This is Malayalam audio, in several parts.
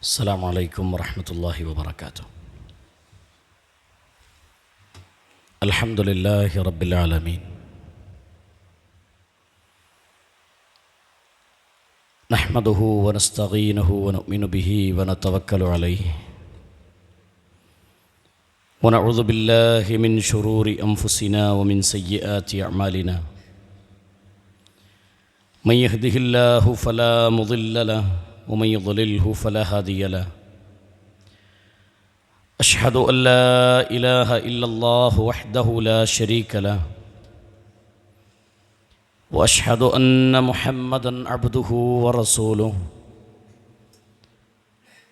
السلام عليكم ورحمة الله وبركاته. الحمد لله رب العالمين، نحمده ونستعينه ونؤمن به ونتوكل عليه، ونعوذ بالله من شرور أنفسنا ومن سيئات أعمالنا. من يهده الله فلا مضل له ومن يضلله فلا هادي له. أشهد أن لا إله إلا الله وحده لا شريك له، وأشهد أن محمدًا عبده ورسوله،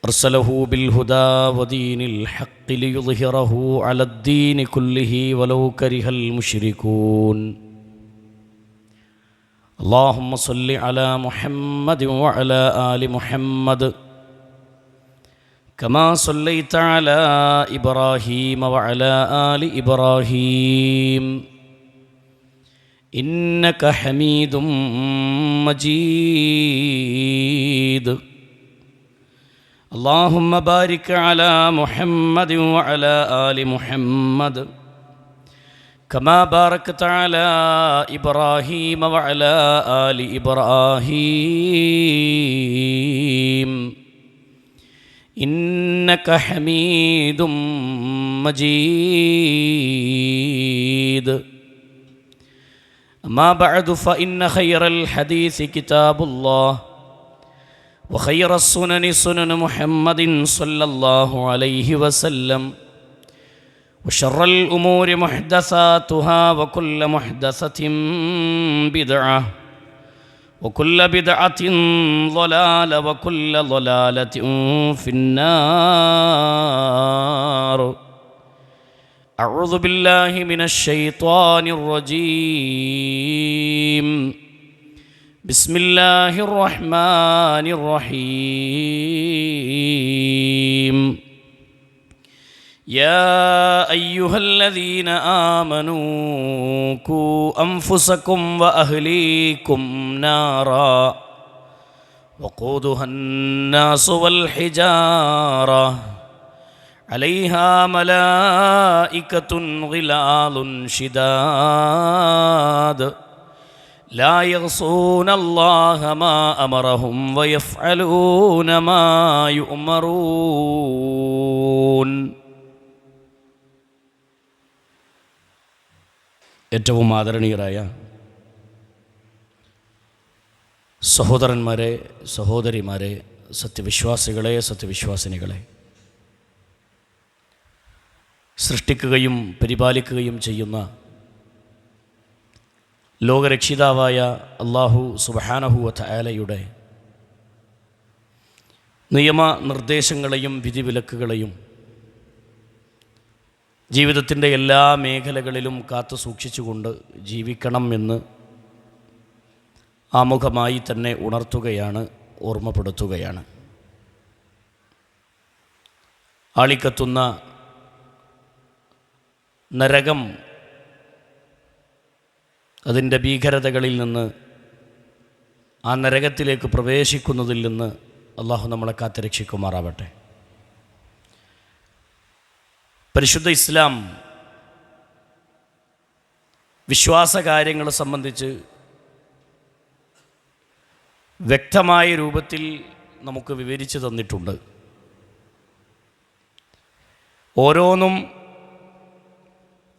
أرسله بالهدى ودين الحق ليظهره على الدين كله ولو كره المشركون. اللهم صل على محمد وعلى آل محمد كما صليت على إبراهيم وعلى آل إبراهيم إنك حميد مجيد. اللهم بارك على محمد وعلى آل محمد كما باركت على إبراهيم وعلى آل إبراهيم إنك حميد مجيد. أما بعد فإن خير الحديث كتاب الله، وخير السنن سنن محمد صلى الله عليه وسلم، وشر الأمور محدثاتها وكل محدثة بدعة وكل بدعة ضلالة وكل ضلالة في النار. أعوذ بالله من الشيطان الرجيم. بسم الله الرحمن الرحيم. يا أيها الذين آمنوا قوا أنفسكم وأهليكم نارا وقودها الناس والحجارة عليها ملائكة غلاظ شداد لا يعصون الله ما أمرهم ويفعلون ما يؤمرون. ഏറ്റവും ആദരണീയരായ സഹോദരന്മാരെ, സഹോദരിമാരെ, സത്യവിശ്വാസികളെ, സത്യവിശ്വാസിനികളെ, സൃഷ്ടിക്കുകയും പരിപാലിക്കുകയും ചെയ്യുന്ന ലോകരക്ഷിതാവായ അല്ലാഹു സുബ്ഹാനഹു വ തആലയുടെ നിയമനിർദ്ദേശങ്ങളെയും വിധിവിലക്കുകളെയും ജീവിതത്തിൻ്റെ എല്ലാ മേഖലകളിലും കാത്തു സൂക്ഷിച്ചുകൊണ്ട് ജീവിക്കണം എന്ന് ആമുഖമായി തന്നെ ഉണർത്തുകയാണ്, ഓർമ്മപ്പെടുത്തുകയാണ്. ആളിക്കത്തുന്ന നരകം, അതിൻ്റെ ഭീകരതകളിൽ നിന്ന്, ആ നരകത്തിലേക്ക് പ്രവേശിക്കുന്നതിൽ നിന്ന് അല്ലാഹു നമ്മളെ കാത്തുരക്ഷിക്കുമാറാവട്ടെ. പരിശുദ്ധ ഇസ്ലാം വിശ്വാസകാര്യങ്ങളെ സംബന്ധിച്ച് വ്യക്തമായ രൂപത്തിൽ നമുക്ക് വിവരിച്ചു തന്നിട്ടുണ്ട്. ഓരോന്നും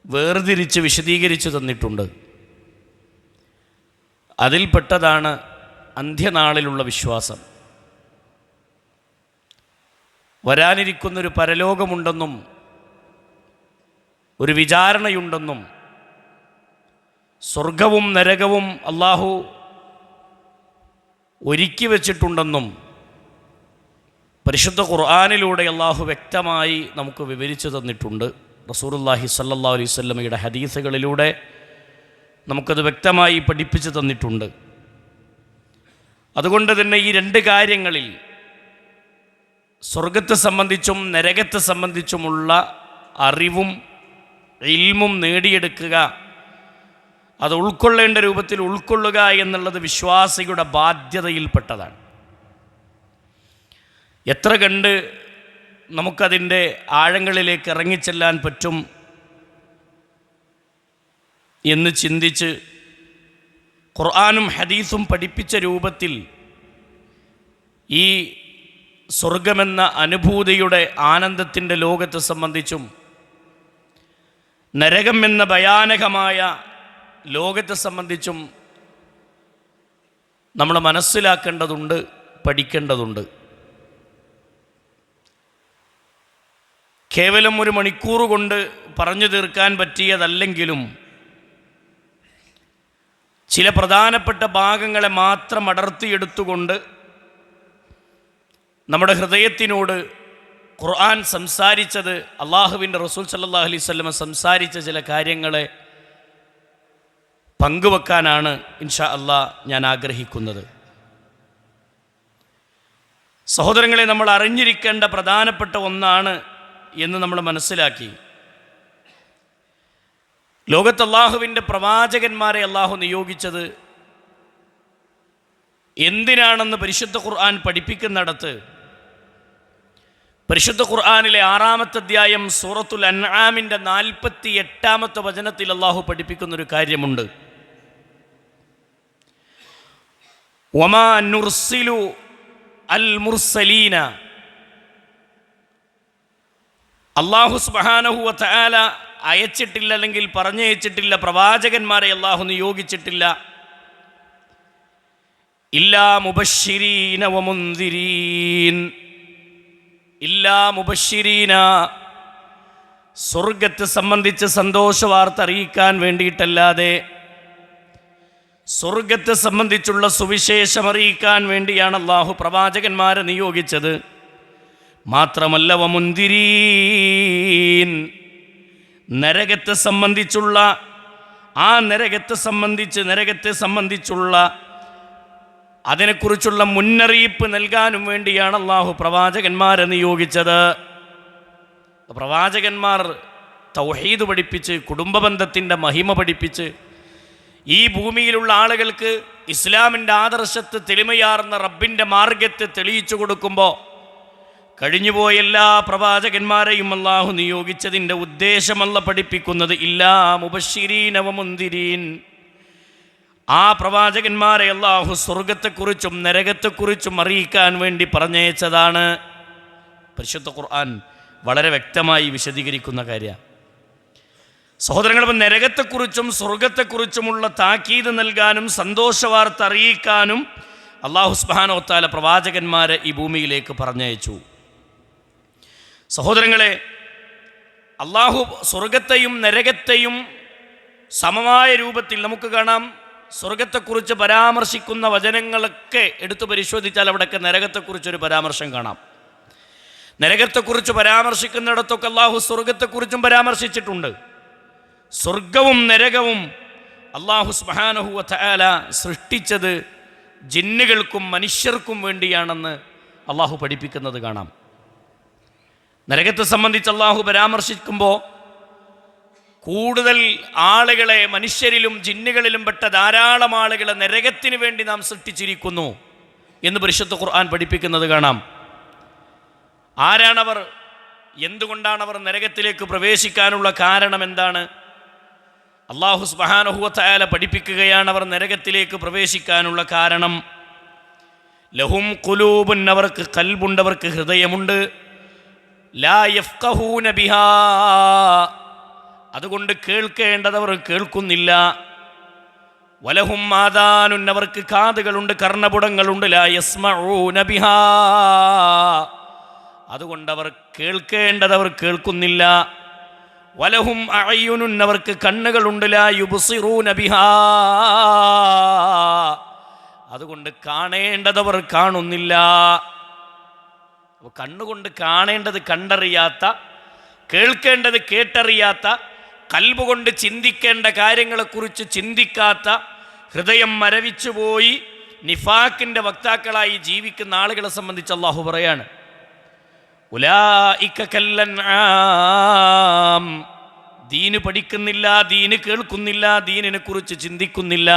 വേർതിരിച്ച് വിശദീകരിച്ചു തന്നിട്ടുണ്ട്. അതിൽപ്പെട്ടതാണ് അന്ത്യനാളിലുള്ള വിശ്വാസം. വരാനിരിക്കുന്നൊരു പരലോകമുണ്ടെന്നും ഒരു വിചാരണയുണ്ടെന്നും സ്വർഗവും നരകവും അല്ലാഹു ഒരുക്കി വച്ചിട്ടുണ്ടെന്നും പരിശുദ്ധ ഖുർആനിലൂടെ അല്ലാഹു വ്യക്തമായി നമുക്ക് വിവരിച്ചു തന്നിട്ടുണ്ട്. റസൂലുള്ളാഹി സ്വല്ലല്ലാഹു അലൈഹി വസല്ലമയുടെ ഹദീസുകളിലൂടെ നമുക്കത് വ്യക്തമായി പഠിപ്പിച്ചു തന്നിട്ടുണ്ട്. അതുകൊണ്ട് തന്നെ ഈ രണ്ട് കാര്യങ്ങളിൽ, സ്വർഗത്തെ സംബന്ധിച്ചും നരകത്തെ സംബന്ധിച്ചുമുള്ള അറിവും ഇൽമും നേടിയെടുക്കുക, അത് ഉൾക്കൊള്ളേണ്ട രൂപത്തിൽ ഉൾക്കൊള്ളുക എന്നുള്ളത് വിശ്വാസിയുടെ ബാധ്യതയിൽപ്പെട്ടതാണ്. എത്ര കണ്ട് നമുക്കതിൻ്റെ ആഴങ്ങളിലേക്ക് ഇറങ്ങിച്ചെല്ലാൻ പറ്റും എന്ന് ചിന്തിച്ച് ഖുർആനും ഹദീസും പഠിപ്പിച്ച രൂപത്തിൽ ഈ സ്വർഗമെന്ന അനുഭൂതിയുടെ ആനന്ദത്തിൻ്റെ ലോകത്തെ സംബന്ധിച്ചും നരകം എന്ന ഭയാനകമായ ലോകത്തെ സംബന്ധിച്ചും നമ്മൾ മനസ്സിലാക്കേണ്ടതുണ്ട്, പഠിക്കേണ്ടതുണ്ട്. കേവലം ഒരു മണിക്കൂർ കൊണ്ട് പറഞ്ഞു തീർക്കാൻ പറ്റിയതല്ലെങ്കിലും ചില പ്രധാനപ്പെട്ട ഭാഗങ്ങളെ മാത്രം അടർത്തിയെടുത്തുകൊണ്ട് നമ്മുടെ ഹൃദയത്തിനോട് ഖുർആൻ സംസാരിച്ചത്, അള്ളാഹുവിൻ്റെ റസൂൽ സല്ലല്ലാഹു അലൈഹി വസല്ലം സംസാരിച്ച ചില കാര്യങ്ങളെ പങ്കുവെക്കാനാണ് ഇൻഷാ അല്ലാഹ് ഞാൻ ആഗ്രഹിക്കുന്നത്. സഹോദരങ്ങളെ, നമ്മൾ അറിഞ്ഞിരിക്കേണ്ട പ്രധാനപ്പെട്ട ഒന്നാണ് എന്ന് നമ്മൾ മനസ്സിലാക്കി. ലോകത്ത് അള്ളാഹുവിൻ്റെ പ്രവാചകന്മാരെ അള്ളാഹു നിയോഗിച്ചത് എന്തിനാണെന്ന് പരിശുദ്ധ ഖുർആൻ പഠിപ്പിക്കുന്നിടത്ത് പരിശുദ്ധ ഖുർആനിലെ 6-ാമത്തെ അധ്യായം സൂറത്തുൽ അൻആമിൻ്റെ 48-ാമത്തെ വചനത്തിൽ അള്ളാഹു പഠിപ്പിക്കുന്നൊരു കാര്യമുണ്ട്. വമാ നുർസിലു അൽ മുർസലീന, അള്ളാഹു സുബ്ഹാനഹു വ തആല അയച്ചിട്ടില്ല, അല്ലെങ്കിൽ പറഞ്ഞയച്ചിട്ടില്ല, പ്രവാചകന്മാരെ അള്ളാഹു നിയോഗിച്ചിട്ടില്ല. ഇല്ലാ മുബശ്ശിരീന വ മുൻദിരീൻ, ഇല്ലാ മുബശ്ശിരീന, സ്വർഗത്തെ സംബന്ധിച്ച് സന്തോഷവാർത്ത അറിയിക്കാൻ വേണ്ടിയിട്ടല്ലാതെ, സ്വർഗത്തെ സംബന്ധിച്ചുള്ള സുവിശേഷം അറിയിക്കാൻ വേണ്ടിയാണ് അള്ളാഹു പ്രവാചകന്മാരെ നിയോഗിച്ചത്. മാത്രമല്ല വ മുൻദിരീൻ, നരകത്തെ സംബന്ധിച്ചുള്ള നരകത്തെ സംബന്ധിച്ചുള്ള അതിനെക്കുറിച്ചുള്ള മുന്നറിയിപ്പ് നൽകാനും വേണ്ടിയാണ് അള്ളാഹു പ്രവാചകന്മാരെ നിയോഗിച്ചത്. പ്രവാചകന്മാർ തൗഹീദ് പഠിപ്പിച്ച്, കുടുംബബന്ധത്തിൻ്റെ മഹിമ പഠിപ്പിച്ച്, ഈ ഭൂമിയിലുള്ള ആളുകൾക്ക് ഇസ്ലാമിൻ്റെ ആദർശത്തെ തെളിമയാർന്ന റബ്ബിൻ്റെ മാർഗത്തെ തെളിയിച്ചു കൊടുക്കുമ്പോൾ കഴിഞ്ഞുപോയ എല്ലാ പ്രവാചകന്മാരെയും അള്ളാഹു നിയോഗിച്ചതിൻ്റെ ഉദ്ദേശമല്ല പഠിപ്പിക്കുന്നത് ഇല്ലാ മുബശ്ശിരീന വ മുൻദിരീൻ. ആ പ്രവാചകന്മാരെ അള്ളാഹു സ്വർഗത്തെക്കുറിച്ചും നരകത്തെക്കുറിച്ചും അറിയിക്കാൻ വേണ്ടി പറഞ്ഞയച്ചതാണ്. പരിശുദ്ധ ഖുർആൻ വളരെ വ്യക്തമായി വിശദീകരിക്കുന്ന കാര്യമാണ്. സഹോദരങ്ങൾ, നരകത്തെക്കുറിച്ചും സ്വർഗത്തെക്കുറിച്ചുമുള്ള താക്കീത് നൽകാനും സന്തോഷവാർത്ത അറിയിക്കാനും അള്ളാഹു സുബ്ഹാനഹു വ തആല പ്രവാചകന്മാരെ ഈ ഭൂമിയിലേക്ക് പറഞ്ഞയച്ചു. സഹോദരങ്ങളെ, അള്ളാഹു സ്വർഗത്തെയും നരകത്തെയും സമമായ രൂപത്തിൽ നമുക്ക് കാണാം. സ്വർഗത്തെക്കുറിച്ച് പരാമർശിക്കുന്ന വചനങ്ങളൊക്കെ എടുത്തു പരിശോധിച്ചാൽ അവിടെയൊക്കെ നരകത്തെക്കുറിച്ചൊരു പരാമർശം കാണാം. നരകത്തെക്കുറിച്ച് പരാമർശിക്കുന്നിടത്തൊക്കെ അള്ളാഹു സ്വർഗത്തെക്കുറിച്ചും പരാമർശിച്ചിട്ടുണ്ട്. സ്വർഗവും നരകവും അള്ളാഹു സുബ്ഹാനഹു വ തആല സൃഷ്ടിച്ചത് ജിന്നുകൾക്കും മനുഷ്യർക്കും വേണ്ടിയാണെന്ന് അള്ളാഹു പഠിപ്പിക്കുന്നത് കാണാം. നരകത്തെ സംബന്ധിച്ച് അള്ളാഹു പരാമർശിക്കുമ്പോൾ കൂടുതൽ ആളുകളെ, മനുഷ്യരിലും ജിന്നുകളിലും പെട്ട ധാരാളം ആളുകളെ നരകത്തിന് വേണ്ടി നാം സൃഷ്ടിച്ചിരിക്കുന്നു എന്ന് പരിശുദ്ധ ഖുർആൻ പഠിപ്പിക്കുന്നത് കാണാം. ആരാണവർ? എന്തുകൊണ്ടാണവർ നരകത്തിലേക്ക് പ്രവേശിക്കാനുള്ള കാരണം എന്താണ്? അല്ലാഹു സുബ്ഹാനഹു വ തആല പഠിപ്പിക്കുകയാണ് അവർ നരകത്തിലേക്ക് പ്രവേശിക്കാനുള്ള കാരണം. ലഹും ഖുലൂബുൻ, അവർക്ക് ഖൽബുണ്ട്, അവർക്ക് ഹൃദയമുണ്ട്. ലാ യഫ്ഖഹൂന ബിഹാ, അതുകൊണ്ട് കേൾക്കേണ്ടതവർ കേൾക്കുന്നില്ല. വലഹും ആദാനുൻ, അവർക്ക് കാതുകളുണ്ട്, കർണപുടങ്ങളുണ്ട്. ലാ യസ്മഊന ബിഹാ, അതുകൊണ്ടവർ കേൾക്കേണ്ടതവർ കേൾക്കുന്നില്ല. വലഹും അഅയുനുൻ, അവർക്ക് കണ്ണുകളുണ്ട്. ലാ യുബ്സിറൂന ബിഹാ, അതുകൊണ്ട് കാണേണ്ടതവർ കാണുന്നില്ല. അപ്പോൾ കണ്ണുകൊണ്ട് കാണേണ്ടത് കണ്ടറിയാത്ത, കേൾക്കേണ്ടത് കേട്ടറിയാത്ത, കൽബുകൊണ്ട് ചിന്തിക്കേണ്ട കാര്യങ്ങളെക്കുറിച്ച് ചിന്തിക്കാത്ത, ഹൃദയം മരവിച്ചുപോയി നിഫാക്കിൻ്റെ വക്താക്കളായി ജീവിക്കുന്ന ആളുകളെ സംബന്ധിച്ച് അല്ലാഹു പറയാണ്, ഉലൈക കല്ലൻആം, ദീന് പഠിക്കുന്നില്ല, ദീന് കേൾക്കുന്നില്ല, ദീനിനെ കുറിച്ച് ചിന്തിക്കുന്നില്ല,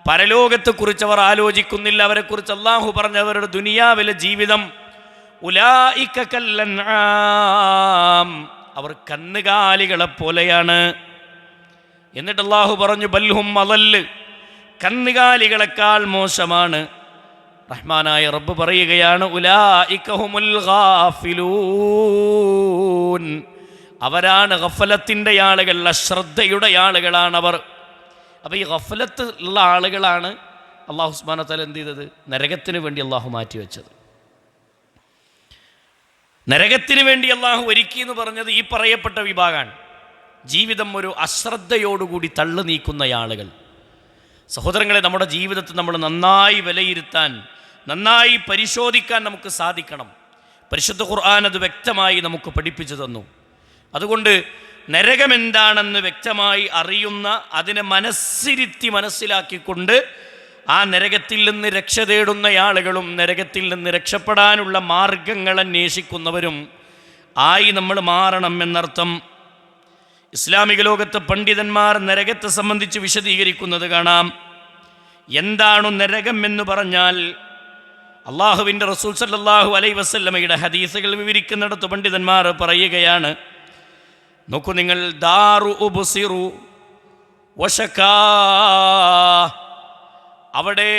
പരലോകത്തെക്കുറിച്ച് അവർ ആലോചിക്കുന്നില്ല. അവരെക്കുറിച്ച് അല്ലാഹു പറഞ്ഞവരുടെ ദുനിയാവിലെ ജീവിതം ഉലൈക കല്ലൻആം, അവർ കന്നുകാലികളെ പോലെയാണ്. എന്നിട്ട് അല്ലാഹു പറഞ്ഞു ബൽഹും അളല്ല്, കന്നുകാലികളെക്കാൾ മോശമാണ്. റഹ്മാനായ റബ്ബ് പറയുകയാണ് ഉലൈക ഹുമുൽ ഗാഫിലൂൻ, അവരാണ് ഗഫലത്തിൻ്റെ ആളുകൾ, അശ്രദ്ധയുടെ ആളുകളാണ് അവർ. അപ്പോൾ ഈ ഗഫലത്ത് ഉള്ള ആളുകളാണ് അല്ലാഹു സുബ്ഹാനഹു വ തആല എന്ത് ചെയ്തത്? നരകത്തിന് വേണ്ടി അല്ലാഹു മാറ്റിവെച്ചത്. നരകത്തിന് വേണ്ടി അല്ലാഹു ഒരുക്കി എന്ന് പറഞ്ഞത് ഈ പറയപ്പെട്ട വിഭാഗമാണ്. ജീവിതം ഒരു അശ്രദ്ധയോടുകൂടി തള്ളു നീക്കുന്ന ആളുകൾ. സഹോദരങ്ങളെ, നമ്മുടെ ജീവിതത്തിൽ നമ്മൾ നന്നായി വിലയിരുത്താൻ, നന്നായി പരിശോധിക്കാൻ നമുക്ക് സാധിക്കണം. പരിശുദ്ധ ഖുർആൻ അത് വ്യക്തമായി നമുക്ക് പഠിപ്പിച്ചു തന്നു. അതുകൊണ്ട് നരകമെന്താണെന്ന് വ്യക്തമായി അറിയുന്ന, അതിനെ മനസ്സിരുത്തി മനസ്സിലാക്കിക്കൊണ്ട് ആ നരകത്തിൽ നിന്ന് രക്ഷ തേടുന്ന ആളുകളും നരകത്തിൽ നിന്ന് രക്ഷപ്പെടാനുള്ള മാർഗങ്ങൾ അന്വേഷിക്കുന്നവരും ആയി നമ്മൾ മാറണം എന്നർത്ഥം. ഇസ്ലാമിക ലോകത്തെ പണ്ഡിതന്മാർ നരകത്തെ സംബന്ധിച്ച് വിശദീകരിക്കുന്നത് കാണാം. എന്താണ് നരകം എന്ന് പറഞ്ഞാൽ, അള്ളാഹുവിൻ്റെ റസൂൽ സല്ലല്ലാഹു അലൈഹി വസല്ലമയുടെ ഹദീസുകൾ വിവരിക്കുന്നിടത്ത് പണ്ഡിതന്മാർ പറയുകയാണ്, നോക്കൂ നിങ്ങൾ, ദാറു ഉബ്സിറു വശകാ, അവിടെ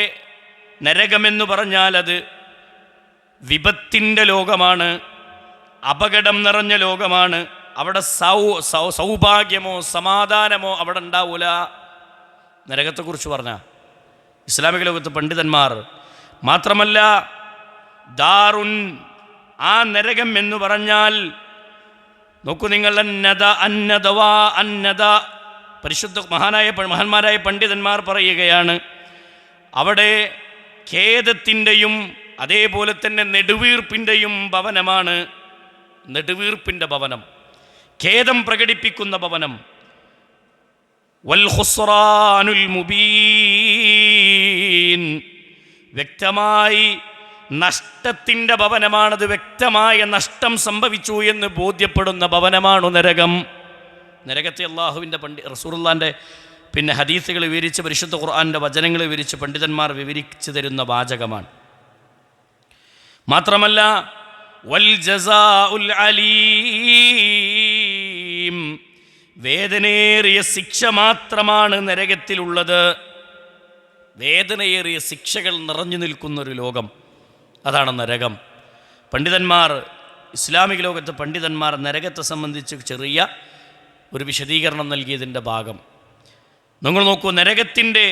നരകമെന്ന് പറഞ്ഞാൽ അത് വിപത്തിൻ്റെ ലോകമാണ്, അപകടം നിറഞ്ഞ ലോകമാണ്. അവിടെ സൗഭാഗ്യമോ സമാധാനമോ അവിടെ ഉണ്ടാവൂല. നരകത്തെക്കുറിച്ച് പറഞ്ഞ ഇസ്ലാമിക ലോകത്ത് പണ്ഡിതന്മാർ മാത്രമല്ല, ദാറുൻ, ആ നരകം എന്ന് പറഞ്ഞാൽ നോക്കൂ നിങ്ങൾ, അന്നദ, പരിശുദ്ധ മഹാന്മാരായ പണ്ഡിതന്മാർ പറയുകയാണ്, അവിടെ ഖേദത്തിൻ്റെയും അതേപോലെ തന്നെ നെടുവീർപ്പിൻ്റെയും ഭവനമാണ്. നെടുവീർപ്പിൻ്റെ ഭവനം, ഖേദം പ്രകടിപ്പിക്കുന്ന ഭവനം. വൽ ഖുസ്റാനുൽ മുബീൻ, വ്യക്തമായി നഷ്ടത്തിൻ്റെ ഭവനമാണത്. വ്യക്തമായ നഷ്ടം സംഭവിച്ചു എന്ന് ബോധ്യപ്പെടുന്ന ഭവനമാണു നരകം. നരകത്തെ അള്ളാഹുവിൻ്റെ റസൂലുള്ളാഹിൻ്റെ ഹദീസുകൾ വിവരിച്ച്, പരിശുദ്ധ ഖുർആൻ്റെ വചനങ്ങൾ വിവരിച്ച് പണ്ഡിതന്മാർ വിവരിച്ചു തരുന്ന വാചകമാണ്. മാത്രമല്ല വൽ ജസാഉൽ അലീം, വേദനയേറിയ ശിക്ഷ മാത്രമാണ് നരകത്തിലുള്ളത്. വേദനയേറിയ ശിക്ഷകൾ നിറഞ്ഞു നിൽക്കുന്നൊരു ലോകം, അതാണ് നരകം. പണ്ഡിതന്മാർ, ഇസ്ലാമിക ലോകത്തെ പണ്ഡിതന്മാർ നരകത്തെ സംബന്ധിച്ച് ചെറിയ ഒരു വിശദീകരണം നൽകിയതിൻ്റെ ഭാഗം നിങ്ങൾ നോക്കൂ. നരകത്തിൻ്റെ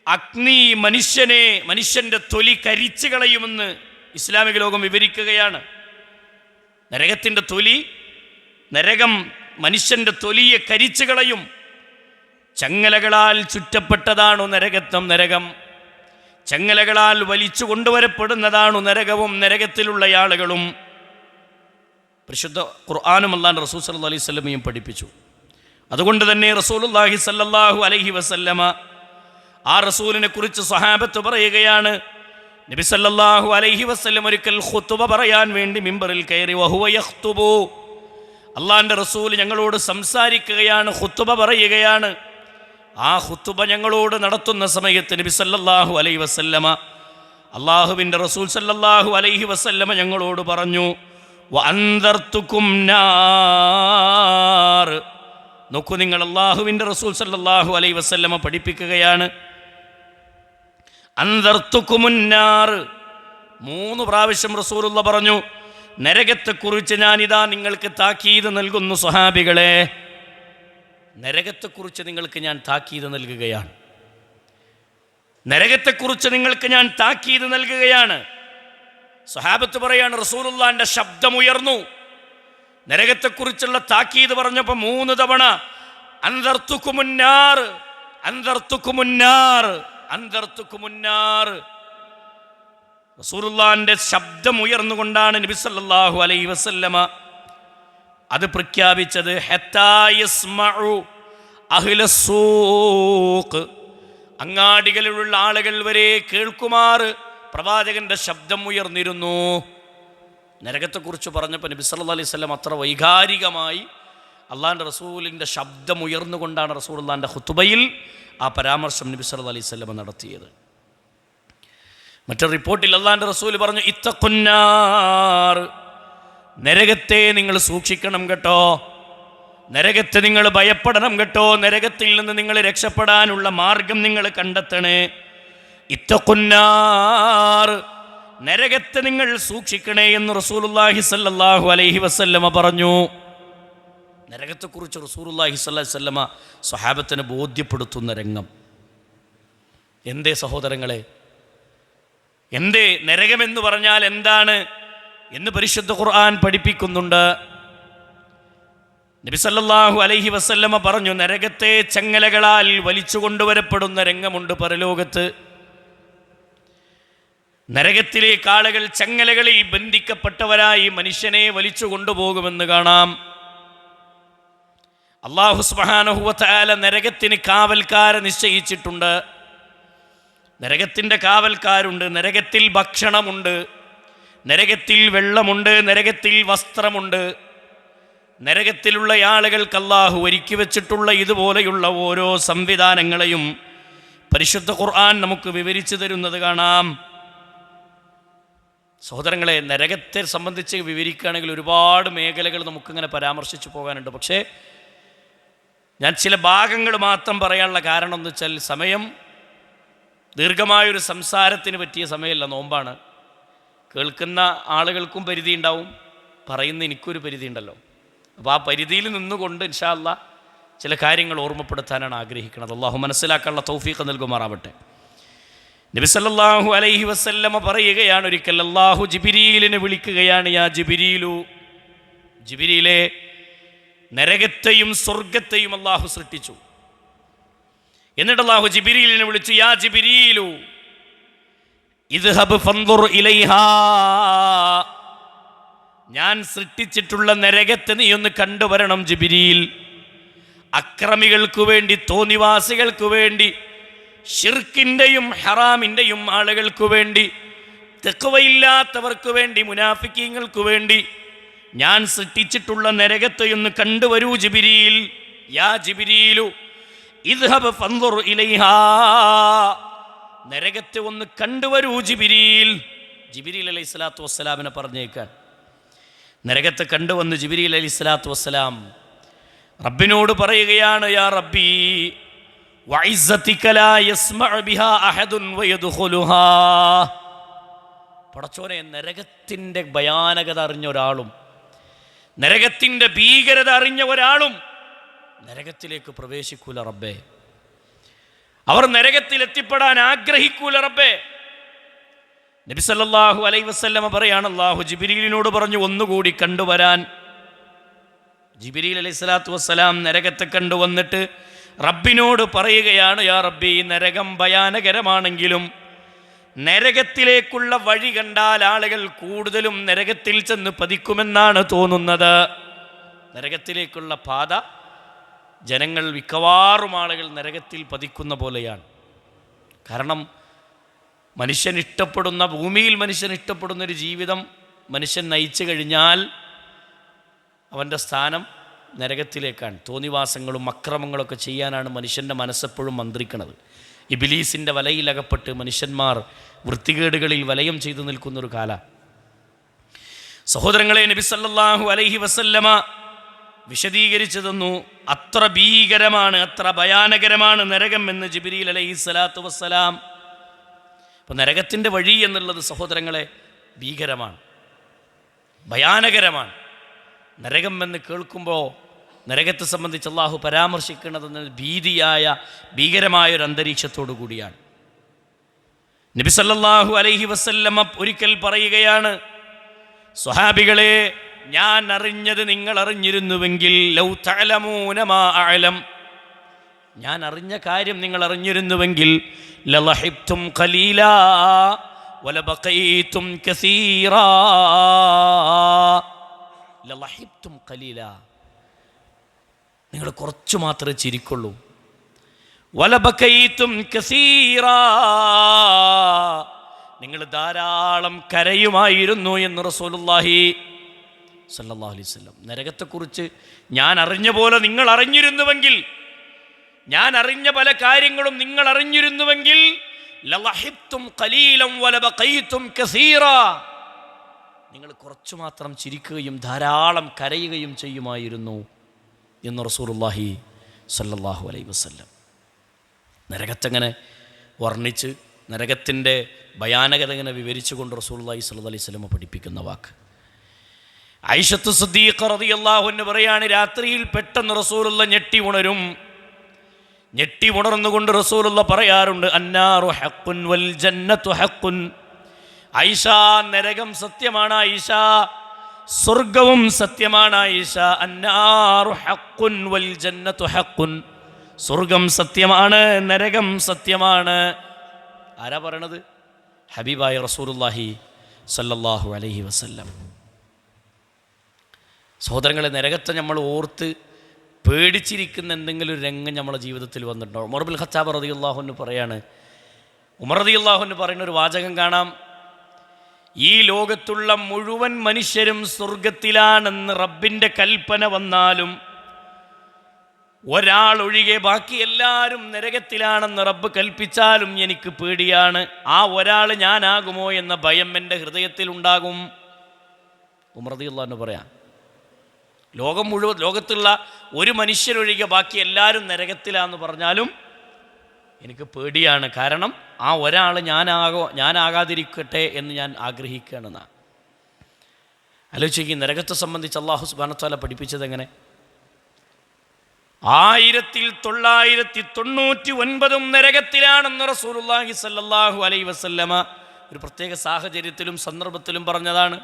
അഗ്നി മനുഷ്യൻ്റെ തൊലി കരിച്ചു കളയുമെന്ന് ഇസ്ലാമിക ലോകം വിവരിക്കുകയാണ്. നരകത്തിൻ്റെ തൊലി, നരകം മനുഷ്യൻ്റെ തൊലിയെ കരിച്ചു കളയും. ചങ്ങലകളാൽ ചുറ്റപ്പെട്ടതാണു നരകം. ചങ്ങലകളാൽ വലിച്ചു കൊണ്ടുവരപ്പെടുന്നതാണു നരകവും നരകത്തിലുള്ള ആളുകളും. പരിശുദ്ധ ഖുർആനും അല്ലാഹുവിൻ്റെ റസൂൽ സല്ലല്ലാഹു അലൈഹി വസല്ലമയും പഠിപ്പിച്ചു. അതുകൊണ്ട് തന്നെ റസൂലുള്ളാഹി സല്ലല്ലാഹു അലൈഹി വസല്ലമ, ആ റസൂലിനെ കുറിച്ച് സ്വഹാബത്ത് പറയുകയാണ്, നബി സല്ലല്ലാഹു അലൈഹി വസല്ലം ഒരിക്കൽ ഖുതുബ പറയാൻ വേണ്ടി മിമ്പറിൽ കയറി. വഹുവ യഖ്തുബു, അള്ളാഹിൻ്റെ റസൂൽ ഞങ്ങളോട് സംസാരിക്കുകയാണ്, ഖുതുബ പറയുകയാണ്. ആ ഖുതുബ ഞങ്ങളോട് നടത്തുന്ന സമയത്ത് നബി സല്ലല്ലാഹു അലൈഹി വസല്ലമ, അള്ളാഹുവിൻ്റെ റസൂൽ സല്ലല്ലാഹു അലൈഹി വസല്ലമ ഞങ്ങളോട് പറഞ്ഞു, വഅൻദർതുകും നാർ. നോക്കൂ നിങ്ങൾ, അള്ളാഹുവിൻ്റെ റസൂൽ സല്ലല്ലാഹു അലൈഹി വസല്ലമ പഠിപ്പിക്കുകയാണ്, അൻദർതുകുമുൻ നാർ. 3 പ്രാവശ്യം റസൂലുള്ള പറഞ്ഞു, നരകത്തെക്കുറിച്ച് ഞാനിതാ നിങ്ങൾക്ക് താക്കീത് നൽകുന്നു സ്വഹാബികളെ. നരകത്തെക്കുറിച്ച് നിങ്ങൾക്ക് ഞാൻ താക്കീത് നൽകുകയാണ്. നരകത്തെക്കുറിച്ച് നിങ്ങൾക്ക് ഞാൻ താക്കീത് നൽകുകയാണ്. സ്വഹാബത്ത് പറയാണ്, റസൂലുള്ളാഹിന്റെ ശബ്ദമുയർന്നു. നരകത്തെക്കുറിച്ചുള്ള താക്കീത് പറഞ്ഞപ്പോൾ 3 തവണ അൻദർതുകുമുൻ നാർ, അൻദർതുകുമുൻ നാർ, അൻദർതുകുമുൻ നാർ. റസൂലുള്ളാഹിന്റെ ശബ്ദമുയർന്നുകൊണ്ടാണ് നബി സല്ലല്ലാഹു അലൈഹി വസല്ലമ അത് പ്രഖ്യാപിച്ചത്. ഹത്താ യസ്മഉ അഹ്ലസ്സൂഖ്, അങ്ങാടികളിലുള്ള ആളുകൾ വരെ കേൾക്കുമാർ പ്രവാചകന്റെ ശബ്ദം ഉയർന്നിരുന്നു. നരകത്തെക്കുറിച്ച് പറഞ്ഞപ്പോൾ നബി സല്ലല്ലാഹു അലൈഹി വസല്ലം അത്ര വൈകാരികമായി അള്ളാഹിൻ്റെ റസൂലിൻ്റെ ശബ്ദം ഉയർന്നുകൊണ്ടാണ് റസൂലുള്ളാഹിൻ്റെ ഖുതുബയിൽ ആ പരാമർശം നബി സല്ലല്ലാഹു അലൈഹി വസല്ലം നടത്തിയത്. മറ്റൊരു റിപ്പോർട്ടിൽ അല്ലാഹുവിൻ്റെ റസൂൽ പറഞ്ഞു, ഇത്തഖുന്നാർ, നരകത്തെ നിങ്ങൾ സൂക്ഷിക്കണം കേട്ടോ, നരകത്തെ നിങ്ങൾ ഭയപ്പെടണം കേട്ടോ, നരകത്തിൽ നിന്ന് നിങ്ങൾ രക്ഷപ്പെടാനുള്ള മാർഗം നിങ്ങൾ കണ്ടെത്തണേ. ഇത്തഖുന്നാർ, നരകത്തെ നിങ്ങൾ സൂക്ഷിക്കണേ എന്ന് റസൂലുള്ളാഹി സ്വല്ലല്ലാഹു അലൈഹി വസല്ലമ പറഞ്ഞു. നരകത്തെക്കുറിച്ച് റസൂലുള്ളാഹി സ്വല്ലല്ലാഹു അലൈഹി വസല്ലമ സ്വഹാബത്തിനെ ബോധ്യപ്പെടുത്തുന്ന രംഗം. എന്തേ സഹോദരങ്ങളെ, എന്തേ നരകമെന്ന് പറഞ്ഞാൽ എന്താണ് എന്ന് പരിശുദ്ധ ഖുർആൻ പഠിപ്പിക്കുന്നുണ്ട്. നബി സല്ലല്ലാഹു അലൈഹി വസല്ലമ പറഞ്ഞു, നരകത്തെ ചങ്ങലകളാൽ വലിച്ചു കൊണ്ടുവരപ്പെടുന്ന രംഗമുണ്ട് പരലോകത്ത്. നരകത്തിലേക്ക് ആളുകൾ ചങ്ങലകളിൽ ബന്ധിക്കപ്പെട്ടവരായി മനുഷ്യനെ വലിച്ചു കൊണ്ടുപോകുമെന്ന് കാണാം. അല്ലാഹു സുബ്ഹാനഹു വ തആല നരകത്തിന് കാവൽക്കാരെ നിശ്ചയിച്ചിട്ടുണ്ട്. നരകത്തിൻ്റെ കാവൽക്കാരുണ്ട്. നരകത്തിൽ ഭക്ഷണമുണ്ട്, നരകത്തിൽ വെള്ളമുണ്ട്, നരകത്തിൽ വസ്ത്രമുണ്ട്. നരകത്തിലുള്ള ആളുകൾക്ക് അല്ലാഹു ഒരുക്കി വെച്ചിട്ടുള്ള ഇതുപോലെയുള്ള ഓരോ സംവിധാനങ്ങളെയും പരിശുദ്ധ ഖുർആൻ നമുക്ക് വിവരിച്ചു തരുന്നത് കാണാം. സഹോദരങ്ങളെ, നരകത്തെ സംബന്ധിച്ച് വിവരിക്കുകയാണെങ്കിൽ ഒരുപാട് മേഖലകൾ നമുക്കിങ്ങനെ പരാമർശിച്ചു പോകാനുണ്ട്. പക്ഷേ ഞാൻ ചില ഭാഗങ്ങൾ മാത്രം പറയാനുള്ള കാരണം എന്ന് വെച്ചാൽ സമയം ദീർഘമായൊരു സംസാരത്തിന് പറ്റിയ സമയമല്ല, നോമ്പാണ്. കേൾക്കുന്ന ആളുകൾക്കും പരിധി ഉണ്ടാവും, പറയുന്ന എനിക്കൊരു പരിധി ഉണ്ടല്ലോ. അപ്പോൾ ആ പരിധിയിൽ നിന്നുകൊണ്ട് ഇൻഷാ അല്ലാഹ് ചില കാര്യങ്ങൾ ഓർമ്മപ്പെടുത്താനാണ് ആഗ്രഹിക്കുന്നത്. അല്ലാഹു മനസ്സിലാക്കാനുള്ള തൗഫീഖ് നൽകുമാറാവട്ടെ. നബി സല്ലല്ലാഹു അലൈഹി വസല്ലമ പറയുകയാണ്, ഒരിക്കൽ അല്ലാഹു ജിബ്രീലിനെ വിളിക്കുകയാണ്, യാ ജിബ്രീലു, ജിബ്രീലേ, നരകത്തെയും സ്വർഗത്തെയും അല്ലാഹു സൃഷ്ടിച്ചു. എന്നിട്ട് അല്ലാഹു ജിബ്രീലിനെ വിളിച്ചു, യാ ജിബ്രീലു ഇദ്ഹബ് ഫൻദുർ ഇലൈഹാ, ഞാൻ സൃഷ്ടിച്ചിട്ടുള്ള നരകത്തെ നീ ഒന്ന് കണ്ടുവരണം ജിബ്രീൽ. അക്രമികൾക്കു വേണ്ടി, തോന്നിവാസികൾക്കു വേണ്ടി, ശിർക്കിൻ്റെയും ഹറാമിൻ്റെയും ആളുകൾക്കു വേണ്ടി, തഖ്വയില്ലാത്തവർക്ക് വേണ്ടി, മുനാഫിക്കീങ്ങൾക്ക് വേണ്ടി ഞാൻ സൃഷ്ടിച്ചിട്ടുള്ള നരകത്തെ ഒന്ന് കണ്ടുവരൂ ജിബ്രീൽ. യാ ജിബ്രീലു ഇദ്ഹബ് ഫൻദുർ ഇലൈഹാ, നരകത്തെ ഒന്ന് കണ്ടുവരൂ ജിബ്രീൽ. ജിബ്രീൽ അലൈഹിസ്സലാത്തു വസ്സലാമിനെ പറഞ്ഞേക്കാൻ. നരകത്തെ കണ്ടുവന്ന് ജിബ്രീൽ അലൈഹിസ്സലാത്തു വസ്സലാം റബ്ബിനോട് പറയുകയാണ്, യാ റബ്ബി വഇസ്സതിക ലാ യസ്മഉ ബിഹാ അഹദുൻ വയദ്ഖുലുഹാ. പടച്ചോനെ, നരകത്തിൻ്റെ ഭയാനകത അറിഞ്ഞ ഒരാളും നരകത്തിൻ്റെ ഭീകരത അറിഞ്ഞ ഒരാളും നരകത്തിലേക്ക് പ്രവേശിക്കൂല റബ്ബേ. അവർ നരകത്തിൽ എത്തിപ്പെടാൻ ആഗ്രഹിക്കൂല റബ്ബേ. നബി സല്ലല്ലാഹു അലൈഹി വസല്ലമ പറയാണ്, അല്ലാഹു ജിബ്രീലിനോട് പറഞ്ഞു ഒന്നുകൂടി കണ്ടുവരാൻ. ജിബ്രീൽ അലൈഹിസ്സലാത്തു വസ്സലാം നരകത്തെ കണ്ടുവന്നിട്ട് റബ്ബിനോട് പറയുകയാണ്, യാ റബ്ബി, നരകം ഭയാനകരമാണെങ്കിലും നരകത്തിലേക്കുള്ള വഴി കണ്ടാൽ ആളുകൾ കൂടുതലും നരകത്തിൽ ചെന്ന് പതിക്കുമെന്നാണ് തോന്നുന്നത്. നരകത്തിലേക്കുള്ള പാത ജനങ്ങൾ മിക്കവാറും ആളുകൾ നരകത്തിൽ പതിക്കുന്ന പോലെയാണ്. കാരണം മനുഷ്യൻ ഇഷ്ടപ്പെടുന്ന, ഭൂമിയിൽ മനുഷ്യൻ ഇഷ്ടപ്പെടുന്നൊരു ജീവിതം മനുഷ്യൻ നയിച്ചു കഴിഞ്ഞാൽ അവൻ്റെ സ്ഥാനം നരകത്തിലേക്കാണ്. തോന്നിവാസങ്ങളും അക്രമങ്ങളൊക്കെ ചെയ്യാനാണ് മനുഷ്യൻ്റെ മനസ്സെപ്പോഴും മന്ത്രിക്കുന്നത്. ഇബ്ലീസിൻ്റെ വലയിലകപ്പെട്ട് മനുഷ്യന്മാർ വൃത്തികേടുകളിൽ വലയം ചെയ്തു നിൽക്കുന്നൊരു കാല. സഹോദരങ്ങളെ, നബി സല്ലല്ലാഹു അലൈഹി വസല്ലമ വിശദീകരിച്ചു തന്നു, അത്ര ഭീകരമാണ്, അത്ര ഭയാനകരമാണ് നരകം എന്ന് ജിബ്രീൽ അലൈഹിസ്സലാത്തു വസ്സലാം. അപ്പോൾ നരകത്തിൻ്റെ വഴി എന്നുള്ളത് സഹോദരങ്ങളെ ഭീകരമാണ്, ഭയാനകരമാണ്. നരകം എന്ന് കേൾക്കുമ്പോൾ നരകത്തെ സംബന്ധിച്ച് അല്ലാഹു പരാമർശിക്കുന്നത് ഭീതിയായ, ഭീകരമായൊരു അന്തരീക്ഷത്തോടു കൂടിയാണ്. നബി സല്ലല്ലാഹു അലൈഹി വസല്ലമ ഒരിക്കൽ പറയുകയാണ്, സ്വഹാബികളെ, ഞാൻ അറിഞ്ഞത് നിങ്ങൾ അറിഞ്ഞിരുന്നുവെങ്കിൽ, ലൗ തഅലമൂന മാ അഅലം, ഞാൻ അറിഞ്ഞ കാര്യം നിങ്ങൾ അറിഞ്ഞിരുന്നുവെങ്കിൽ, ലളഹിബ്തും ഖലീലാ വലബഖീതും കസീറാ. ലളഹിബ്തും ഖലീലാ, നിങ്ങൾ കുറച്ചു മാത്രമേ ചിരിക്കുള്ളൂ. വലബഖീതും കസീറാ, നിങ്ങൾ ധാരാളം കരയുമായിരുന്നു എന്ന് റസൂലുള്ളാഹി സല്ലല്ലാഹു അലൈഹി വസല്ലം. നരകത്തെക്കുറിച്ച് ഞാൻ അറിഞ്ഞ പോലെ നിങ്ങൾ അറിഞ്ഞിരുന്നുവെങ്കിൽ, ഞാൻ അറിഞ്ഞ പല കാര്യങ്ങളും നിങ്ങൾ അറിഞ്ഞിരുന്നുവെങ്കിൽ, ലളഹിബ്തും ഖലീലൻ വലബഖൈതും കസീറാ. നിങ്ങൾ കുറച്ചു മാത്രം ചിരിക്കുകയും ധാരാളം കരയുകയും ചെയ്യുമായിരുന്നു എന്ന് റസൂലുള്ളാഹി സ്വല്ലല്ലാഹു അലൈഹി വസല്ലം. നരകത്തെങ്ങനെ വർണ്ണിച്ച് നരകത്തിൻ്റെ ഭയാനകത ഇങ്ങനെ വിവരിച്ചുകൊണ്ട് റസൂലുള്ളാഹി സ്വല്ലല്ലാഹു അലൈഹി വസല്ലം പഠിപ്പിക്കുന്ന വാക്ക്. ആയിഷത്തു സിദ്ദീഖ റളിയല്ലാഹു അൻഹ പറയാണ്, രാത്രിയിൽ പെട്ടെന്ന് റസൂലുള്ള ഞെട്ടി ഉണരും. ഞെട്ടി ഉണർന്നുകൊണ്ട് റസൂലുള്ള പറയാറുണ്ട്, അന്നാറു ഹഖ്ഖുൻ വൽ ജന്നത്തു ഹഖ്ഖുൻ. ആയിഷ, നരകം സത്യമാണ് ആയിഷ, സ്വർഗവും സത്യമാണ് ആയിഷ. അന്നാറു ഹഖ്ഖുൻ വൽ ജന്നത്തു ഹഖ്ഖുൻ. സ്വർഗം സത്യമാണ്, നരകം സത്യമാണ്. ആരാ പറയണത്? ഹബീബായ റസൂലുള്ളാഹി സ്വല്ലല്ലാഹു അലൈഹി വസല്ലം. സഹോദരങ്ങളെ, നരകത്തെ നമ്മൾ ഓർത്ത് പേടിച്ചിരിക്കുന്ന എന്തെങ്കിലും ഒരു രംഗം നമ്മുടെ ജീവിതത്തിൽ വന്നിട്ടുണ്ടോ? ഉമർ ഇബ്നുൽ ഖത്താബ് റളിയല്ലാഹു അൻഹു പറയാണ്, ഉമർ റളിയല്ലാഹു അൻഹു പറയുന്ന ഒരു വാചകം കാണാം, ഈ ലോകത്തുള്ള മുഴുവൻ മനുഷ്യരും സ്വർഗത്തിലാണെന്ന് റബ്ബിൻ്റെ കൽപ്പന വന്നാലും ഒരാൾ ഒഴികെ ബാക്കി എല്ലാവരും നരകത്തിലാണെന്ന് റബ്ബ് കൽപ്പിച്ചാലും എനിക്ക് പേടിയാണ്. ആ ഒരാൾ ഞാനാകുമോ എന്ന ഭയം എൻ്റെ ഹൃദയത്തിലുണ്ടാകും. ഉമർ റളിയല്ലാഹു അൻഹു പറയാം, ലോകത്തുള്ള ഒരു മനുഷ്യരൊഴികെ ബാക്കി എല്ലാവരും നരകത്തിലാന്ന് പറഞ്ഞാലും എനിക്ക് പേടിയാണ്. കാരണം ആ ഒരാൾ ഞാനാകാതിരിക്കട്ടെ എന്ന് ഞാൻ ആഗ്രഹിക്കുകയാണെന്നാണ്. ആലോചിക്കുക, നരകത്തെ സംബന്ധിച്ച് അല്ലാഹു സുബ്ഹാനഹു വ തആല പഠിപ്പിച്ചത് എങ്ങനെ? 1999 നരകത്തിലാണെന്ന് റസൂലുള്ളാഹി സ്വല്ലല്ലാഹു അലൈഹി വസല്ലമ ഒരു പ്രത്യേക സാഹചര്യത്തിലും സന്ദർഭത്തിലും പറഞ്ഞതാണ്.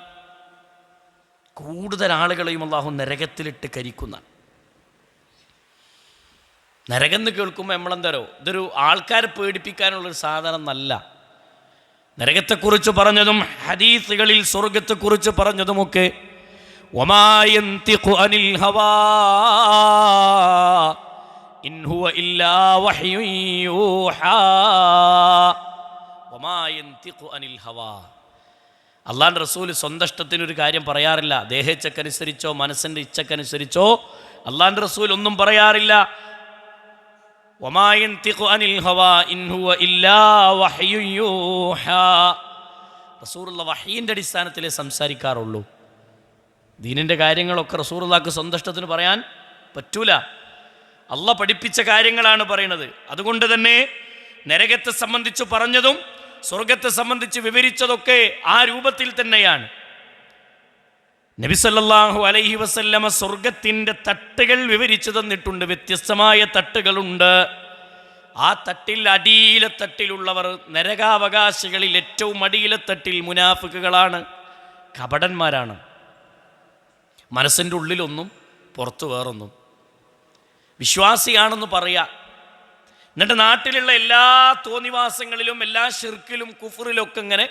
കൂടുതൽ ആളുകളെയും അല്ലാഹു നരകത്തിലിട്ട് കരിക്കുന്ന. നരകം എന്ന് കേൾക്കുമ്പോൾ നമ്മളെന്തരോ ഇതൊരു ആൾക്കാരെ പേടിപ്പിക്കാനുള്ളൊരു സാധനം എന്നല്ല. നരകത്തെക്കുറിച്ച് പറഞ്ഞതും ഹദീസുകളിൽ സ്വർഗത്തെക്കുറിച്ച് പറഞ്ഞതുമൊക്കെ വമാ യന്തിഖു അനിൽ ഹവാ ഇൻ ഹുവ ഇല്ലാ വഹ്യുൻ യൂഹാ. വമാ യന്തിഖു അനിൽ ഹവാ. അള്ളാഹുവിൻ്റെ റസൂൽ സ്വന്തം ഇഷ്ടത്തിനൊരു കാര്യം പറയാറില്ല. ദേഹേച്ഛക്കനുസരിച്ചോ മനസ്സിൻ്റെ ഇച്ഛക്കനുസരിച്ചോ അള്ളാഹുവിൻ്റെ റസൂൽ ഒന്നും പറയാറില്ല. വമാ യന്തിഖു അനിൽ ഹവാ ഇൻ ഹുവ ഇല്ലാ വഹ്യുൻ യൂഹാ. റസൂലുള്ള വഹീൻ്റെ അടിസ്ഥാനത്തിലേ സംസാരിക്കാറുള്ളൂ. ദീനിൻ്റെ കാര്യങ്ങളൊക്കെ റസൂലുള്ളാഹിക്ക് സ്വന്തം ഇഷ്ടത്തിന് പറയാൻ പറ്റൂല. അള്ളാഹ് പഠിപ്പിച്ച കാര്യങ്ങളാണ് പറയുന്നത്. അതുകൊണ്ട് തന്നെ നരകത്തെ സംബന്ധിച്ച് പറഞ്ഞതും സ്വർഗത്തെ സംബന്ധിച്ച് വിവരിച്ചതൊക്കെ ആ രൂപത്തിൽ തന്നെയാണ്. നബി സല്ലല്ലാഹു അലൈഹി വസല്ലമ സ്വർഗത്തിൻ്റെ തട്ടുകൾ വിവരിച്ചു തന്നിട്ടുണ്ട്. വ്യത്യസ്തമായ തട്ടുകളുണ്ട്. ആ തട്ടിൽ അടിയിലെ തട്ടിലുള്ളവർ നരകാവകാശികളിൽ ഏറ്റവും അടിയിലെ തട്ടിൽ മുനാഫിക്കുകളാണ്, കപടന്മാരാണ്. മനസ്സിൻ്റെ ഉള്ളിലൊന്നും പുറത്തു വേറൊന്നും. വിശ്വാസിയാണെന്ന് പറയാ, എന്നിട്ട് നാട്ടിലുള്ള എല്ലാ തോന്നിവാസങ്ങളിലും എല്ലാ ശിർക്കിലും കുഫറിലൊക്കെ ഇങ്ങനെ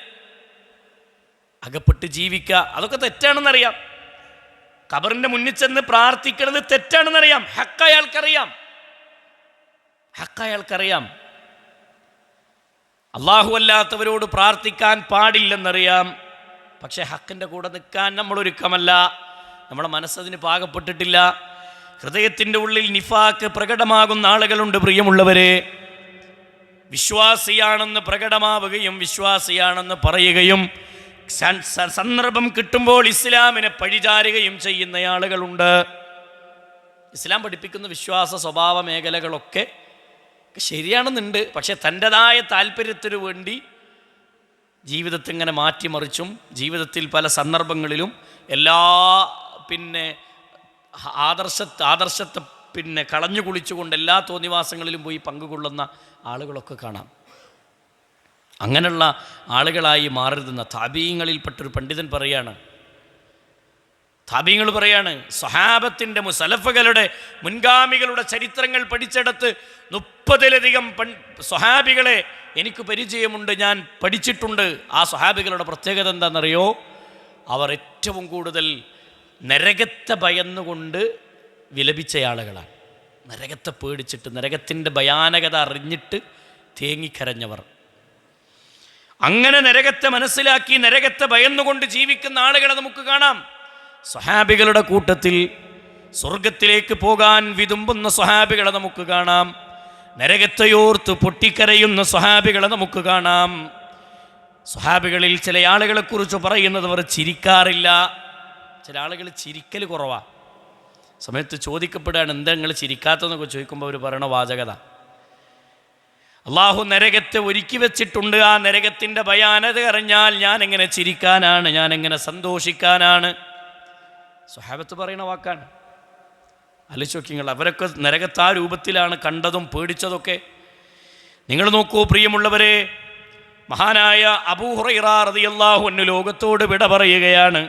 അകപ്പെട്ട് ജീവിക്കുക. അതൊക്കെ തെറ്റാണെന്നറിയാം. ഖബറിൻ്റെ മുന്നിൽ ചെന്ന് പ്രാർത്ഥിക്കുന്നത് തെറ്റാണെന്നറിയാം. ഹക്കയാൾക്കറിയാം. അല്ലാഹു അല്ലാത്തവരോട് പ്രാർത്ഥിക്കാൻ പാടില്ലെന്നറിയാം. പക്ഷെ ഹക്കിൻ്റെ കൂടെ നിൽക്കാൻ നമ്മളൊരുക്കമല്ല. നമ്മുടെ മനസ്സതിന് പാകപ്പെട്ടിട്ടില്ല. ഹൃദയത്തിൻ്റെ ഉള്ളിൽ നിഫാക്ക് പ്രകടമാകുന്ന ആളുകളുണ്ട്. പ്രിയമുള്ളവരെ, വിശ്വാസിയാണെന്ന് പ്രകടമാവുകയും വിശ്വാസിയാണെന്ന് പറയുകയും സന്ദർഭം കിട്ടുമ്പോൾ ഇസ്ലാമിനെ പഴിചാരുകയും ചെയ്യുന്ന ആളുകളുണ്ട്. ഇസ്ലാം പഠിപ്പിക്കുന്ന വിശ്വാസ സ്വഭാവ മേഖലകളൊക്കെ ശരിയാണെന്നുണ്ട്. പക്ഷെ തൻ്റെതായ താല്പര്യത്തിനു വേണ്ടി ജീവിതത്തെ ഇങ്ങനെ മാറ്റിമറിച്ചും ജീവിതത്തിൽ പല സന്ദർഭങ്ങളിലും എല്ലാ ആദർശത്തെ കളഞ്ഞു കുളിച്ചുകൊണ്ട് എല്ലാ തോന്നിവാസങ്ങളിലും പോയി പങ്കുകൊള്ളുന്ന ആളുകളൊക്കെ കാണാം. അങ്ങനെയുള്ള ആളുകളായി മാറരുതെന്ന താബീങ്ങളിൽപ്പെട്ടൊരു പണ്ഡിതൻ പറയാണ്. താബീങ്ങൾ പറയാണ്, സ്വഹാബത്തിൻ്റെ സലഫുകളുടെ മുൻഗാമികളുടെ ചരിത്രങ്ങൾ പഠിച്ചെടുത്ത് 30-ലധികം സ്വഹാബികളെ എനിക്ക് പരിചയമുണ്ട്, ഞാൻ പഠിച്ചിട്ടുണ്ട്. ആ സ്വഹാബികളുടെ പ്രത്യേകത എന്താണെന്നറിയോ? അവർ ഏറ്റവും കൂടുതൽ നരകത്തെ ഭയന്നുകൊണ്ട് വിലപിച്ച ആളുകളാണ്. നരകത്തെ പേടിച്ചിട്ട് നരകത്തിൻ്റെ ഭയാനകത അറിഞ്ഞിട്ട് തേങ്ങിക്കരഞ്ഞവർ. അങ്ങനെ നരകത്തെ മനസ്സിലാക്കി നരകത്തെ ഭയന്നുകൊണ്ട് ജീവിക്കുന്ന ആളുകളെ നമുക്ക് കാണാം. സ്വഹാബികളുടെ കൂട്ടത്തിൽ സ്വർഗത്തിലേക്ക് പോകാൻ വിതുമ്പുന്ന സ്വഹാബികളെ നമുക്ക് കാണാം. നരകത്തെയോർത്ത് പൊട്ടിക്കരയുന്ന സ്വഹാബികളെ നമുക്ക് കാണാം. സ്വഹാബികളിൽ ചില ആളുകളെക്കുറിച്ച് പറയുന്നത് അവർ ചിരിക്കാറില്ല. ചില ആളുകൾ ചിരിക്കൽ കുറവാണ്. സമയത്ത് ചോദിക്കപ്പെടുകയാണ്, എന്താ നിങ്ങൾ ചിരിക്കാത്തതെന്നൊക്കെ ചോദിക്കുമ്പോൾ അവർ പറയണ വാചകത, അള്ളാഹു നരകത്തെ ഒരുക്കി വെച്ചിട്ടുണ്ട്, ആ നരകത്തിൻ്റെ ഭയാനത അറിഞ്ഞാൽ ഞാൻ എങ്ങനെ ചിരിക്കാനാണ്, ഞാൻ എങ്ങനെ സന്തോഷിക്കാനാണ്. സ്വഹാബത്ത് പറയുന്ന വാക്കാണ്. ആലോചിക്കുക, അവരൊക്കെ നരകത്ത് ആ രൂപത്തിലാണ് കണ്ടതും പേടിച്ചതൊക്കെ. നിങ്ങൾ നോക്കൂ പ്രിയമുള്ളവരെ, മഹാനായ അബൂ ഹുറൈറ റളിയല്ലാഹു അൻഹു ലോകത്തോട് വിട പറയുകയാണ്.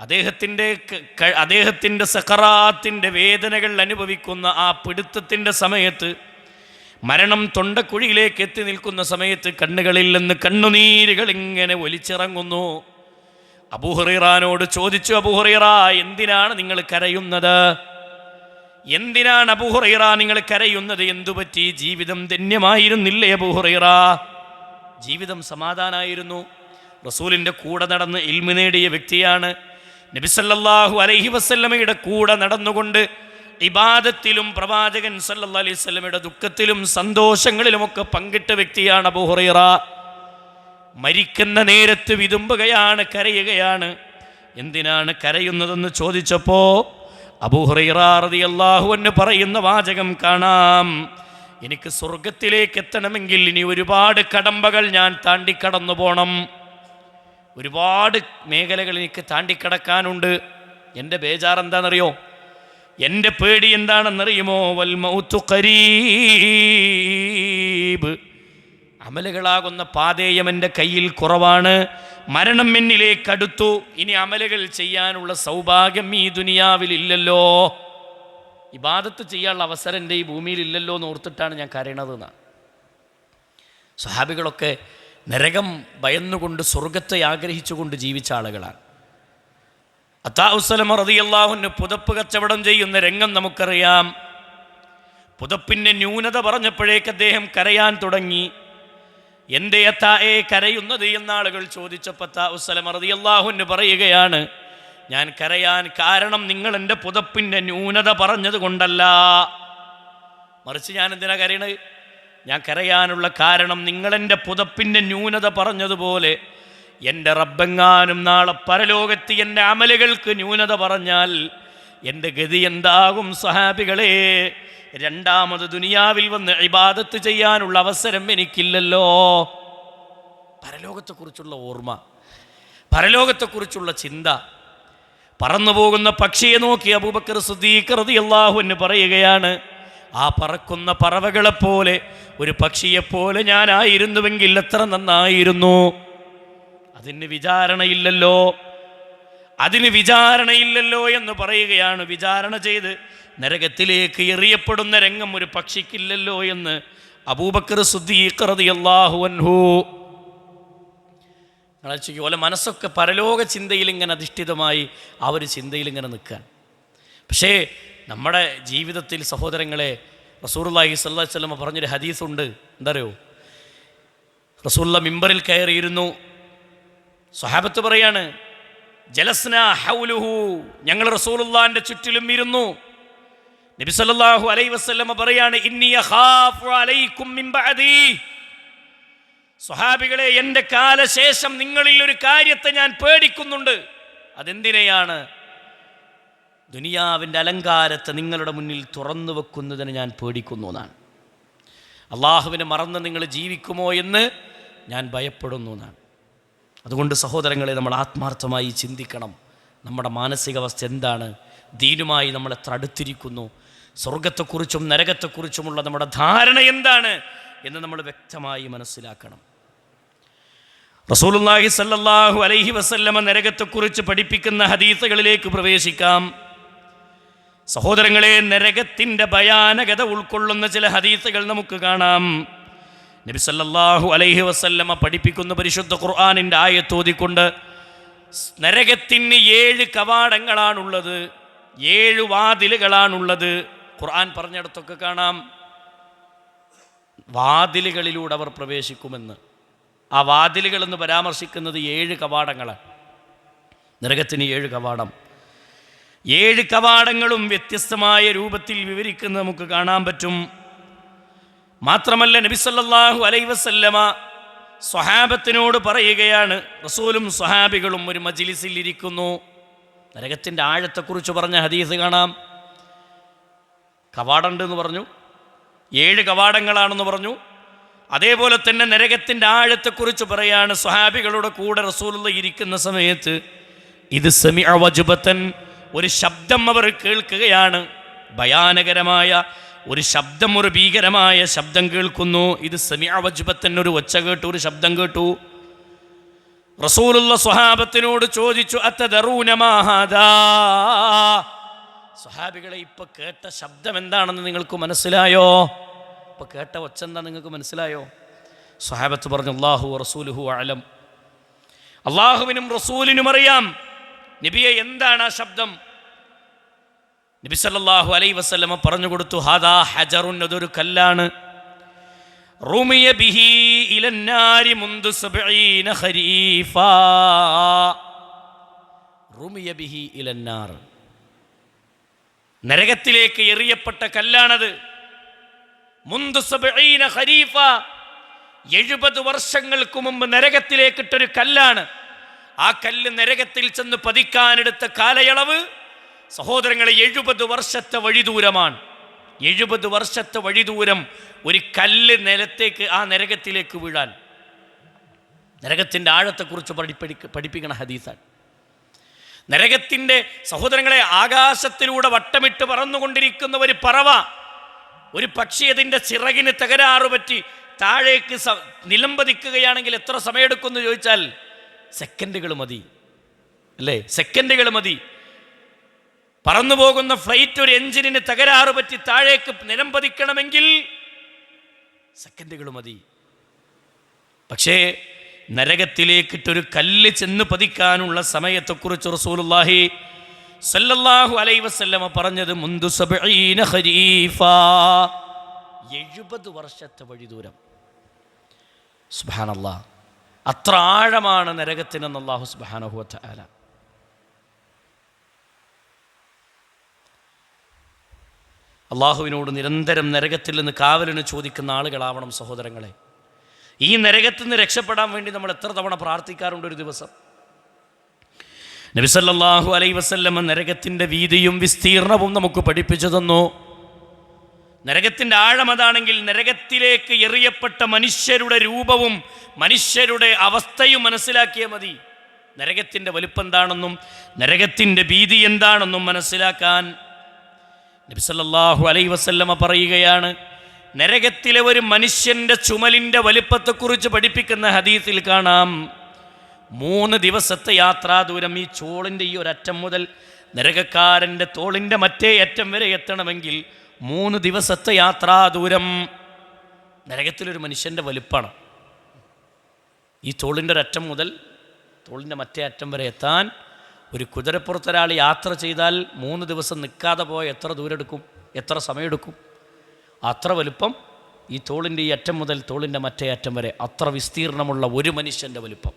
അദ്ദേഹത്തിൻ്റെ സഖറാത്തിൻ്റെ വേദനകൾ അനുഭവിക്കുന്ന ആ പിടുത്തത്തിൻ്റെ സമയത്ത്, മരണം തൊണ്ടക്കുഴിയിലേക്ക് എത്തി നിൽക്കുന്ന സമയത്ത് കണ്ണുകളിൽ നിന്ന് കണ്ണുനീരുകൾ ഇങ്ങനെ ഒലിച്ചിറങ്ങുന്നു. അബൂ ഹുറൈറയോട് ചോദിച്ചു, അബൂ ഹുറൈറ, എന്തിനാണ് നിങ്ങൾ കരയുന്നത്? എന്തിനാണ് അബൂ ഹുറൈറ നിങ്ങൾ കരയുന്നത്? എന്തുപറ്റി? ജീവിതം ധന്യമായിരുന്നില്ലേ അബൂ ഹുറൈറ? ജീവിതം സമാധാനമായിരുന്നു. റസൂലിൻ്റെ കൂടെ നടന്ന് ഇൽമു നേടിയ വ്യക്തിയാണ്. നബി സല്ലല്ലാഹു അലൈഹി വസല്ലമയുടെ കൂടെ നടന്നുകൊണ്ട് ഇബാദത്തിലും പ്രവാചകൻ സല്ലല്ലാഹു അലൈഹി വസല്ലമയുടെ ദുഃഖത്തിലും സന്തോഷങ്ങളിലുമൊക്കെ പങ്കിട്ട വ്യക്തിയാണ് അബൂ ഹുറൈറ. മരിക്കുന്ന നേരത്ത് വിതുമ്പുകയാണ്, കരയുകയാണ്. എന്തിനാണ് കരയുന്നതെന്ന് ചോദിച്ചപ്പോൾ അബൂ ഹുറൈറ റളിയല്ലാഹു അൻഹു പറയുന്ന വാചകം കാണാം, എനിക്ക് സ്വർഗത്തിലേക്ക് എത്തണമെങ്കിൽ ഇനി ഒരുപാട് കടമ്പകൾ ഞാൻ താണ്ടിക്കടന്നു പോകണം, ഒരുപാട് മേഖലകൾ എനിക്ക് താണ്ടിക്കടക്കാനുണ്ട്. എൻ്റെ ബേജാർ എന്താണെന്നറിയോ? എൻ്റെ പേടി എന്താണെന്നറിയുമോ? വൽ മൗതു ഖരീബ്. അമലുകളാകുന്ന പാതേയം എൻ്റെ കയ്യിൽ കുറവാണ്, മരണം എന്നിലേക്ക് അടുത്തു, ഇനി അമലുകൾ ചെയ്യാനുള്ള സൗഭാഗ്യം ഈ ദുനിയാവിലില്ലല്ലോ, ഇബാദത്ത് ചെയ്യാനുള്ള അവസരം എൻ്റെ ഈ ഭൂമിയിലില്ലല്ലോ എന്ന് ഓർത്തിട്ടാണ് ഞാൻ കരയണതെന്നാണ്. സ്വഹാബികളൊക്കെ നരകം ഭയന്നുകൊണ്ട് സ്വർഗത്തെ ആഗ്രഹിച്ചുകൊണ്ട് ജീവിച്ച ആളുകളാണ്. അത്താഉസ്സലമ റളിയല്ലാഹു അൻഹു പുതപ്പ് കച്ചവടം ചെയ്യുന്ന രംഗം നമുക്കറിയാം. പുതപ്പിൻ്റെ ന്യൂനത പറഞ്ഞപ്പോഴേക്ക് അദ്ദേഹം കരയാൻ തുടങ്ങി. എന്തേ അത്തായെ കരയുന്നത് എന്നാളുകൾ ചോദിച്ചപ്പോൾ അത്താഉസ്സലമ റളിയല്ലാഹു അൻഹു പറയുകയാണ്, ഞാൻ കരയാൻ കാരണം നിങ്ങൾ എൻ്റെ പുതപ്പിൻ്റെ ന്യൂനത പറഞ്ഞത് കൊണ്ടല്ല, മറിച്ച് ഞാൻ എന്തിനാ കരയണത്? ഞാൻ കരയാനുള്ള കാരണം നിങ്ങളെൻ്റെ പുതപ്പിൻ്റെ ന്യൂനത പറഞ്ഞതുപോലെ എൻ്റെ റബ്ബെങ്ങാനും നാളെ പരലോകത്ത് എൻ്റെ അമലുകൾക്ക് ന്യൂനത പറഞ്ഞാൽ എൻ്റെ ഗതി എന്താകും സ്വഹാബികളെ? രണ്ടാമത് ദുനിയാവിൽ വന്ന് ഇബാദത്ത് ചെയ്യാനുള്ള അവസരം എനിക്കില്ലല്ലോ. പരലോകത്തെക്കുറിച്ചുള്ള ഓർമ്മ, പരലോകത്തെക്കുറിച്ചുള്ള ചിന്ത. പറന്നു പോകുന്ന പക്ഷിയെ നോക്കി അബൂബക്കർ സിദ്ദീഖ് റളിയല്ലാഹു അൻഹു പറയുകയാണ്, ആ പറക്കുന്ന പറവകളെപ്പോലെ ഒരു പക്ഷിയെപ്പോലെ ഞാനായിരുന്നുവെങ്കിൽ എത്ര നന്നായിരുന്നു. അതിന് വിചാരണയില്ലല്ലോ, അതിന് വിചാരണയില്ലല്ലോ എന്ന് പറയുകയാണ്. വിചാരണ ചെയ്ത് നരകത്തിലേക്ക് എറിയപ്പെടുന്ന രംഗം ഒരു പക്ഷിക്കില്ലല്ലോ എന്ന് അബൂബക്കർ സിദ്ദീഖ് റളിയല്ലാഹു അൻഹു. ഓലെ മനസ്സൊക്കെ പരലോക ചിന്തയിൽ ഇങ്ങനെ അധിഷ്ഠിതമായി ആ ഒരു ചിന്തയിൽ ഇങ്ങനെ നിൽക്കാൻ. പക്ഷേ നമ്മുടെ ജീവിതത്തിൽ സഹോദരങ്ങളെ, റസൂലുള്ളാഹി സ്വല്ലല്ലാഹു അലൈഹി വസല്ലം പറഞ്ഞൊരു ഹദീസുണ്ട്. എന്താ അറിയോ? റസൂലുള്ള മിമ്പറിൽ കയറിയിരുന്നു. സ്വഹാബത്ത് പറയാണ്, ജലസ്നാ ഹൗലുഹു, ഞങ്ങൾ റസൂലുള്ളാഹിന്റെ ചുറ്റിലും ഇരുന്നു. നബി സല്ലല്ലാഹു അലൈഹി വസല്ലം പറയാണ്, ഇന്നി അഖാഫു അലൈക്കും മിൻ ബഅദി. സ്വഹാബികളെ, എൻ്റെ കാലശേഷം നിങ്ങളിൽ ഒരു കാര്യത്തെ ഞാൻ പേടിക്കുന്നുണ്ട്. അതെന്തിനെയാണ്? ദുനിയാവിൻ്റെ അലങ്കാരത്തെ നിങ്ങളുടെ മുന്നിൽ തുറന്നു വെക്കുന്നതിന് ഞാൻ പേടിക്കുന്നു എന്നാണ്. അള്ളാഹുവിനെ മറന്ന് നിങ്ങൾ ജീവിക്കുമോ എന്ന് ഞാൻ ഭയപ്പെടുന്നു എന്നാണ്. അതുകൊണ്ട് സഹോദരങ്ങളെ, നമ്മൾ ആത്മാർത്ഥമായി ചിന്തിക്കണം. നമ്മുടെ മാനസികാവസ്ഥ എന്താണ്? ദീനുമായി നമ്മൾ എത്ര അടുത്തിരിക്കുന്നു? സ്വർഗത്തെക്കുറിച്ചും നരകത്തെക്കുറിച്ചുമുള്ള നമ്മുടെ ധാരണ എന്താണ് എന്ന് നമ്മൾ വ്യക്തമായി മനസ്സിലാക്കണം. റസൂലുള്ളാഹി സ്വല്ലല്ലാഹു അലൈഹി വസല്ലമ നരകത്തെക്കുറിച്ച് പഠിപ്പിക്കുന്ന ഹദീസുകളിലേക്ക് പ്രവേശിക്കാം. സഹോദരങ്ങളെ, നരകത്തിൻ്റെ ഭയാനകത ഉൾക്കൊള്ളുന്ന ചില ഹദീസുകൾ നമുക്ക് കാണാം. നബി സല്ലല്ലാഹു അലൈഹി വസല്ലമ പഠിപ്പിക്കുന്ന പരിശുദ്ധ ഖുർആനിൻ്റെ ആയത്തോതിക്കൊണ്ട്, നരകത്തിന് 7 കവാടങ്ങളാണുള്ളത്, 7 വാതിലുകളാണുള്ളത്. ഖുർആൻ പറഞ്ഞിടത്തൊക്കെ കാണാം വാതിലുകളിലൂടെ അവർ പ്രവേശിക്കുമെന്ന്. ആ വാതിലുകൾ എന്ന് പരാമർശിക്കുന്നത് 7 കവാടങ്ങളാണ്. നരകത്തിന് 7 കവാടം. 7 കവാടങ്ങളും വ്യത്യസ്തമായ രൂപത്തിൽ വിവരിക്കുന്നത് നമുക്ക് കാണാൻ പറ്റും. മാത്രമല്ല നബി സല്ലല്ലാഹു അലൈഹി വസല്ലമ സ്വഹാബത്തിനോട് പറയുകയാണ്, റസൂലും സ്വഹാബികളും ഒരു മജ്ലിസിൽ ഇരിക്കുന്നു. നരകത്തിൻ്റെ ആഴത്തെക്കുറിച്ച് പറഞ്ഞ ഹദീസ് കാണാം. കവാടമുണ്ടെന്ന് പറഞ്ഞു, 7 കവാടങ്ങളാണെന്ന് പറഞ്ഞു. അതേപോലെ തന്നെ നരകത്തിൻ്റെ ആഴത്തെക്കുറിച്ച് പറയാണ്. സ്വഹാബികളുടെ കൂടെ റസൂലുള്ള ഇരിക്കുന്ന സമയത്ത് ഇത് സമിഅ വജ്ബതൻ, ഒരു ശബ്ദം അവർ കേൾക്കുകയാണ്. ഭയാനകരമായ ഒരു ശബ്ദം, ഒരു ഭീകരമായ ശബ്ദം കേൾക്കുന്നു. ഇത് സമിഅ വജ്ബതൻ, ഒരു ഒച്ച കേട്ടു, ഒരു ശബ്ദം കേട്ടു. റസൂലുള്ള സ്വഹാബത്തിനോട് ചോദിച്ചു, അത്തദറൂന മാ ഹാദാ, സ്വഹാബികളെ ഇപ്പൊ കേട്ട ശബ്ദം എന്താണെന്ന് നിങ്ങൾക്ക് മനസ്സിലായോ? ഇപ്പൊ കേട്ട ഒച്ച എന്താ നിങ്ങൾക്ക് മനസ്സിലായോ? സ്വഹാബത്ത് പറഞ്ഞു, അല്ലാഹു റസൂലുഹു അഅലം, അള്ളാഹുവിനും റസൂലിനും അറിയാം. നബിയെ, എന്താണ് ആ ശബ്ദം? നബി സല്ലല്ലാഹു അലൈഹി വസല്ലമ പറഞ്ഞു കൊടുത്തു, ഹാദാ ഹജറുൻ, അതൊരു കല്ലാണ്. റുമിയ ബിഹി ഇലന്നാരി മുൻദു 70 ഖരീഫാ. റുമിയ ബിഹി ഇലന്നാർ, നരകത്തിലേക്ക് എറിയപ്പെട്ട കല്ലാണത്. മുൻദു 70 ഖരീഫ, 70 വർഷങ്ങൾക്ക് മുമ്പ് നരകത്തിലേക്കിട്ടൊരു കല്ലാണ്. ആ കല്ല് നരകത്തിൽ ചെന്ന് പതിക്കാനെടുത്ത കാലയളവ് സഹോദരങ്ങളെ 70 വർഷത്തെ വഴിദൂരമാണ്. 70 വർഷത്തെ വഴിദൂരം ഒരു കല്ല് നിലത്തേക്ക്, ആ നരകത്തിലേക്ക് വീഴാൻ. നരകത്തിൻ്റെ ആഴത്തെക്കുറിച്ച് പഠിപ്പിക്കണ ഹദീസാണ്. നരകത്തിൻ്റെ സഹോദരങ്ങളെ, ആകാശത്തിലൂടെ വട്ടമിട്ട് പറന്നുകൊണ്ടിരിക്കുന്ന ഒരു പറവ, ഒരു പക്ഷി അതിൻ്റെ ചിറകിന് തകരാറ് പറ്റി താഴേക്ക് നിലംപതിക്കുകയാണെങ്കിൽ എത്ര സമയമെടുക്കുമെന്ന് ചോദിച്ചാൽ സെക്കൻഡുകൾ മതി, അല്ലേ? സെക്കൻഡുകൾ മതി. പറന്നു പോകുന്ന ഫ്ലൈറ്റ് ഒരു എഞ്ചിനിന് തകരാറ് പറ്റി താഴേക്ക് നിലംപതിക്കണമെങ്കിൽ സെക്കൻഡുകൾ മതി. പക്ഷേ നരകത്തിലേക്കിട്ടൊരു കല്ല് ചെന്ന് പതിക്കാനുള്ള സമയത്തെക്കുറിച്ച് റസൂലുള്ളാഹി സല്ലല്ലാഹു അലൈഹി വസല്ലമ പറഞ്ഞത് മുൻദു 70 ഖരീഫ, 70 വർഷത്തെ വഴിദൂരം. സുബ്ഹാനല്ലാഹ്, അത്ര ആഴമാണ് നരകത്തിനെന്ന് അല്ലാഹു സുബ്ഹാനഹു വ തആല. അള്ളാഹുവിനോട് നിരന്തരം നരകത്തിൽ നിന്ന് കാവലിന് ചോദിക്കുന്ന ആളുകളാവണം സഹോദരങ്ങളെ. ഈ നരകത്തിൽ നിന്ന് രക്ഷപ്പെടാൻ വേണ്ടി നമ്മൾ എത്ര തവണ പ്രാർത്ഥിക്കാറുണ്ട് ഒരു ദിവസം? നബി സല്ലല്ലാഹു അലൈഹി വസല്ലം നരകത്തിൻ്റെ വീതിയും വിസ്തീർണവും നമുക്ക് പഠിപ്പിച്ചു തന്നു. നരകത്തിൻ്റെ ആഴം അതാണെങ്കിൽ നരകത്തിലേക്ക് എറിയപ്പെട്ട മനുഷ്യരുടെ രൂപവും മനുഷ്യരുടെ അവസ്ഥയും മനസ്സിലാക്കിയാൽ മതി. നരകത്തിൻ്റെ വലുപ്പം എന്താണെന്നും നരകത്തിൻ്റെ ഭീതി എന്താണെന്നും മനസ്സിലാക്കാൻ നബി സല്ലല്ലാഹു അലൈഹി വസല്ലമ പറയുകയാണ്. നരകത്തിലെ ഒരു മനുഷ്യൻ്റെ ചുമലിൻ്റെ വലിപ്പത്തെക്കുറിച്ച് പഠിപ്പിക്കുന്ന ഹദീസിൽ കാണാം, 3 ദിവസത്തെ യാത്രാ ദൂരം. ഈ ചോളിൻ്റെ ഈ ഒരറ്റം മുതൽ നരകക്കാരൻ്റെ തോളിൻ്റെ മറ്റേ അറ്റം വരെ എത്തണമെങ്കിൽ 3 ദിവസത്തെ യാത്രാ ദൂരം. നരകത്തിലൊരു മനുഷ്യൻ്റെ വലിപ്പമാണ്. ഈ തോളിൻ്റെ ഒരറ്റം മുതൽ തോളിൻ്റെ മറ്റേ അറ്റം വരെ എത്താൻ ഒരു കുതിരപ്പുറത്തൊരാൾ യാത്ര ചെയ്താൽ 3 ദിവസം നിൽക്കാതെ പോയ എത്ര ദൂരം എടുക്കും, എത്ര സമയമെടുക്കും? അത്ര വലുപ്പം ഈ തോളിൻ്റെ ഈ അറ്റം മുതൽ തോളിൻ്റെ മറ്റേ അറ്റം വരെ, അത്ര വിസ്തീർണമുള്ള ഒരു മനുഷ്യൻ്റെ വലുപ്പം.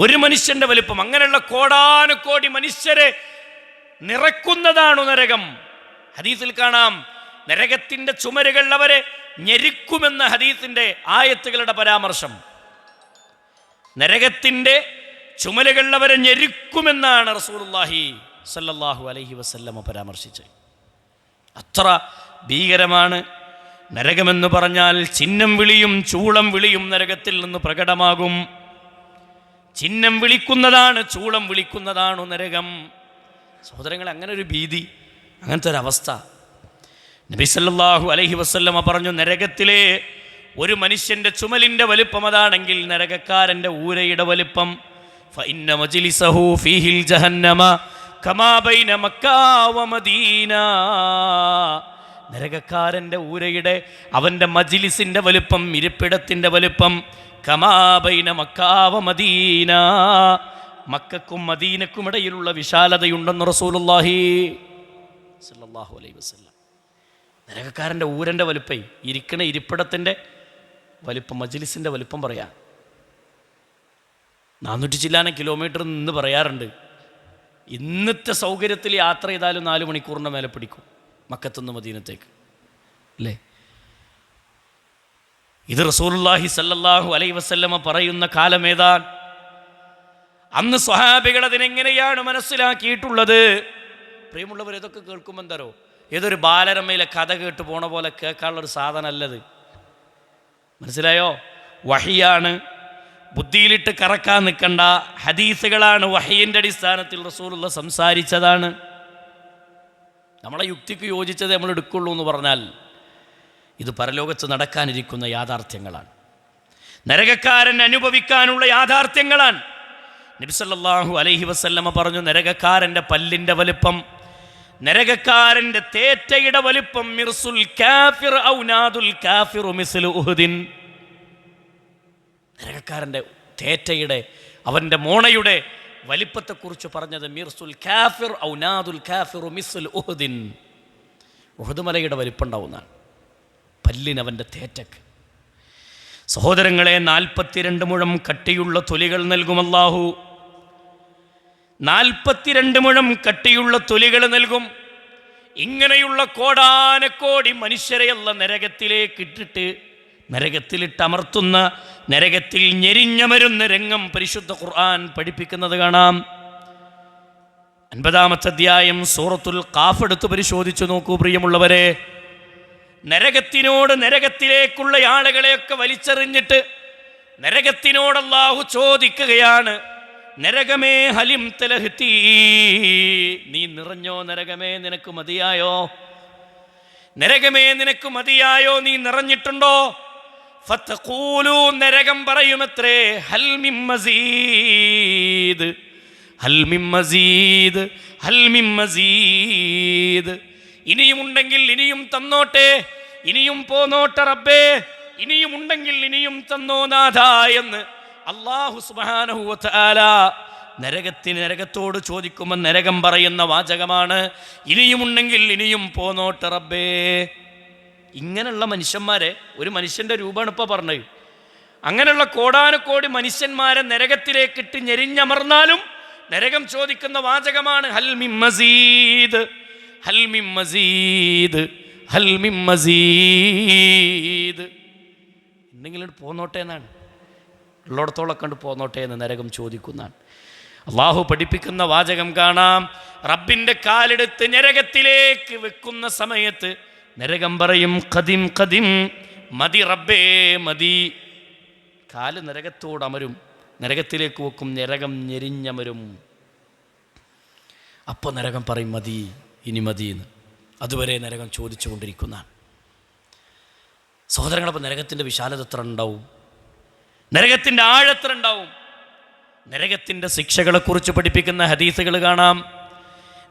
ഒരു മനുഷ്യൻ്റെ വലുപ്പം. അങ്ങനെയുള്ള കോടാനുകോടി മനുഷ്യരെ നിറക്കുന്നതാണ് നരകം. ഹദീസിൽ കാണാം, നരകത്തിൻ്റെ ചുമരുകൾ അവരെ ഞെരുക്കുമെന്ന ഹദീസിൻ്റെ ആയത്തുകളുടെ പരാമർശം. നരകത്തിൻ്റെ ചുമലുകൾ അവരെ ഞെരുക്കുമെന്നാണ് റസൂലുള്ളാഹി സല്ലല്ലാഹു അലൈഹി വസല്ലമ പരാമർശിച്ചത്. അത്ര ഭീകരമാണ് നരകമെന്ന് പറഞ്ഞാൽ. ചിഹ്നം വിളിയും ചൂളം വിളിയും നരകത്തിൽ നിന്ന് പ്രകടമാകും. ചിഹ്നം വിളിക്കുന്നതാണ്, ചൂളം വിളിക്കുന്നതാണ് നരകം. സഹോദരങ്ങളെ, അങ്ങനെ ഒരു ഭീതി, അങ്ങനത്തെ ഒരവസ്ഥ നബി സല്ലല്ലാഹു അലൈഹി വസല്ലമ പറഞ്ഞു, നരകത്തിലെ ഒരു മനുഷ്യൻ്റെ ചുമലിൻ്റെ വലിപ്പം അതാണെങ്കിൽ നരകക്കാരൻ്റെ ഊരയുടെ വലിപ്പം ഫഇന്ന മജ്ലിസഹു ഫീഹിൽ ജഹന്നമ കമാ ബൈന മക്ക വ മദീന. നരകക്കാരൻ്റെ ഊരയുടെ, അവൻ്റെ മജ്ലിസിൻ്റെ വലിപ്പം, ഇരിപ്പിടത്തിൻ്റെ വലിപ്പം കമാ ബൈന മക്ക വ മദീന, മക്കക്കും മദീനക്കും ഇടയിലുള്ള വിശാലതയുണ്ടെന്ന് റസൂലുള്ളാഹി സല്ലല്ലാഹു അലൈഹി വസല്ലം. നരകക്കാരൻ്റെ ഊരൻ്റെ വലിപ്പം, ഇരിക്കണ ഇരിപ്പിടത്തിൻ്റെ വലിപ്പം, മജ്ലിസിൻ്റെ വലിപ്പം പറയാം. 400 ചില്ലാനം കിലോമീറ്റർ നിന്ന് പറയാറുണ്ട്. ഇന്നത്തെ സൗകര്യത്തിൽ യാത്ര ചെയ്താലും 4 മണിക്കൂറിൻ്റെ മേലെ പിടിക്കും മക്കത്തുനിന്ന് മദീനത്തേക്ക്, അല്ലേ? ഇത് റസൂലുള്ളാഹി സല്ലല്ലാഹു അലൈഹി വസല്ലമ പറയുന്ന കാലമേതാൻ? അന്ന് സ്വഹാബികൾ അതിനെങ്ങനെയാണ് മനസ്സിലാക്കിയിട്ടുള്ളത്? പ്രിയമുള്ളവർ, ഇതൊക്കെ കേൾക്കുമ്പോൾ എന്തോ ഏതൊരു ബാലരമയിലെ കഥ കേട്ട് പോണ പോലെ കേൾക്കാനുള്ളൊരു സാധനമല്ലത്. മനസ്സിലായോ? വഹിയാണ്, ബുദ്ധിയിലിട്ട് കറക്കാൻ നിൽക്കണ്ട. ഹദീസുകളാണ്, വഹിയിൻ്റെ അടിസ്ഥാനത്തിൽ റസൂലുള്ള സംസാരിച്ചതാണ്. നമ്മളെ യുക്തിക്ക് യോജിച്ചത് നമ്മൾ എടുക്കുള്ളൂ എന്ന് പറഞ്ഞാൽ ഇത് പരലോകത്ത് നടക്കാനിരിക്കുന്ന യാഥാർത്ഥ്യങ്ങളാണ്, നരകക്കാരൻ അനുഭവിക്കാനുള്ള യാഥാർത്ഥ്യങ്ങളാണ്. നബി സല്ലല്ലാഹു അലൈഹി വസല്ലമ പറഞ്ഞു, നരകക്കാരൻ്റെ പല്ലിൻ്റെ വലിപ്പം, നരകക്കാരൻ്റെ തേറ്റയുടെ വലിപ്പം മിർസുൽ കാഫിർ ഔനാദുൽ കാഫിറു മിസ്ലു ഉഹുദിൻ. നരകക്കാരൻ്റെ തേറ്റയുടെ, അവൻ്റെ മോണയുടെ വലിപ്പത്തെക്കുറിച്ച് പറഞ്ഞത് മിർസുൽ കാഫിർ ഔനാദുൽ കാഫിറു മിസ്ലു ഉഹുദിൻ. ഉഹുദ് മലയുടെ വലിപ്പം ഉണ്ടാവുന്നതാണ് പല്ലിനവൻ്റെ തേറ്റക്ക്. സഹോദരങ്ങളെ, 42 മുഴം കട്ടിയുള്ള തൊലികൾ നൽകും അല്ലാഹു. 42 മുഴം കട്ടിയുള്ള തൊലികൾ നൽകും. ഇങ്ങനെയുള്ള കോടാനക്കോടി മനുഷ്യരെയല്ല നരകത്തിലേക്ക് ഇട്ടിട്ട്, നരകത്തിലിട്ടമർത്തുന്ന, നരകത്തിൽ ഞെരിഞ്ഞമരുന്ന രംഗം പരിശുദ്ധ ഖുർആൻ പഠിപ്പിക്കുന്നത് കാണാം. 50-ാമത്തെ അധ്യായം സൂറത്തുൽ ഖാഫ് എടുത്ത് പരിശോധിച്ചു നോക്കൂ പ്രിയമുള്ളവരെ. നരകത്തിനോട്, നരകത്തിലേക്കുള്ള ആളുകളെയൊക്കെ വലിച്ചെറിഞ്ഞിട്ട് നരകത്തിനോട് അല്ലാഹു ചോദിക്കുകയാണ്, നരകമേ ഹലിം തലഹ്തി, നീ നിറഞ്ഞോ? നരകമേ നിനക്ക് മതിയായോ? നരകമേ നിനക്ക് മതിയായോ? നീ നിറഞ്ഞിട്ടുണ്ടോ? ഫതഖൂലു, നരകം പറയുമത്രേ, ഹൽ മിൻ മസീദ്, ഹൽ മിൻ മസീദ്, ഹൽ മിൻ മസീദ്. ഇനിയുമുണ്ടെങ്കിൽ ഇനിയും തന്നോട്ടെ, ഇനിയും പോന്നോട്ടെ റബ്ബേ, ഇനിയുമുണ്ടെങ്കിൽ ഇനിയും തന്നോ നാഥ എന്ന് അല്ലാഹു സുബ്ഹാനഹു വ തആല നരകത്തോട് ചോദിക്കുമ്പോൾ നരകം പറയുന്ന വാചകമാണ്, ഇനിയുമുണ്ടെങ്കിൽ ഇനിയും പോന്നോട്ടെ റബ്ബേ. ഇങ്ങനെയുള്ള മനുഷ്യന്മാരെ, ഒരു മനുഷ്യൻ്റെ രൂപമാണ് ഇപ്പോൾ പറഞ്ഞത്. അങ്ങനെയുള്ള കോടാനക്കോടി മനുഷ്യന്മാരെ നരകത്തിലേക്കിട്ട് ഞെരിഞ്ഞമർന്നാലും നരകം ചോദിക്കുന്ന വാചകമാണ്, ഹൽ മിൻ മസീദ്, ഹൽ മിൻ മസീദ്, ഹൽ മിൻ മസീദ്. എന്തെങ്കിലും പോന്നോട്ടെ എന്നാണ്, ഉള്ളിടത്തോളം കണ്ട് പോന്നോട്ടെ എന്ന് നരകം ചോദിക്കുന്നതാണ്. അള്ളാഹു പഠിപ്പിക്കുന്ന വാചകം കാണാം, റബ്ബിൻ്റെ കാലെടുത്ത് നരകത്തിലേക്ക് വെക്കുന്ന സമയത്ത് നരകം പറയും, ഖദിം ഖദിം, മതി റബ്ബേ മതി. കാല് നരകത്തോട് അമരും, നരകത്തിലേക്ക് വെക്കും, നരകം ഞെരിഞ്ഞമരും. അപ്പോൾ നരകം പറയും, മതി, ഇനി മതി എന്ന്. അതുവരെ നരകം ചോദിച്ചു കൊണ്ടിരിക്കുന്നതാണ്. സഹോദരങ്ങളപ്പോൾ നരകത്തിൻ്റെ വിശാലത എത്ര ഉണ്ടാവും? നരകത്തിൻ്റെ ആഴത്ര ഉണ്ടാവും? നരകത്തിൻ്റെ ശിക്ഷകളെക്കുറിച്ച് പഠിപ്പിക്കുന്ന ഹദീസുകൾ കാണാം.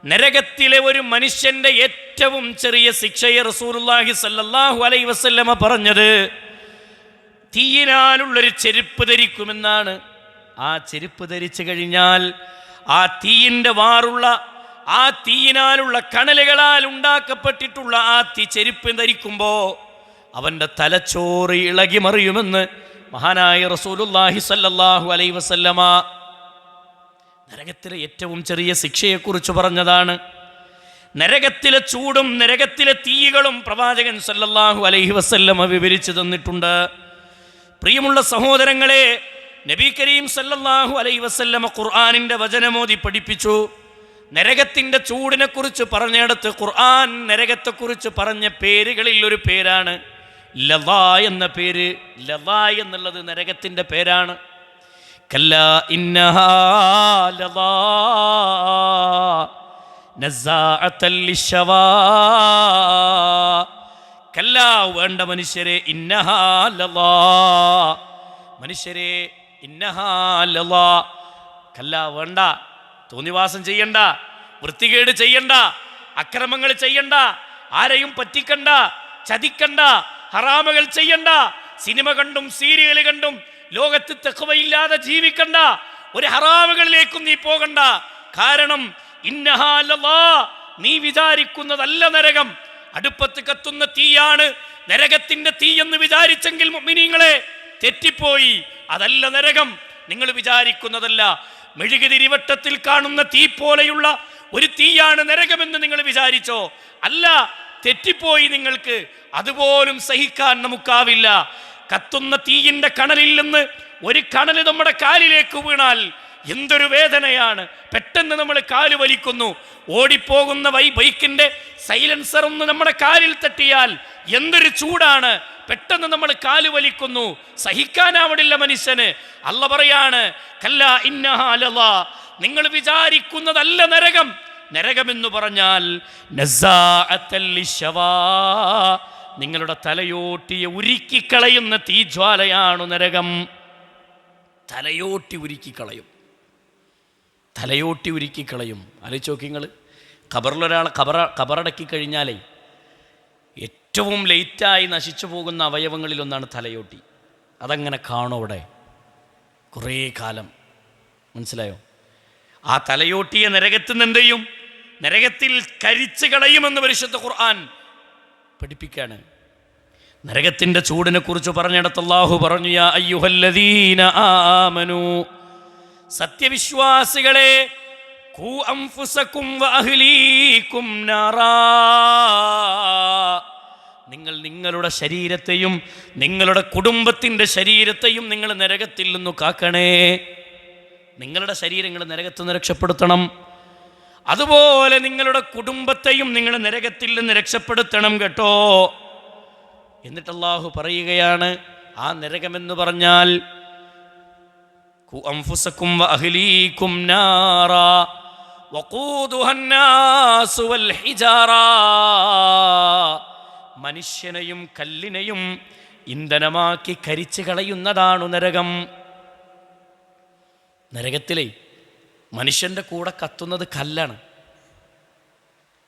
നരകത്തിലെ ഒരു മനുഷ്യൻ്റെ ഏറ്റവും ചെറിയ ശിക്ഷയെ റസൂലുള്ളാഹി സല്ലല്ലാഹു അലൈഹി വസല്ലമ പറഞ്ഞത്, തീയിനാലുള്ളൊരു ചെരുപ്പ് ധരിക്കുമെന്നാണ്. ആ ചെരുപ്പ് ധരിച്ചു കഴിഞ്ഞാൽ ആ തീയിൻ്റെ വാറുള്ള, ആ തീയിനാലുള്ള കണലുകളാൽ ഉണ്ടാക്കപ്പെട്ടിട്ടുള്ള ആ ചെരുപ്പ് ധരിക്കുമ്പോൾ അവൻ്റെ തലച്ചോറ് ഇളകി മറിയുമെന്ന് മഹാനായ റസൂലുള്ളാഹി സല്ലല്ലാഹു അലൈഹി വസല്ലമ നരകത്തിലെ ഏറ്റവും ചെറിയ ശിക്ഷയെക്കുറിച്ച് പറഞ്ഞതാണ്. നരകത്തിലെ ചൂടും നരകത്തിലെ തീകളും പ്രവാചകൻ സല്ലല്ലാഹു അലൈഹി വസല്ലമ വിവരിച്ചു തന്നിട്ടുണ്ട്. പ്രിയമുള്ള സഹോദരങ്ങളെ, നബി കരീം സല്ലല്ലാഹു അലൈഹി വസല്ലമ ഖുർആനിൻ്റെ വചനമോദി പഠിപ്പിച്ചു. നരകത്തിൻ്റെ ചൂടിനെ കുറിച്ച് പറഞ്ഞിടത്ത് ഖുർആൻ നരകത്തെക്കുറിച്ച് പറഞ്ഞ പേരുകളിൽ ഒരു പേരാണ് ലദാ എന്ന പേര്. ലദാ എന്നുള്ളത് നരകത്തിൻ്റെ പേരാണ്. കല്ലാ ഇന്നഹാ ലദാ നസ്സാഅത്തൽ ലിശ്ശവാ. കല്ലാ, വേണ്ട മനുഷ്യരെ, ഇന്നഹാ ലദാ, മനുഷ്യരെ, ഇന്നഹാ ലദാ. കല്ലാ, വേണ്ട, തോന്നിവാസം ചെയ്യണ്ട, വൃത്തികേട് ചെയ്യണ്ട, അക്രമങ്ങൾ ചെയ്യണ്ട, ആരെയും പറ്റിക്കണ്ട, ചതിക്കണ്ട, ഹറാമുകൾ ചെയ്യണ്ട, സിനിമ കണ്ടും സീരിയൽ കണ്ടും ലോകത്ത് തഖ്വയില്ലാതെ ജീവിക്കണ്ട, ഒരു ഹറാമുകളിലേക്കും നീ പോകണ്ട. കാരണം ഇന്നഹാ ലദാ, നീ വിചാരിക്കുന്നതല്ല നരകം. അടുപ്പത്ത് കത്തുന്ന തീയാണ് നരകത്തിന്റെ തീ എന്ന് വിചാരിച്ചെങ്കിൽ മുഅ്മിനീങ്ങളെ തെറ്റിപ്പോയി. അതല്ല നരകം, നിങ്ങൾ വിചാരിക്കുന്നതല്ല. മെഴുകുതിരിവട്ടത്തിൽ കാണുന്ന തീ പോലെയുള്ള ഒരു തീയാണ് നരകമെന്ന് നിങ്ങൾ വിചാരിച്ചോ? അല്ല, തെറ്റിപ്പോയി നിങ്ങൾക്ക്. അതുപോലും സഹിക്കാൻ നമുക്കാവില്ല. കത്തുന്ന തീയിൻ്റെ കണലിൽ നിന്ന് ഒരു കണൽ നമ്മുടെ കാലിലേക്ക് വീണാൽ എന്തൊരു വേദനയാണ്. പെട്ടെന്ന് നമ്മൾ കാല് വലിക്കുന്നു. ഓടിപ്പോകുന്ന ബൈക്കിന്റെ സൈലൻസർ ഒന്ന് നമ്മുടെ കാലിൽ തട്ടിയാൽ എന്തൊരു ചൂടാണ്. പെട്ടെന്ന് നമ്മൾ കാല് വലിക്കുന്നു, സഹിക്കാനാവിടില്ല മനുഷ്യന്. അല്ല പറയാണ്, കല്ലാ ഇന്നഹാ ലളാ, നിങ്ങൾ വിചാരിക്കുന്നതല്ല നരകം. നരകമെന്ന് പറഞ്ഞാൽ നസാഅത്തൽ ലിശവാ, നിങ്ങളുടെ തലയോട്ടിയെ ഉരുക്കിക്കളയുന്ന തീജ്വാലയാണ് നരകം. തലയോട്ടി ഉരുക്കിക്കളയും, തലയോട്ടി ഉരുക്കിക്കളയും. ആലോചിച്ച് നോക്കി നിങ്ങൾ, ഖബറിലൊരാളെ ഖബറടക്കി കഴിഞ്ഞാലേ ഏറ്റവും ലേറ്റായി നശിച്ചു പോകുന്ന അവയവങ്ങളിലൊന്നാണ് തലയോട്ടി. അതങ്ങനെ കാണും അവിടെ കുറേ കാലം. മനസ്സിലായോ? ആ തലയോട്ടിയെ നരകത്തിൽ നിന്ന് എന്ത് ചെയ്യും? നരകത്തിൽ കരിച്ചു കളയുമെന്ന് പരിശുദ്ധ ഖുർആൻ പഠിപ്പിക്കാണ്. നരകത്തിൻ്റെ ചൂടിനെ കുറിച്ച് പറഞ്ഞിടത്ത് അല്ലാഹു പറഞ്ഞു, യാ അയ്യുഹല്ലദീന ആമനൂ, സത്യവിശ്വാസികളെ, ഖൂ അൻഫുസകും വഅഹ്ലീകും നാറാ, നിങ്ങൾ നിങ്ങളുടെ ശരീരത്തെയും നിങ്ങളുടെ കുടുംബത്തിൻ്റെ ശരീരത്തെയും നിങ്ങൾ നരകത്തിൽ നിന്ന് കാക്കണേ. നിങ്ങളുടെ ശരീരങ്ങൾ നരകത്തിൽ നിന്ന് രക്ഷപ്പെടുത്തണം. അതുപോലെ നിങ്ങളുടെ കുടുംബത്തെയും നിങ്ങൾ നരകത്തിൽ നിന്ന് രക്ഷപ്പെടുത്തണം കേട്ടോ. എന്നിട്ട് അല്ലാഹു പറയുകയാണ്, ആ നരകമെന്ന് പറഞ്ഞാൽ ഖൂ അൻഫുസകും വഅഹ്ലീകും നാറാ വഖൂദുഹാ അന്നാസു വൽ ഹിജാറാ, മനുഷ്യനെയും കല്ലിനെയും ഇന്ധനമാക്കി കരിച്ചു കളയുന്നതാണ് നരകം. നരകത്തിലെ മനുഷ്യൻ്റെ കൂടെ കത്തുന്നത് കല്ലാണ്.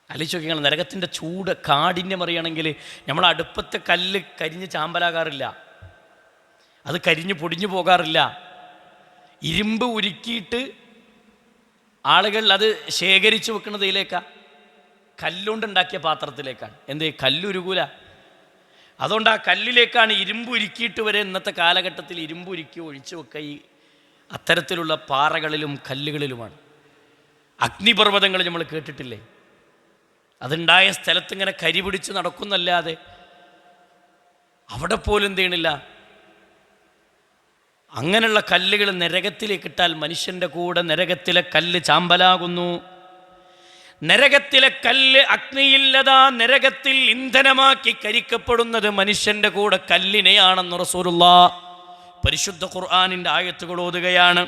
ആലോചിച്ച് നോക്കിയാൽ നരകത്തിൻ്റെ ചൂട് കാഠിന്യം അറിയണമെങ്കിൽ നമ്മൾ അടുപ്പത്തെ കല്ല് കരിഞ്ഞ് ചാമ്പലാകാറില്ല, അത് കരിഞ്ഞ് പൊടിഞ്ഞു പോകാറില്ല. ഇരുമ്പ് ഉരുക്കിയിട്ട് ആളുകൾ അത് ശേഖരിച്ചു വെക്കുന്നത് ഇതിലേക്കാണ്, കല്ലുകൊണ്ടുണ്ടാക്കിയ പാത്രത്തിലേക്കാണ്. എന്തേ? കല്ലുരുകൂല. അതുകൊണ്ട് ആ കല്ലിലേക്കാണ് ഇരുമ്പ് ഉരുക്കിയിട്ട് വരെ ഇന്നത്തെ കാലഘട്ടത്തിൽ ഇരുമ്പ് ഉരുക്കി ഒഴിച്ചു വെക്കുക ഈ അത്തരത്തിലുള്ള പാറകളിലും കല്ലുകളിലുമാണ്. അഗ്നിപർവ്വതങ്ങൾ നമ്മൾ കേട്ടിട്ടില്ലേ? അതുണ്ടായ സ്ഥലത്ത് ഇങ്ങനെ കരി പിടിച്ച് നടക്കുന്നല്ലാതെ അവിടെ പോലും എന്ത് ചെയ്യണില്ല. അങ്ങനെയുള്ള കല്ലുകൾ നരകത്തിലേക്ക് ഇട്ടാൽ മനുഷ്യൻ്റെ കൂടെ നരകത്തിലെ കല്ല് ചാമ്പലാകുന്നു. നരകത്തിലെ കല്ല് അഗ്നിയില്ലതാ നരകത്തിൽ ഇന്ധനമാക്കി കരിക്കപ്പെടുന്നത് മനുഷ്യൻ്റെ കൂടെ കല്ലിനെയാണെന്ന് റസൂലുള്ളാഹ് പരിശുദ്ധ ഖുർആനിൻ്റെ ആയത്തുകൾ ഓതുകയാണ്.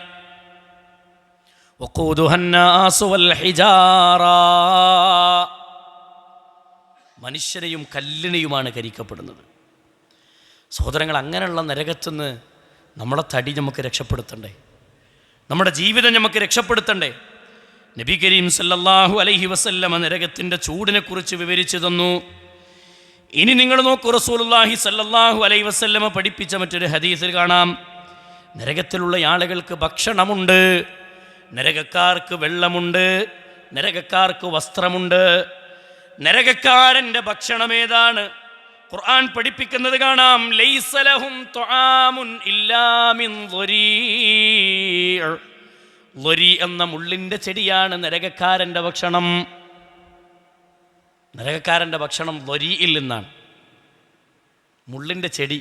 വഖൂദുഹാ അന്നാസു വൽ ഹിജാറാ, മനുഷ്യരെയും കല്ലിനെയുമാണ് കരിക്കപ്പെടുന്നത്. സഹോദരങ്ങൾ, അങ്ങനെയുള്ള നരകത്തുനിന്ന് നമ്മളെ തടി നമുക്ക് രക്ഷപ്പെടുത്തണ്ടേ? നമ്മുടെ ജീവിതം നമുക്ക് രക്ഷപ്പെടുത്തണ്ടേ? നബി കരീം സല്ലല്ലാഹു അലൈഹി വസല്ലമ നരകത്തിൻ്റെ ചൂടിനെ കുറിച്ച് വിവരിച്ചു തന്നു. ഇനി നിങ്ങൾ നോക്കൂ, റസൂലുള്ളാഹി സല്ലല്ലാഹു അലൈഹി വസല്ലമ പഠിപ്പിച്ച മറ്റൊരു ഹദീസിൽ കാണാം, നരകത്തിലുള്ള ആളുകൾക്ക് ഭക്ഷണമുണ്ട്, നരകക്കാർക്ക് വെള്ളമുണ്ട്, നരകക്കാർക്ക് വസ്ത്രമുണ്ട്. നരകക്കാരൻ്റെ ഭക്ഷണം ഏതാണ്? ഖുർആൻ പഠിപ്പിക്കുന്നത് കാണാം, ലൈസ ലഹും തുആമുൻ ഇല്ലാ മിൻ ളരീഅ്. ലൊരി എന്ന മുള്ളിൻ്റെ ചെടിയാണ് നരകക്കാരൻ്റെ ഭക്ഷണം. നരകക്കാരൻ്റെ ഭക്ഷണം ലൊരിയിൽ നിന്നാണ്, മുള്ളിൻ്റെ ചെടി.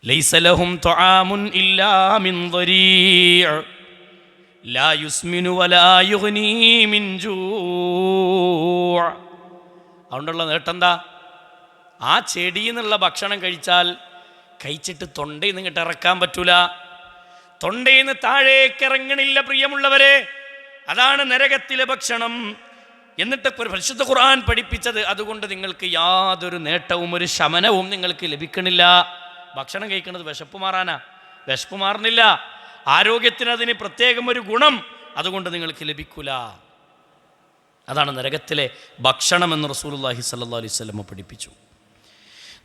ലൈസ ലഹും തുആമുൻ ഇല്ലാ മിൻ ളരീഅ് ലാ യുസ്മിനു വലാ യുഗ്നീ മിൻ ജൂ'. അതുകൊണ്ടുള്ള നേട്ടെന്താ? ആ ചെടിയിൽ നിന്നുള്ള ഭക്ഷണം കഴിച്ചിട്ട് തൊണ്ടയിൽ നിന്ന് ഇങ്ങോട്ട് ഇറക്കാൻ പറ്റൂല, തൊണ്ടയിൽ നിന്ന് താഴേക്ക് ഇറങ്ങണില്ല. പ്രിയമുള്ളവരെ, അതാണ് നരകത്തിലെ ഭക്ഷണം. എന്നിട്ട് പരിശുദ്ധ ഖുർആൻ പഠിപ്പിച്ചത്, അതുകൊണ്ട് നിങ്ങൾക്ക് യാതൊരു നേട്ടവും ഒരു ശമനവും നിങ്ങൾക്ക് ലഭിക്കണില്ല. ഭക്ഷണം കഴിക്കുന്നത് വിശപ്പ് മാറാനാ? വിശപ്പ് മാറുന്നില്ല. ആരോഗ്യത്തിന് അതിന് പ്രത്യേകം ഒരു ഗുണം അതുകൊണ്ട് നിങ്ങൾക്ക് ലഭിക്കൂല. അതാണ് നരകത്തിലെ ഭക്ഷണമെന്ന് റസൂലുള്ളാഹി സ്വല്ലല്ലാഹു അലൈഹി വസല്ലം പഠിപ്പിച്ചു.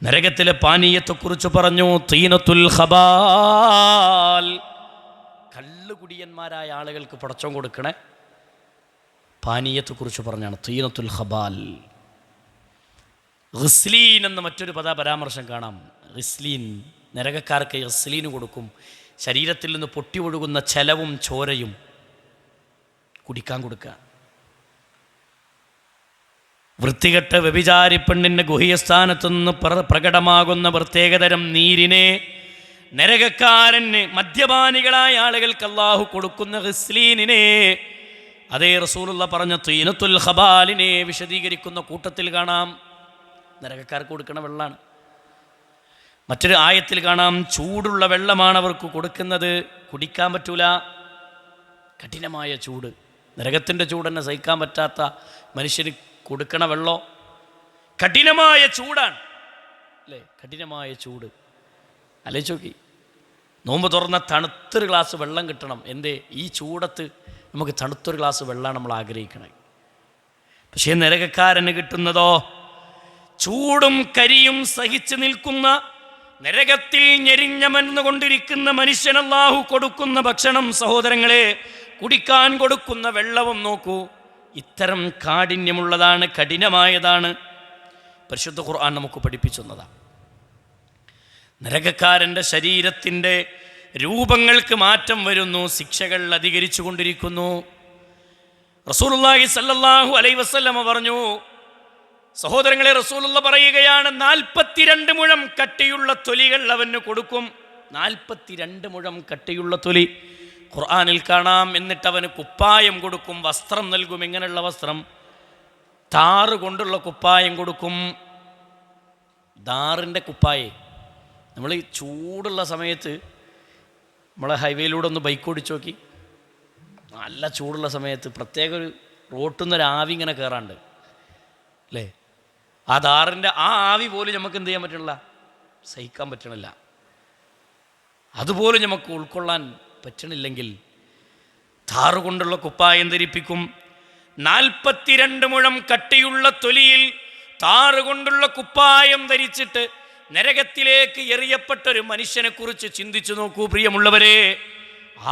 നരകത്തിലെ പാനീയത്തെക്കുറിച്ച് പറഞ്ഞു, തീനത്തുൽ ഖബാൽ, കള്ളുകുടിയന്മാരായ ആളുകൾക്ക് പടച്ചോൻ കൊടുക്കണേ പാനീയത്തെക്കുറിച്ച് പറഞ്ഞാണ് തീനത്തുൽ ഖബാൽ. ഗിസ്ലീൻ എന്ന മറ്റൊരു പരാമർശം കാണാം. ഗിസ്ലീൻ, നരകക്കാർക്ക് ഗിസ്ലീന് കൊടുക്കും. ശരീരത്തിൽ നിന്ന് പൊട്ടി ഒഴുകുന്ന ചലവും ചോരയും കുടിക്കാൻ കൊടുക്കുക. വൃത്തികെട്ട വ്യഭിചാരി പെണ്ണിൻ്റെ ഗുഹ്യസ്ഥാനത്തു നിന്ന് പ്രകടമാകുന്ന പ്രത്യേകതരം നീരിനെ നരകക്കാരന്, മദ്യപാനികളായ ആളുകൾക്ക് അല്ലാഹു കൊടുക്കുന്ന ഖിസ്ലീനിനെ, അതേ റസൂലുള്ള പറഞ്ഞ തീനത്തുൽ ഖബാലിനെ വിശദീകരിക്കുന്ന കൂട്ടത്തിൽ കാണാം. നരകക്കാർക്ക് കൊടുക്കുന്ന വെള്ളമാണ്. മറ്റൊരു ആയത്തിൽ കാണാം, ചൂടുള്ള വെള്ളമാണ് അവർക്ക് കൊടുക്കുന്നത്, കുടിക്കാൻ പറ്റൂല. കഠിനമായ ചൂട്, നരകത്തിൻ്റെ ചൂട് തന്നെ സഹിക്കാൻ പറ്റാത്ത മനുഷ്യന് കൊടുക്കണ വെള്ളോ കഠിനമായ ചൂടാണ് അല്ലേ? കഠിനമായ ചൂട് ആലോചിച്ച് നോക്കി. നോമ്പ് തുറന്ന തണുത്തൊരു ഗ്ലാസ് വെള്ളം കിട്ടണം. എന്തേ? ഈ ചൂടത്ത് നമുക്ക് തണുത്തൊരു ഗ്ലാസ് വെള്ളമാണ് നമ്മൾ ആഗ്രഹിക്കണത്. പക്ഷേ നരകക്കാരന് കിട്ടുന്നതോ ചൂടും കരിയും സഹിച്ചു നിൽക്കുന്ന, നരകത്തിൽ ഞെരിഞ്ഞമർന്നുകൊണ്ടിരിക്കുന്ന മനുഷ്യൻ അല്ലാഹു കൊടുക്കുന്ന ഭക്ഷണം, സഹോദരങ്ങളെ, കുടിക്കാൻ കൊടുക്കുന്ന വെള്ളവും നോക്കൂ, ഇത്തരം കാഠിന്യമുള്ളതാണ്, കഠിനമായതാണ്. പരിശുദ്ധ ഖുർആൻ നമുക്ക് പഠിപ്പിച്ചുന്നതാണ്. നരകക്കാരൻ്റെ ശരീരത്തിൻ്റെ രൂപങ്ങൾക്ക് മാറ്റം വരുന്നു, ശിക്ഷകൾ അധികരിച്ചു കൊണ്ടിരിക്കുന്നു. റസൂലുള്ളാഹി സ്വല്ലല്ലാഹു അലൈഹി വസല്ലമ പറഞ്ഞു, സഹോദരങ്ങളെ, റസൂലുള്ള പറയുകയാണ്, 42 മുഴം കട്ടിയുള്ള തൊലികൾ അവന് കൊടുക്കും. 42 മുഴം കട്ടിയുള്ള തൊലി ഖുർആനിൽ കാണാം. എന്നിട്ട് അവന് കുപ്പായം കൊടുക്കും, വസ്ത്രം നൽകും. എങ്ങനെയുള്ള വസ്ത്രം? താറ് കൊണ്ടുള്ള കുപ്പായം കൊടുക്കും. ദാറിൻ്റെ കുപ്പായം. നമ്മൾ ഈ ചൂടുള്ള സമയത്ത് നമ്മളെ ഹൈവേയിലൂടെ ഒന്ന് ബൈക്ക് ഓടിച്ചു നോക്കി, നല്ല ചൂടുള്ള സമയത്ത് പ്രത്യേക ഒരു റോട്ടിൽ നിന്നൊരു ആവി ഇങ്ങനെ കയറാണ്ട് അല്ലേ? ആ ദാറിൻ്റെ ആ ആവി പോലും നമുക്ക് എന്ത് ചെയ്യാൻ പറ്റണില്ല, സഹിക്കാൻ പറ്റണില്ല. അതുപോലും നമുക്ക് ഉൾക്കൊള്ളാൻ പറ്റണില്ലെങ്കിൽ താറുകൊണ്ടുള്ള കുപ്പായം ധരിപ്പിക്കും. 42 മുഴം കട്ടിയുള്ള തൊലിയിൽ താറുകൊണ്ടുള്ള കുപ്പായം ധരിച്ചിട്ട് നരകത്തിലേക്ക് എറിയപ്പെട്ടൊരു മനുഷ്യനെ കുറിച്ച് ചിന്തിച്ചു നോക്കൂ പ്രിയമുള്ളവരെ.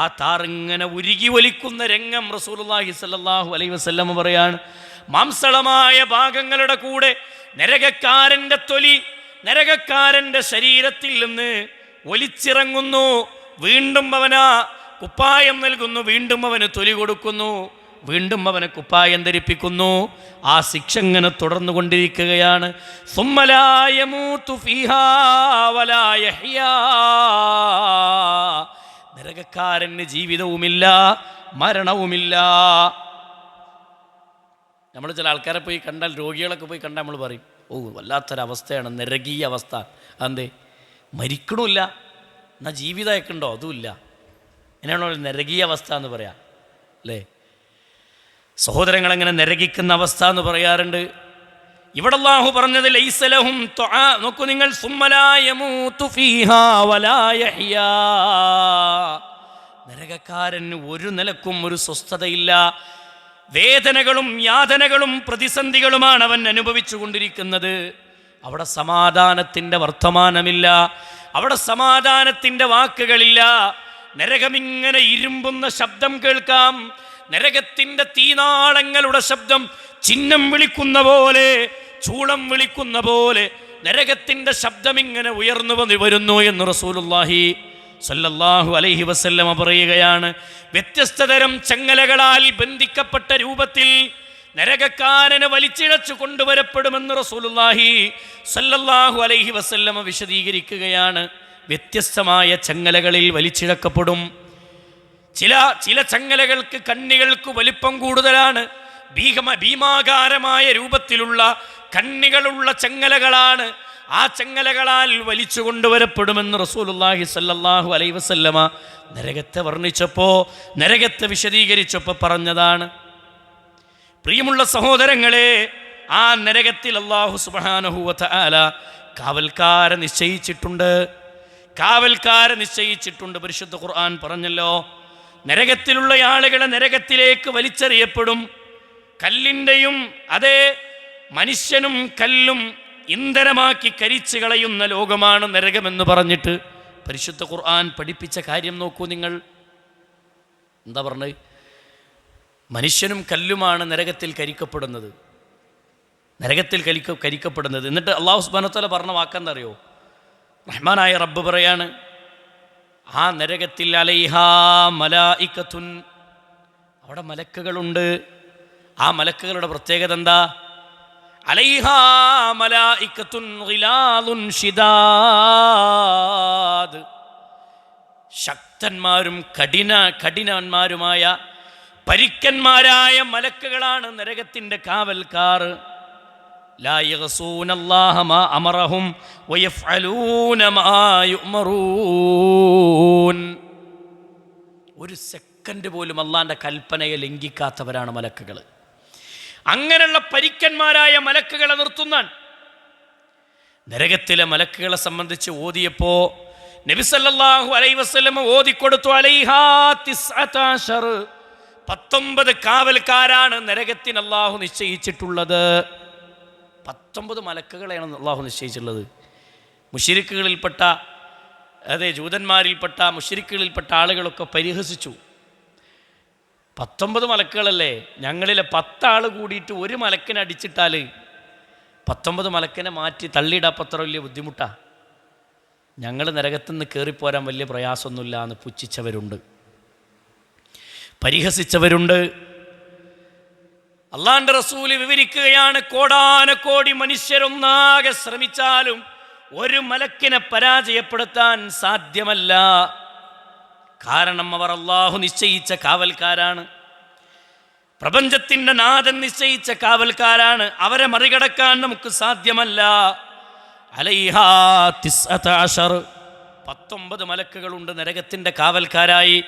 ആ താറിങ്ങനെ ഉരുകി ഒലിക്കുന്ന രംഗം റസൂലുള്ളാഹി സ്വല്ലല്ലാഹു അലൈഹി വസല്ലം പറയാണ്, മാംസളമായ ഭാഗങ്ങളുടെ കൂടെ നരകക്കാരൻ്റെ തൊലി നരകക്കാരൻ്റെ ശരീരത്തിൽ നിന്ന് ഒലിച്ചിറങ്ങുന്നു. വീണ്ടും അവനാ കുപ്പായം നൽകുന്നു, വീണ്ടും അവന് തൊലി കൊടുക്കുന്നു, വീണ്ടും അവനെ കുപ്പായം ധരിപ്പിക്കുന്നു. ആ ശിക്ഷ ഇങ്ങനെ തുടർന്നു കൊണ്ടിരിക്കുകയാണ്. സുമ്മലാ യമൂതു ഫീഹാ വലാ യഹ്യാ. നരകക്കാരന് ജീവിതവുമില്ല, മരണവുമില്ല. നമ്മൾ ചില ആൾക്കാരെ പോയി കണ്ടാൽ, രോഗികളൊക്കെ പോയി കണ്ടാൽ നമ്മൾ പറയും, ഓ വല്ലാത്തൊരവസ്ഥയാണ്, നരകീയ അവസ്ഥ. അതെന്തേ? മരിക്കണമില്ല, എന്നാൽ ജീവിതമൊക്കെ ഉണ്ടോ? അതുമില്ല. അങ്ങനെയാണോ നരകീയ അവസ്ഥ എന്ന് പറയാം അല്ലേ? സഹോദരങ്ങളെങ്ങനെ നരകിക്കുന്ന അവസ്ഥ എന്ന് പറയാറുണ്ട്. ഇവിടെ അല്ലാഹു പറഞ്ഞത് ലൈസ ലഹും നോക്കൂ നിങ്ങൾ, സുമ്മലാ യമൂതു ഫീഹാ വലാ യഹ്യാ. നരകക്കാരന് ഒരു നിലക്കും ഒരു സ്വസ്ഥതയില്ല. വേദനകളും യാതനകളും പ്രതിസന്ധികളുമാണ് അവൻ അനുഭവിച്ചു കൊണ്ടിരിക്കുന്നത്. അവിടെ സമാധാനത്തിൻ്റെ വർത്തമാനമില്ല, അവിടെ സമാധാനത്തിൻ്റെ വാക്കുകളില്ല. നരകമിങ്ങനെ ഇരുമ്പുന്ന ശബ്ദം കേൾക്കാം. നരകത്തിൻ്റെ തീനാളങ്ങളുടെ ശബ്ദം ചിഹ്നം വിളിക്കുന്ന പോലെ, ചൂളം വിളിക്കുന്ന പോലെ നരകത്തിൻ്റെ ശബ്ദം ഇങ്ങനെ ഉയർന്നു വരുന്നു എന്ന് റസൂലുള്ളാഹി സ്വല്ലല്ലാഹു അലൈഹി വസല്ലമ പറയുകയാണ്. വ്യത്യസ്ത തരം ചങ്ങലകളാൽ ബന്ധിക്കപ്പെട്ട രൂപത്തിൽ നരകക്കാരനെ വലിച്ചിഴച്ചു കൊണ്ടുവരപ്പെടുമെന്ന് റസൂലുള്ളാഹി സ്വല്ലല്ലാഹു അലൈഹി വസല്ലമ വിശദീകരിക്കുകയാണ്. വ്യത്യസ്തമായ ചങ്ങലകളിൽ വലിച്ചിഴക്കപ്പെടും. ചില ചങ്ങലകൾക്ക് കണ്ണികൾക്ക് വലിപ്പം കൂടുതലാണ്, ഭീമാകാരമായ രൂപത്തിലുള്ള കണ്ണികളുള്ള ചങ്ങലകളാണ്. ആ ചങ്ങലകളാൽ വലിച്ചു കൊണ്ടുവരപ്പെടുമെന്ന് റസൂലുള്ളാഹി സ്വല്ലല്ലാഹു അലൈഹി വസല്ലമ നരകത്തെ വർണ്ണിച്ചപ്പോൾ, നരകത്തെ വിശദീകരിച്ചപ്പോൾ പറഞ്ഞതാണ്. പ്രിയമുള്ള സഹോദരങ്ങളെ, ആ നരകത്തിൽ അല്ലാഹു സുബ്ഹാനഹു വ തആല കാവൽക്കാരെ നിശ്ചയിച്ചിട്ടുണ്ട്. പരിശുദ്ധ ഖുർആൻ പറഞ്ഞല്ലോ, നരകത്തിലുള്ള ആളുകളെ നരകത്തിലേക്ക് വലിച്ചെറിയപ്പെടും. കല്ലിൻ്റെയും അതേ മനുഷ്യനും കല്ലും ഇന്ധനമാക്കി കരിച്ചു കളയുന്ന ലോകമാണ് നരകമെന്ന് പറഞ്ഞിട്ട് പരിശുദ്ധ ഖുർആൻ പഠിപ്പിച്ച കാര്യം നോക്കൂ നിങ്ങൾ. എന്താ പറഞ്ഞത്? മനുഷ്യനും കല്ലുമാണ് നരകത്തിൽ കരിക്കപ്പെടുന്നത്. എന്നിട്ട് അല്ലാഹു സുബ്ഹാനഹു വ തആല പറഞ്ഞ വാക്കെന്താ അറിയോ? റഹ്മാനായ റബ്ബ് പറയാണ്, ആ നരകത്തിൽ അലൈഹാ മലായികത്തുൻ, അവിടെ മലക്കുകളുണ്ട്. ആ മലക്കുകളുടെ പ്രത്യേകത എന്താ? അലൈഹാ മലായികത്തുൻ ഗിലാദുൻ ശിദാദ്, ശക്തന്മാരും കഠിനന്മാരുമായ പരിക്കന്മാരായ മലക്കുകളാണ് നരകത്തിൻ്റെ കാവൽക്കാർ. ലാ യഗ്സൂനല്ലാഹ മാ അമറഹും വയഫ്അലൂന മാ യുഅ്മറൂൻ. ഒരു സെക്കൻഡ് പോലും അള്ളാൻ്റെ കൽപ്പനയെ ലംഘിക്കാത്തവരാണ് മലക്കുകൾ. അങ്ങനെയുള്ള പരിക്കന്മാരായ മലക്കുകളെ നിർത്തുന്നാണ്. നരകത്തിലെ മലക്കുകളെ സംബന്ധിച്ച് ഓതിയപ്പോ നബി സല്ലല്ലാഹു അലൈഹി വസല്ലം ഓതിക്കൊടുത്തു, അലൈഹാ 19 കാവൽക്കാരാണ് നരകത്തിന് അള്ളാഹു നിശ്ചയിച്ചിട്ടുള്ളത്. 19 മലക്കുകളെയാണ് അള്ളാഹു നിശ്ചയിച്ചിട്ടുള്ളത്. മുശ്രിക്കുകളിൽപ്പെട്ട, അതെ ജൂതന്മാരിൽപ്പെട്ട മുശ്രിക്കുകളിൽപ്പെട്ട ആളുകളൊക്കെ പരിഹസിച്ചു. 19 മലക്കുകളല്ലേ, ഞങ്ങളിലെ 10 ആൾ കൂടിയിട്ട് ഒരു മലക്കിനെ അടിച്ചിട്ടാൽ 19 മലക്കിനെ മാറ്റി തള്ളിയിടാപ്പത്ര വലിയ ബുദ്ധിമുട്ടാണ്, ഞങ്ങൾ നരകത്തുനിന്ന് കയറിപ്പോരാൻ വലിയ പ്രയാസമൊന്നുമില്ല എന്ന് പുച്ഛിച്ചവരുണ്ട്, പരിഹസിച്ചവരുണ്ട്. അള്ളാന്റെ റസൂല് വിവരിക്കുകയാണ്, കോടാനക്കോടി മനുഷ്യരൊന്നാകെ ശ്രമിച്ചാലും ഒരു മലക്കിനെ പരാജയപ്പെടുത്താൻ സാധ്യമല്ല. കാരണം അവർ അള്ളാഹു നിശ്ചയിച്ച കാവൽക്കാരാണ്, പ്രപഞ്ചത്തിൻ്റെ നാഥൻ നിശ്ചയിച്ച കാവൽക്കാരാണ്. അവരെ മറികടക്കാൻ നമുക്ക് സാധ്യമല്ല. അലൈഹാ 19 മലക്കുകളുണ്ട് നരകത്തിൻ്റെ കാവൽക്കാരായി.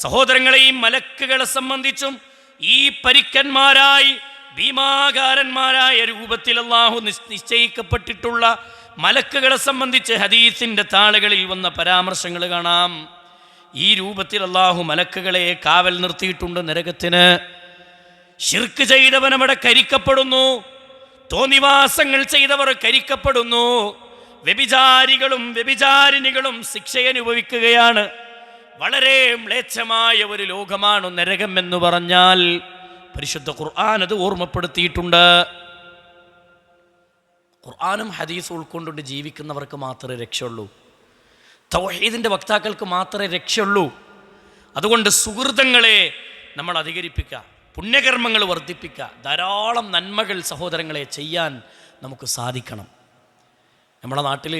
സഹോദരങ്ങളെ, ഈ മലക്കുകളെ സംബന്ധിച്ചും ഈ പരിക്കന്മാരായി ഭീമാകാരന്മാരായ രൂപത്തിൽ അല്ലാഹു നിശ്ചയിക്കപ്പെട്ടിട്ടുള്ള മലക്കുകളെ സംബന്ധിച്ച് ഹദീസിൻ്റെ താളുകളിൽ വന്ന പരാമർശങ്ങൾ കാണാം. ഈ രൂപത്തിൽ അല്ലാഹു മലക്കുകളെ കാവൽ നിർത്തിയിട്ടുണ്ട് നരകത്തിന്. ശിർക്ക് ചെയ്തവൻ അവിടെ കരിക്കപ്പെടുന്നു, തോന്നിവാസങ്ങൾ ചെയ്തവർ കരിക്കപ്പെടുന്നു, വ്യഭിചാരികളും വ്യഭിചാരിണികളും ശിക്ഷയനുഭവിക്കുകയാണ്. വളരെ മ്ലേച്ഛമായ ഒരു ലോകമാണ് നരകം എന്ന് പറഞ്ഞാൽ പരിശുദ്ധ ഖുർആൻ അത് ഓർമ്മപ്പെടുത്തിയിട്ടുണ്ട്. ഖുർആനും ഹദീസും ഉൾക്കൊണ്ടുകൊണ്ട് ജീവിക്കുന്നവർക്ക് മാത്രമേ രക്ഷയുള്ളൂ, തൗഹീദിൻ്റെ വക്താക്കൾക്ക് മാത്രമേ രക്ഷയുള്ളൂ. അതുകൊണ്ട് സുഹൃതങ്ങളെ നമ്മൾ അധികരിപ്പിക്കുക, പുണ്യകർമ്മങ്ങൾ വർദ്ധിപ്പിക്കുക, ധാരാളം നന്മകൾ സഹോദരങ്ങളെ ചെയ്യാൻ നമുക്ക് സാധിക്കണം. നമ്മുടെ നാട്ടിൽ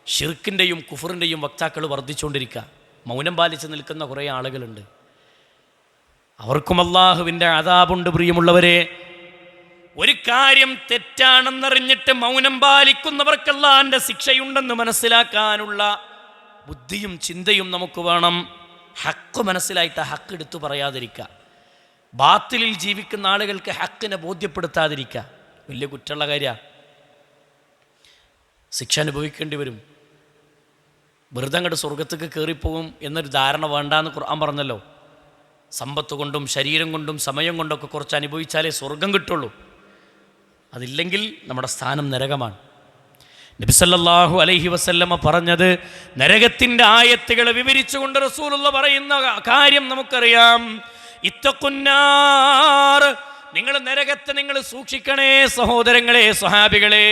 ഷിർക്കിൻ്റെയും കുഫറിൻ്റെയും വക്താക്കൾ വർദ്ധിച്ചുകൊണ്ടിരിക്കുക. മൗനം പാലിച്ച് നിൽക്കുന്ന കുറേ ആളുകളുണ്ട്. അവർക്കും അല്ലാഹുവിൻ്റെ അദാബുണ്ട്. പ്രിയമുള്ളവരെ, ഒരു കാര്യം തെറ്റാണെന്നറിഞ്ഞിട്ട് മൗനം പാലിക്കുന്നവർക്ക് അല്ലാഹുവിൻ്റെ ശിക്ഷയുണ്ടെന്ന് മനസ്സിലാക്കാനുള്ള ബുദ്ധിയും ചിന്തയും നമുക്ക് വേണം. ഹക്ക് മനസ്സിലായിട്ട് ഹക്ക് എടുത്തു പറയാതിരിക്കുക, ബാത്തിലിൽ ജീവിക്കുന്ന ആളുകൾക്ക് ഹക്കിനെ ബോധ്യപ്പെടുത്താതിരിക്കുക വലിയ കുറ്റമുള്ള കാര്യമാണ്. ശിക്ഷ അനുഭവിക്കേണ്ടി വരും. വെറുതെ അങ്ങോട്ട് സ്വർഗത്തേക്ക് കയറിപ്പോകും എന്നൊരു ധാരണ വേണ്ടാന്ന് ഖുർആൻ പറഞ്ഞല്ലോ. സമ്പത്ത് കൊണ്ടും ശരീരം കൊണ്ടും സമയം കൊണ്ടൊക്കെ കുറച്ച് അനുഭവിച്ചാലേ സ്വർഗം കിട്ടുള്ളൂ. അതില്ലെങ്കിൽ നമ്മുടെ സ്ഥാനം നരകമാണ്. നബി സല്ലല്ലാഹു അലൈഹി വസല്ലമ പറഞ്ഞത്, നരകത്തിൻ്റെ ആയത്തുകളെ വിവരിച്ചുകൊണ്ട് റസൂലുള്ള പറയുന്ന കാര്യം നമുക്കറിയാം. ഇത്തഖുന്നാർ, നിങ്ങൾ നരകത്തെ നിങ്ങൾ സൂക്ഷിക്കണേ സഹോദരങ്ങളെ, സ്വഹാബികളെ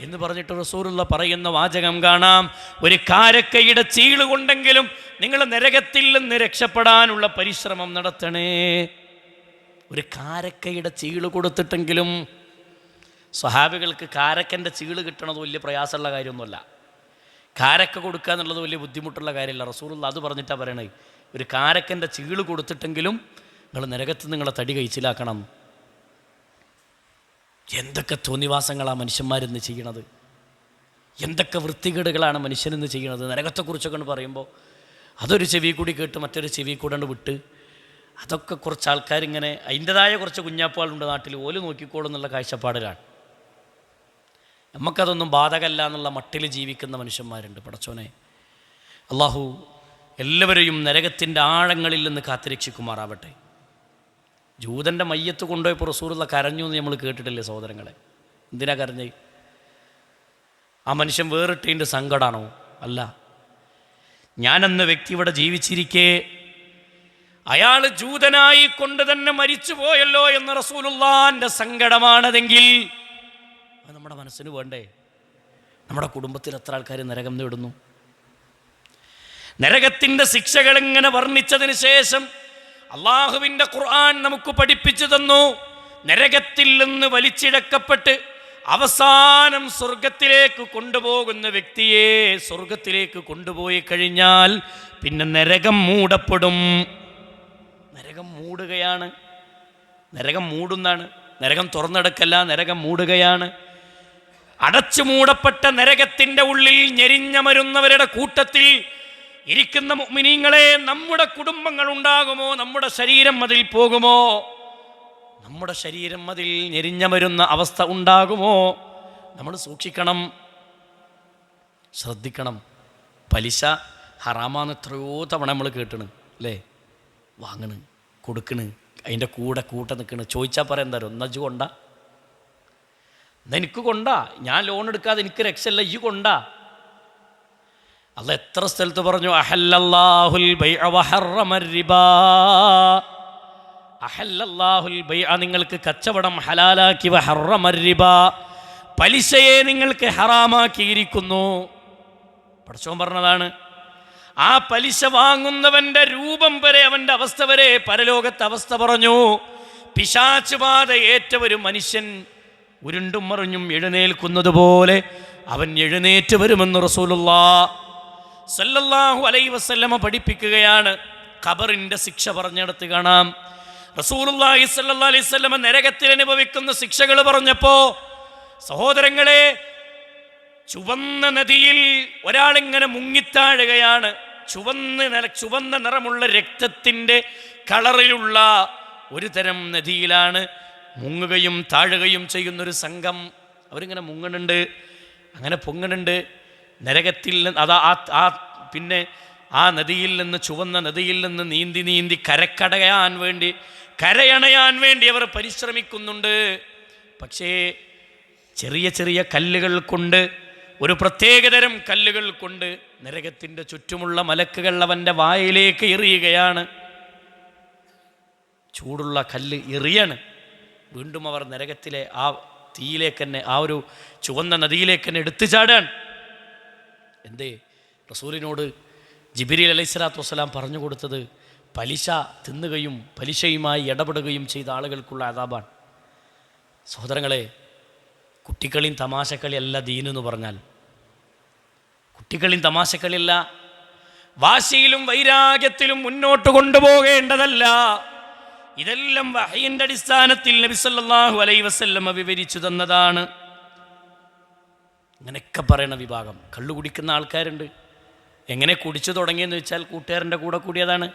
എന്ന് പറഞ്ഞിട്ട് റസൂലുള്ള പറയുന്ന വാചകം കാണാം. ഒരു കാരക്കയുടെ ചീള് കൊണ്ടെങ്കിലും നിങ്ങൾ നരകത്തിൽ നിന്ന് രക്ഷപ്പെടാനുള്ള പരിശ്രമം നടത്തണേ. ഒരു കാരക്കയുടെ ചീള് കൊടുത്തിട്ടെങ്കിലും, സ്വഹാബികൾക്ക് കാരക്കൻ്റെ ചീള് കിട്ടണത് വലിയ പ്രയാസമുള്ള കാര്യമൊന്നുമല്ല. കാരക്ക കൊടുക്കുക എന്നുള്ളത് വലിയ ബുദ്ധിമുട്ടുള്ള കാര്യമല്ല. റസൂലുള്ള അത് പറഞ്ഞിട്ടാണ് പറയണത്, ഒരു കാരക്കൻ്റെ ചീള് കൊടുത്തിട്ടെങ്കിലും നിങ്ങൾ നരകത്ത് നിങ്ങളെ തടി കഴിച്ചിലാക്കണം. എന്തൊക്കെ തോന്നിവാസങ്ങളാണ് മനുഷ്യന്മാരിന്ന് ചെയ്യണത്, എന്തൊക്കെ വൃത്തികേടുകളാണ് മനുഷ്യനിന്ന് ചെയ്യണത്. നരകത്തെക്കുറിച്ചൊക്കെ പറയുമ്പോൾ അതൊരു ചെവി കൂടി കേട്ട് മറ്റൊരു ചെവി കൂടെ വിട്ട്, അതൊക്കെ കുറച്ച് ആൾക്കാരിങ്ങനെ അതിൻ്റെതായ കുറച്ച് കുഞ്ഞാപ്പാളുണ്ട് നാട്ടിൽ, ഓല് നോക്കിക്കോളും എന്നുള്ള കാഴ്ചപ്പാടിലാണ്. നമുക്കതൊന്നും ബാധകമല്ല എന്നുള്ള മട്ടിൽ ജീവിക്കുന്ന മനുഷ്യന്മാരുണ്ട്. പടച്ചോനെ, അള്ളാഹു എല്ലാവരെയും നരകത്തിൻ്റെ ആഴങ്ങളിൽ നിന്ന് കാത്തുരക്ഷിക്കുമാറാവട്ടെ. ജൂതൻ്റെ മയ്യത്ത് കൊണ്ടുപോയപ്പോൾ റസൂലുള്ള കരഞ്ഞു എന്ന് നമ്മൾ കേട്ടിട്ടില്ലേ സഹോദരങ്ങളെ? എന്തിനാ കരഞ്ഞേ? ആ മനുഷ്യൻ വേറിട്ടതിൻ്റെ സങ്കടമാണോ? അല്ല. ഞാനെന്ന വ്യക്തി ഇവിടെ ജീവിച്ചിരിക്കെ അയാൾ ജൂതനായി കൊണ്ട് തന്നെ മരിച്ചു പോയല്ലോ എന്ന റസൂലുള്ളാഹിന്റെ സങ്കടമാണതെങ്കിൽ അത് നമ്മുടെ മനസ്സിന് വേണ്ടേ? നമ്മുടെ കുടുംബത്തിൽ എത്ര ആൾക്കാർ നരകം നേടുന്നു? നരകത്തിൻ്റെ ശിക്ഷകൾ ഇങ്ങനെ വർണ്ണിച്ചതിന് ശേഷം അള്ളാഹുവിൻ്റെ ഖുർആൻ നമുക്ക് പഠിപ്പിച്ചു തന്നു, നരകത്തിൽ നിന്ന് വലിച്ചിഴക്കപ്പെട്ട് അവസാനം സ്വർഗത്തിലേക്ക് കൊണ്ടുപോകുന്ന വ്യക്തിയെ സ്വർഗത്തിലേക്ക് കൊണ്ടുപോയി കഴിഞ്ഞാൽ പിന്നെ നരകം മൂടപ്പെടും. നരകം മൂടുകയാണ്. നരകം മൂടുന്നാണ്. നരകം തുറന്നെടുക്കല്ല, നരകം മൂടുകയാണ്. അടച്ചു മൂടപ്പെട്ട നരകത്തിൻ്റെ ഉള്ളിൽ ഞെരിഞ്ഞമരുന്നവരുടെ കൂട്ടത്തിൽ ഇരിക്കുന്ന മുഅ്മിനീങ്ങളെ, നമ്മുടെ കുടുംബങ്ങൾ ഉണ്ടാകുമോ? നമ്മുടെ ശരീരം അതിൽ പോകുമോ? നമ്മുടെ ശരീരം അതിൽ ഞെരിഞ്ഞമരുന്ന അവസ്ഥ ഉണ്ടാകുമോ? നമ്മൾ സൂക്ഷിക്കണം, ശ്രദ്ധിക്കണം. പലിശ ഹറാമാന്ന് എത്രയോ തവണ നമ്മൾ കേട്ടണ് അല്ലേ? വാങ്ങണ്, കൊടുക്കണ്, അതിൻ്റെ കൂടെ നിൽക്കണ്. ചോദിച്ചാൽ പറയാൻ തരും, എന്നജ് കൊണ്ടാ, എന്നാ എനിക്ക് കൊണ്ടാ, ഞാൻ ലോൺ എടുക്കാതെ എനിക്ക് രക്ഷല്ല, ഈ കൊണ്ടാ. അല്ലാഹ് എത്ര സ്ഥലത്ത് പറഞ്ഞു, അഹല്ലല്ലാഹുൽ ബൈഅ വഹറമർ റിബാ. അഹല്ലല്ലാഹുൽ ബൈഅ, നിങ്ങൾക്ക് കച്ചവടം ഹലാലാക്കി, വഹറമർ റിബാ, പലിശയെ നിങ്ങൾക്ക് ഹറാമാക്കിയിരിക്കുന്നു. പടച്ചോൻ പറഞ്ഞതാണ്. ആ പലിശ വാങ്ങുന്നവന്റെ രൂപം വരെ, അവന്റെ അവസ്ഥ വരെ പരലോകത്തെ അവസ്ഥ പറഞ്ഞു. പിശാച് ബാധ ഏറ്റ ഒരു മനുഷ്യൻ ഉരുണ്ടും മറിഞ്ഞും എഴുന്നേൽക്കുന്നത് പോലെ അവൻ എഴുന്നേറ്റ് വരുമെന്ന് റസൂലുള്ളാഹി സ്വല്ലല്ലാഹു അലൈഹി വസല്ലമ പഠിപ്പിക്കുകയാണ്. ഖബറിന്റെ ശിക്ഷ പറഞ്ഞെടുത്ത് കാണാം. റസൂലുള്ളാഹി സ്വല്ലല്ലാഹു അലൈഹി വസല്ലമ നരകത്തിൽ അനുഭവിക്കുന്ന ശിക്ഷകൾ പറഞ്ഞപ്പോൾ, സഹോദരങ്ങളെ, ചുവന്ന നദിയിൽ ഒരാളിങ്ങനെ മുങ്ങിത്താഴുകയാണ്. ചുവന്ന നിറമുള്ള രക്തത്തിൻ്റെ കളറിലുള്ള ഒരു തരം നദിയിലാണ് മുങ്ങുകയും താഴുകയും ചെയ്യുന്നൊരു സംഘം. അവരിങ്ങനെ മുങ്ങണുണ്ട്, അങ്ങനെ പൊങ്ങണുണ്ട്. നരകത്തിൽ നിന്ന് പിന്നെ ആ നദിയിൽ നിന്ന്, ചുവന്ന നദിയിൽ നിന്ന് നീന്തി കരയണയാൻ വേണ്ടി അവർ പരിശ്രമിക്കുന്നുണ്ട്. പക്ഷേ ചെറിയ ചെറിയ കല്ലുകൾ കൊണ്ട്, ഒരു പ്രത്യേകതരം കല്ലുകൾ കൊണ്ട് നരകത്തിൻ്റെ ചുറ്റുമുള്ള മലക്കുകൾ അവൻ്റെ വായിലേക്ക് എറിയുകയാണ്. ചൂടുള്ള കല്ല് എറിയാണ്. വീണ്ടും അവർ നരകത്തിലെ ആ തീയിലേക്ക് തന്നെ, ആ ഒരു ചുവന്ന നദിയിലേക്ക് തന്നെ എടുത്തു ചാടാൻ. എന്തേ? റസൂലിനോട് ജിബ്രീൽ അലൈഹിസ്സലാത്തു വസ്സലാം പറഞ്ഞു കൊടുത്തത് പലിശ തിന്നുകയും പലിശയുമായി ഇടപെടുകയും ചെയ്ത ആളുകൾക്കുള്ള അദാബാണ്. സഹോദരങ്ങളെ, കുട്ടിക്കളിയും തമാശക്കളിയല്ല ദീനെന്ന് പറഞ്ഞാൽ. കുട്ടിക്കളിയും തമാശക്കളിയല്ല, വാശിയിലും വൈരാഗ്യത്തിലും മുന്നോട്ട് കൊണ്ടുപോകേണ്ടതല്ല. ഇതെല്ലാം വഹയിൻ്റെ അടിസ്ഥാനത്തിൽ നബി സല്ലല്ലാഹു അലൈഹി വസല്ലമ വിവരിച്ചു തന്നതാണ്. അങ്ങനെയൊക്കെ പറയണ വിഭാഗം കള്ളു കുടിക്കുന്ന ആൾക്കാരുണ്ട്. എങ്ങനെ കുടിച്ചു തുടങ്ങിയെന്ന് വെച്ചാൽ കൂട്ടുകാരൻ്റെ കൂടെ കൂടിയതാണ്.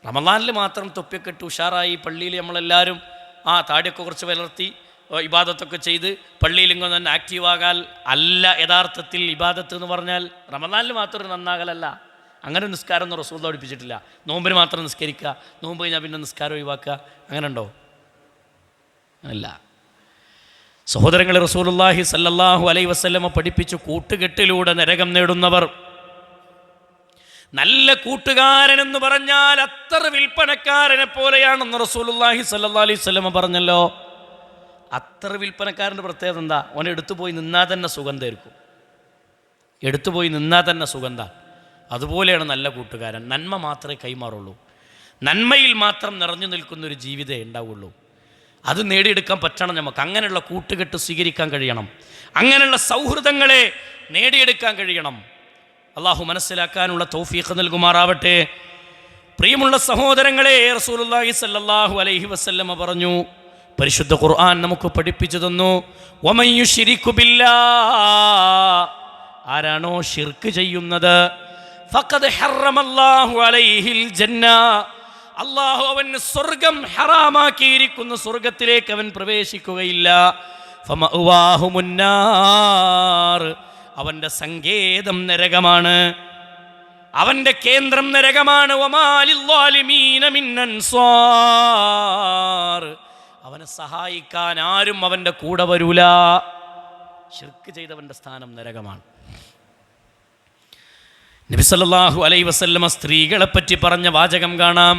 റമളാനിൽ മാത്രം തൊപ്പിയൊക്കെ ഇട്ട് ഉഷാറായി പള്ളിയിൽ നമ്മളെല്ലാവരും താടിയൊക്കെ കുറച്ച് വളർത്തി ഇബാദത്തൊക്കെ ചെയ്ത് പള്ളിയിൽ ഇങ്ങനെ തന്നെ ആക്റ്റീവാകാൽ അല്ല. യഥാർത്ഥത്തിൽ ഇബാദത്ത് എന്ന് പറഞ്ഞാൽ റമളാനിൽ മാത്രം ഒരു നന്നാകലല്ല. അങ്ങനെ നിസ്കാരം ഒന്നും റസൂൽ പഠിപ്പിച്ചിട്ടില്ല. നോമ്പിന് മാത്രം നിസ്കരിക്കുക, നോമ്പ് കഴിഞ്ഞാൽ പിന്നെ നിസ്കാരം ഒഴിവാക്കുക, അങ്ങനെ ഉണ്ടോ? അല്ല. സഹോദരങ്ങളെ, റസൂലുള്ളാഹി സല്ലല്ലാഹു അലൈഹി വസല്ലമ പഠിപ്പിച്ചു, കൂട്ടുകെട്ടിലൂടെ നരകം നേടുന്നവർ. നല്ല കൂട്ടുകാരൻ എന്ന് പറഞ്ഞാൽ അത്ര വിൽപ്പനക്കാരനെ പോലെയാണെന്ന് റസൂലുള്ളാഹി സല്ലല്ലാഹു അലൈഹി വസല്ലമ പറഞ്ഞല്ലോ. അത്ര വിൽപ്പനക്കാരൻ്റെ പ്രത്യേകത എന്താ? ഓനെ എടുത്തുപോയി നിന്നാൽ തന്നെ സുഗന്ധമായിരിക്കും. എടുത്തുപോയി നിന്നാൽ തന്നെ സുഗന്ധം. അതുപോലെയാണ് നല്ല കൂട്ടുകാരൻ. നന്മ മാത്രമേ കൈമാറുള്ളൂ. നന്മയിൽ മാത്രം നിറഞ്ഞു നിൽക്കുന്നൊരു ജീവിതമേ ഉണ്ടാവുള്ളൂ. അത് നേടിയെടുക്കാൻ പറ്റണം നമുക്ക്. അങ്ങനെയുള്ള കൂട്ടുകെട്ട് സ്വീകരിക്കാൻ കഴിയണം. അങ്ങനെയുള്ള സൗഹൃദങ്ങളെ നേടിയെടുക്കാൻ കഴിയണം. അള്ളാഹു മനസ്സിലാക്കാനുള്ള തൗഫീഖ് നൽകുമാറാവട്ടെ. പ്രിയമുള്ള സഹോദരങ്ങളെ, റസൂലുള്ളാഹി സ്വല്ലല്ലാഹു അലൈഹി വസല്ലമ പറഞ്ഞു, പരിശുദ്ധ ഖുർആൻ നമുക്ക് പഠിപ്പിച്ചു തന്നു, വമൻ യുശ്രികു ബില്ലാഹ്, ആരാണോ ശിർക്ക് ചെയ്യുന്നത്, ഫഖദ് ഹറമല്ലാഹു അലൈഹിൽ ജന്ന, അല്ലാഹു അവന് സ്വർഗം ഹറാമാക്കിയിരിക്കുന്നു. സ്വർഗത്തിലേക്ക് അവൻ പ്രവേശിക്കുകയില്ല. ഫമഅവാഹു മുന്നാർ, അവൻ്റെ സങ്കേതം നരകമാണ്, അവൻ്റെ കേന്ദ്രം നരകമാണ്. വമാ ലിൽസാലിമീന മിൻ അൻസാർ, അവനെ സഹായിക്കാൻ ആരും അവൻ്റെ കൂടെ വരൂല. ശിർക്ക് ചെയ്തവൻ്റെ സ്ഥാനം നരകമാണ്. നബി സല്ലല്ലാഹു അലൈഹി വസല്ലമ സ്ത്രീകളെപ്പറ്റി പറഞ്ഞ വാചകം കാണാം.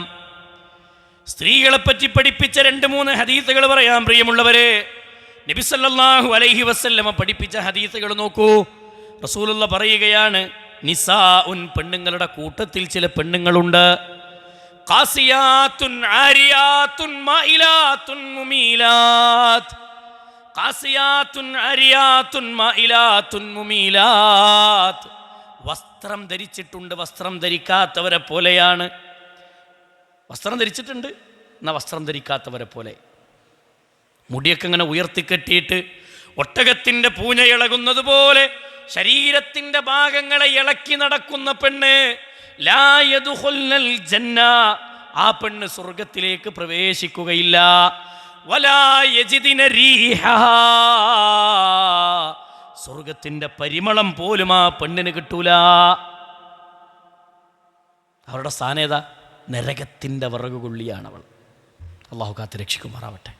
സ്ത്രീകളെപ്പറ്റി പഠിപ്പിച്ച 2-3 ഹദീസുകൾ പറയാം. പ്രിയമുള്ളവരെ, നബി സല്ലല്ലാഹു അലൈഹി വസല്ലമ പഠിപ്പിച്ച ഹദീസുകൾ നോക്കൂ. റസൂലുള്ള പറയുകയാണ്, നിസാഉൻ, പെണ്ണുങ്ങളുടെ കൂട്ടത്തിൽ ചില പെണ്ണുങ്ങളുണ്ട്, ഖാസിയാത്തുൻ ആരിയാത്തുൻ മായിലാത്തുൻ മുമീലാത്ത്, ഖാസിയാത്തുൻ അരിയാത്തുൻ മായിലാത്തുൻ മുമീലാത്ത്. വസ്ത്രം ധരിച്ചിട്ടുണ്ട്, വസ്ത്രം ധരിക്കാത്തവരെ പോലെയാണ്. വസ്ത്രം ധരിച്ചിട്ടുണ്ട്, എന്നാൽ വസ്ത്രം ധരിക്കാത്തവരെ പോലെ. മുടിയൊക്കെ ഇങ്ങനെ ഉയർത്തിക്കെട്ടിയിട്ട് ഒട്ടകത്തിൻ്റെ പൂഞ്ഞ ഇളകുന്നത് പോലെ ശരീരത്തിൻ്റെ ഭാഗങ്ങളെ ഇളക്കി നടക്കുന്ന പെണ്ണ്, ലാ യദ്ഖുൽനൽ ജന്ന, ആ പെണ്ണ് സ്വർഗത്തിലേക്ക് പ്രവേശിക്കുകയില്ല. വലാ യജിദിന റീഹഹാ, സ്വർഗത്തിൻ്റെ പരിമളം പോലും ആ പെണ്ണിന് കിട്ടൂല. അവരുടെ സ്ഥാനം ഏതാ? നരകത്തിൻ്റെ വിറകുകൊള്ളിയാണവൾ. അള്ളാഹു കാത്ത് രക്ഷിക്കുമാറാവട്ടെ.